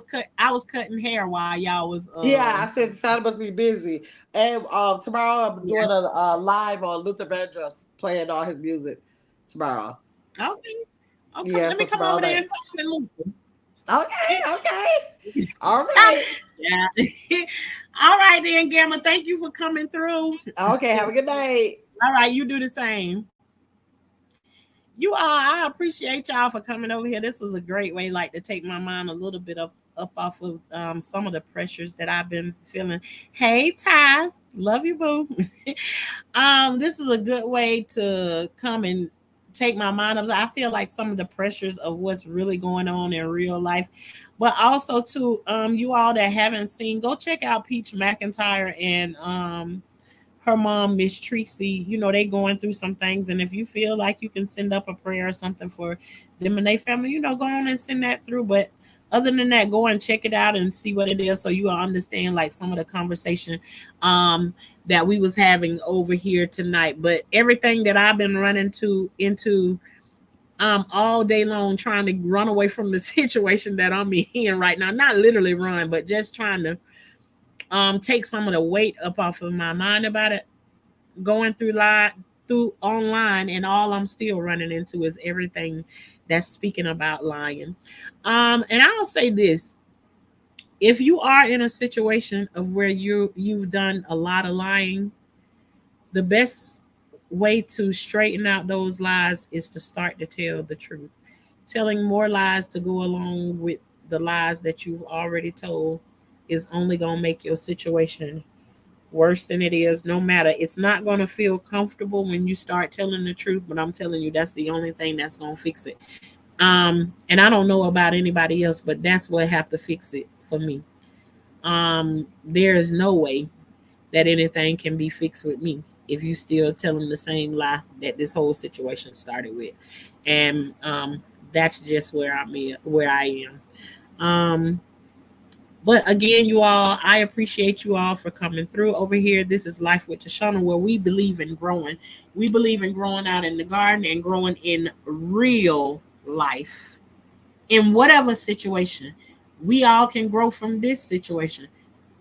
was cutting hair while y'all was Yeah, I said China must be busy. And tomorrow I'm yeah. doing a live on Luther Vandross playing all his music tomorrow. Okay. Okay. Yeah, Let me so come tomorrow over there night. and fuck with Okay, okay. Luke. All right. Yeah. All right then, Gamma. Thank you for coming through. Okay, have a good night. All right, you do the same. You all, I appreciate y'all for coming over here. This was a great way, like, to take my mind a little bit up off of some of the pressures that I've been feeling. Hey Ty, love you, boo. This is a good way to come and take my mind up. I feel like some of the pressures of what's really going on in real life, but also to you all that haven't seen, go check out Peach McIntyre and her mom, Miss Tracy. They going through some things, and if you feel like you can send up a prayer or something for them and their family, go on and send that through. But Other than that, go and check it out and see what it is, so you will understand like some of the conversation that we was having over here tonight. But everything that I've been running to into all day long, trying to run away from the situation that I'm in right now, not literally run, but just trying to take some of the weight up off of my mind about it, going through online, and all I'm still running into is everything that's speaking about lying. And I'll say this: if you are in a situation of where you've done a lot of lying, the best way to straighten out those lies is to start to tell the truth. Telling more lies to go along with the lies that you've already told is only going to make your situation worse than it is. No matter, it's not going to feel comfortable when you start telling the truth, but I'm telling you, that's the only thing that's going to fix it. And I don't know about anybody else, but that's what have to fix it for me. There is no way that anything can be fixed with me if you still telling the same lie that this whole situation started with. And that's just where where I am. But again, you all, I appreciate you all for coming through over here. This is Life with Tashana, where we believe in growing. We believe in growing out in the garden and growing in real life. In whatever situation, we all can grow from this situation.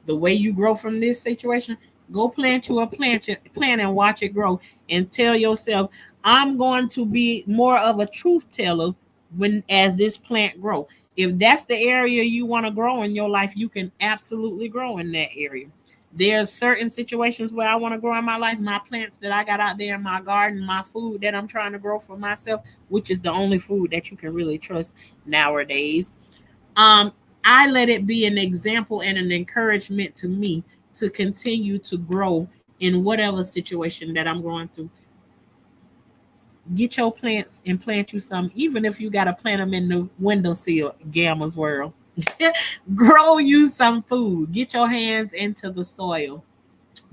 The way you grow from this situation, go plant you a plant and watch it grow, and tell yourself, I'm going to be more of a truth teller when as this plant grow. If that's the area you want to grow in your life, you can absolutely grow in that area. There's certain situations where I want to grow in my life, my plants that I got out there in my garden, my food that I'm trying to grow for myself, which is the only food that you can really trust nowadays. um, I let it be an example and an encouragement to me to continue to grow in whatever situation that I'm going through. Get your plants and plant you some, even if you got to plant them in the windowsill, Gamma's world. Grow you some food. Get your hands into the soil.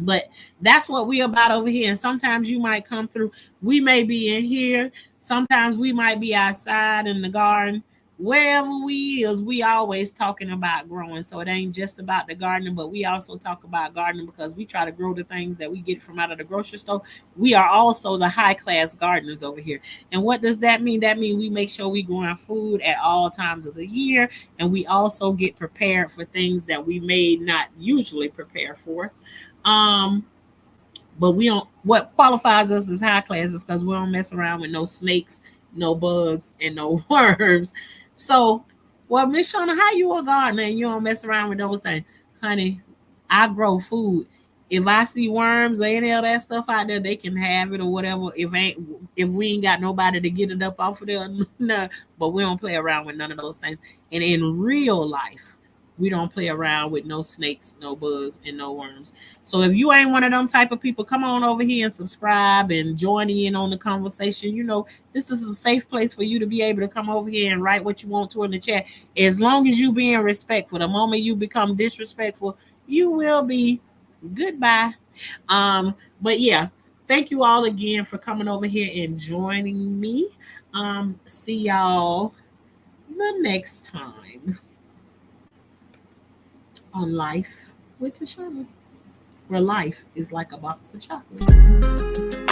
But that's what we about over here. And sometimes you might come through. We may be in here. Sometimes we might be outside in the garden. Wherever we is, we always talking about growing. So it ain't just about the gardening, but we also talk about gardening because we try to grow the things that we get from out of the grocery store. We are also the high class gardeners over here. And what does that mean? That means we make sure we growing food at all times of the year, and we also get prepared for things that we may not usually prepare for. Um, but we don't. What qualifies us as high classes because we don't mess around with no snakes, no bugs, and no worms. So, well, Miss Shauna, how you a gardener and you don't mess around with those things, honey? I grow food. If I see worms or any of that stuff out there, they can have it or whatever. If we ain't got nobody to get it up off of there, no. But we don't play around with none of those things. And in real life, we don't play around with no snakes, no bugs, and no worms. So if you ain't one of them type of people, come on over here and subscribe and join in on the conversation. This is a safe place for you to be able to come over here and write what you want to in the chat. As long as you being respectful. The moment you become disrespectful, you will be goodbye. But yeah, thank you all again for coming over here and joining me. See y'all the next time on Life with Tashana, where life is like a box of chocolate.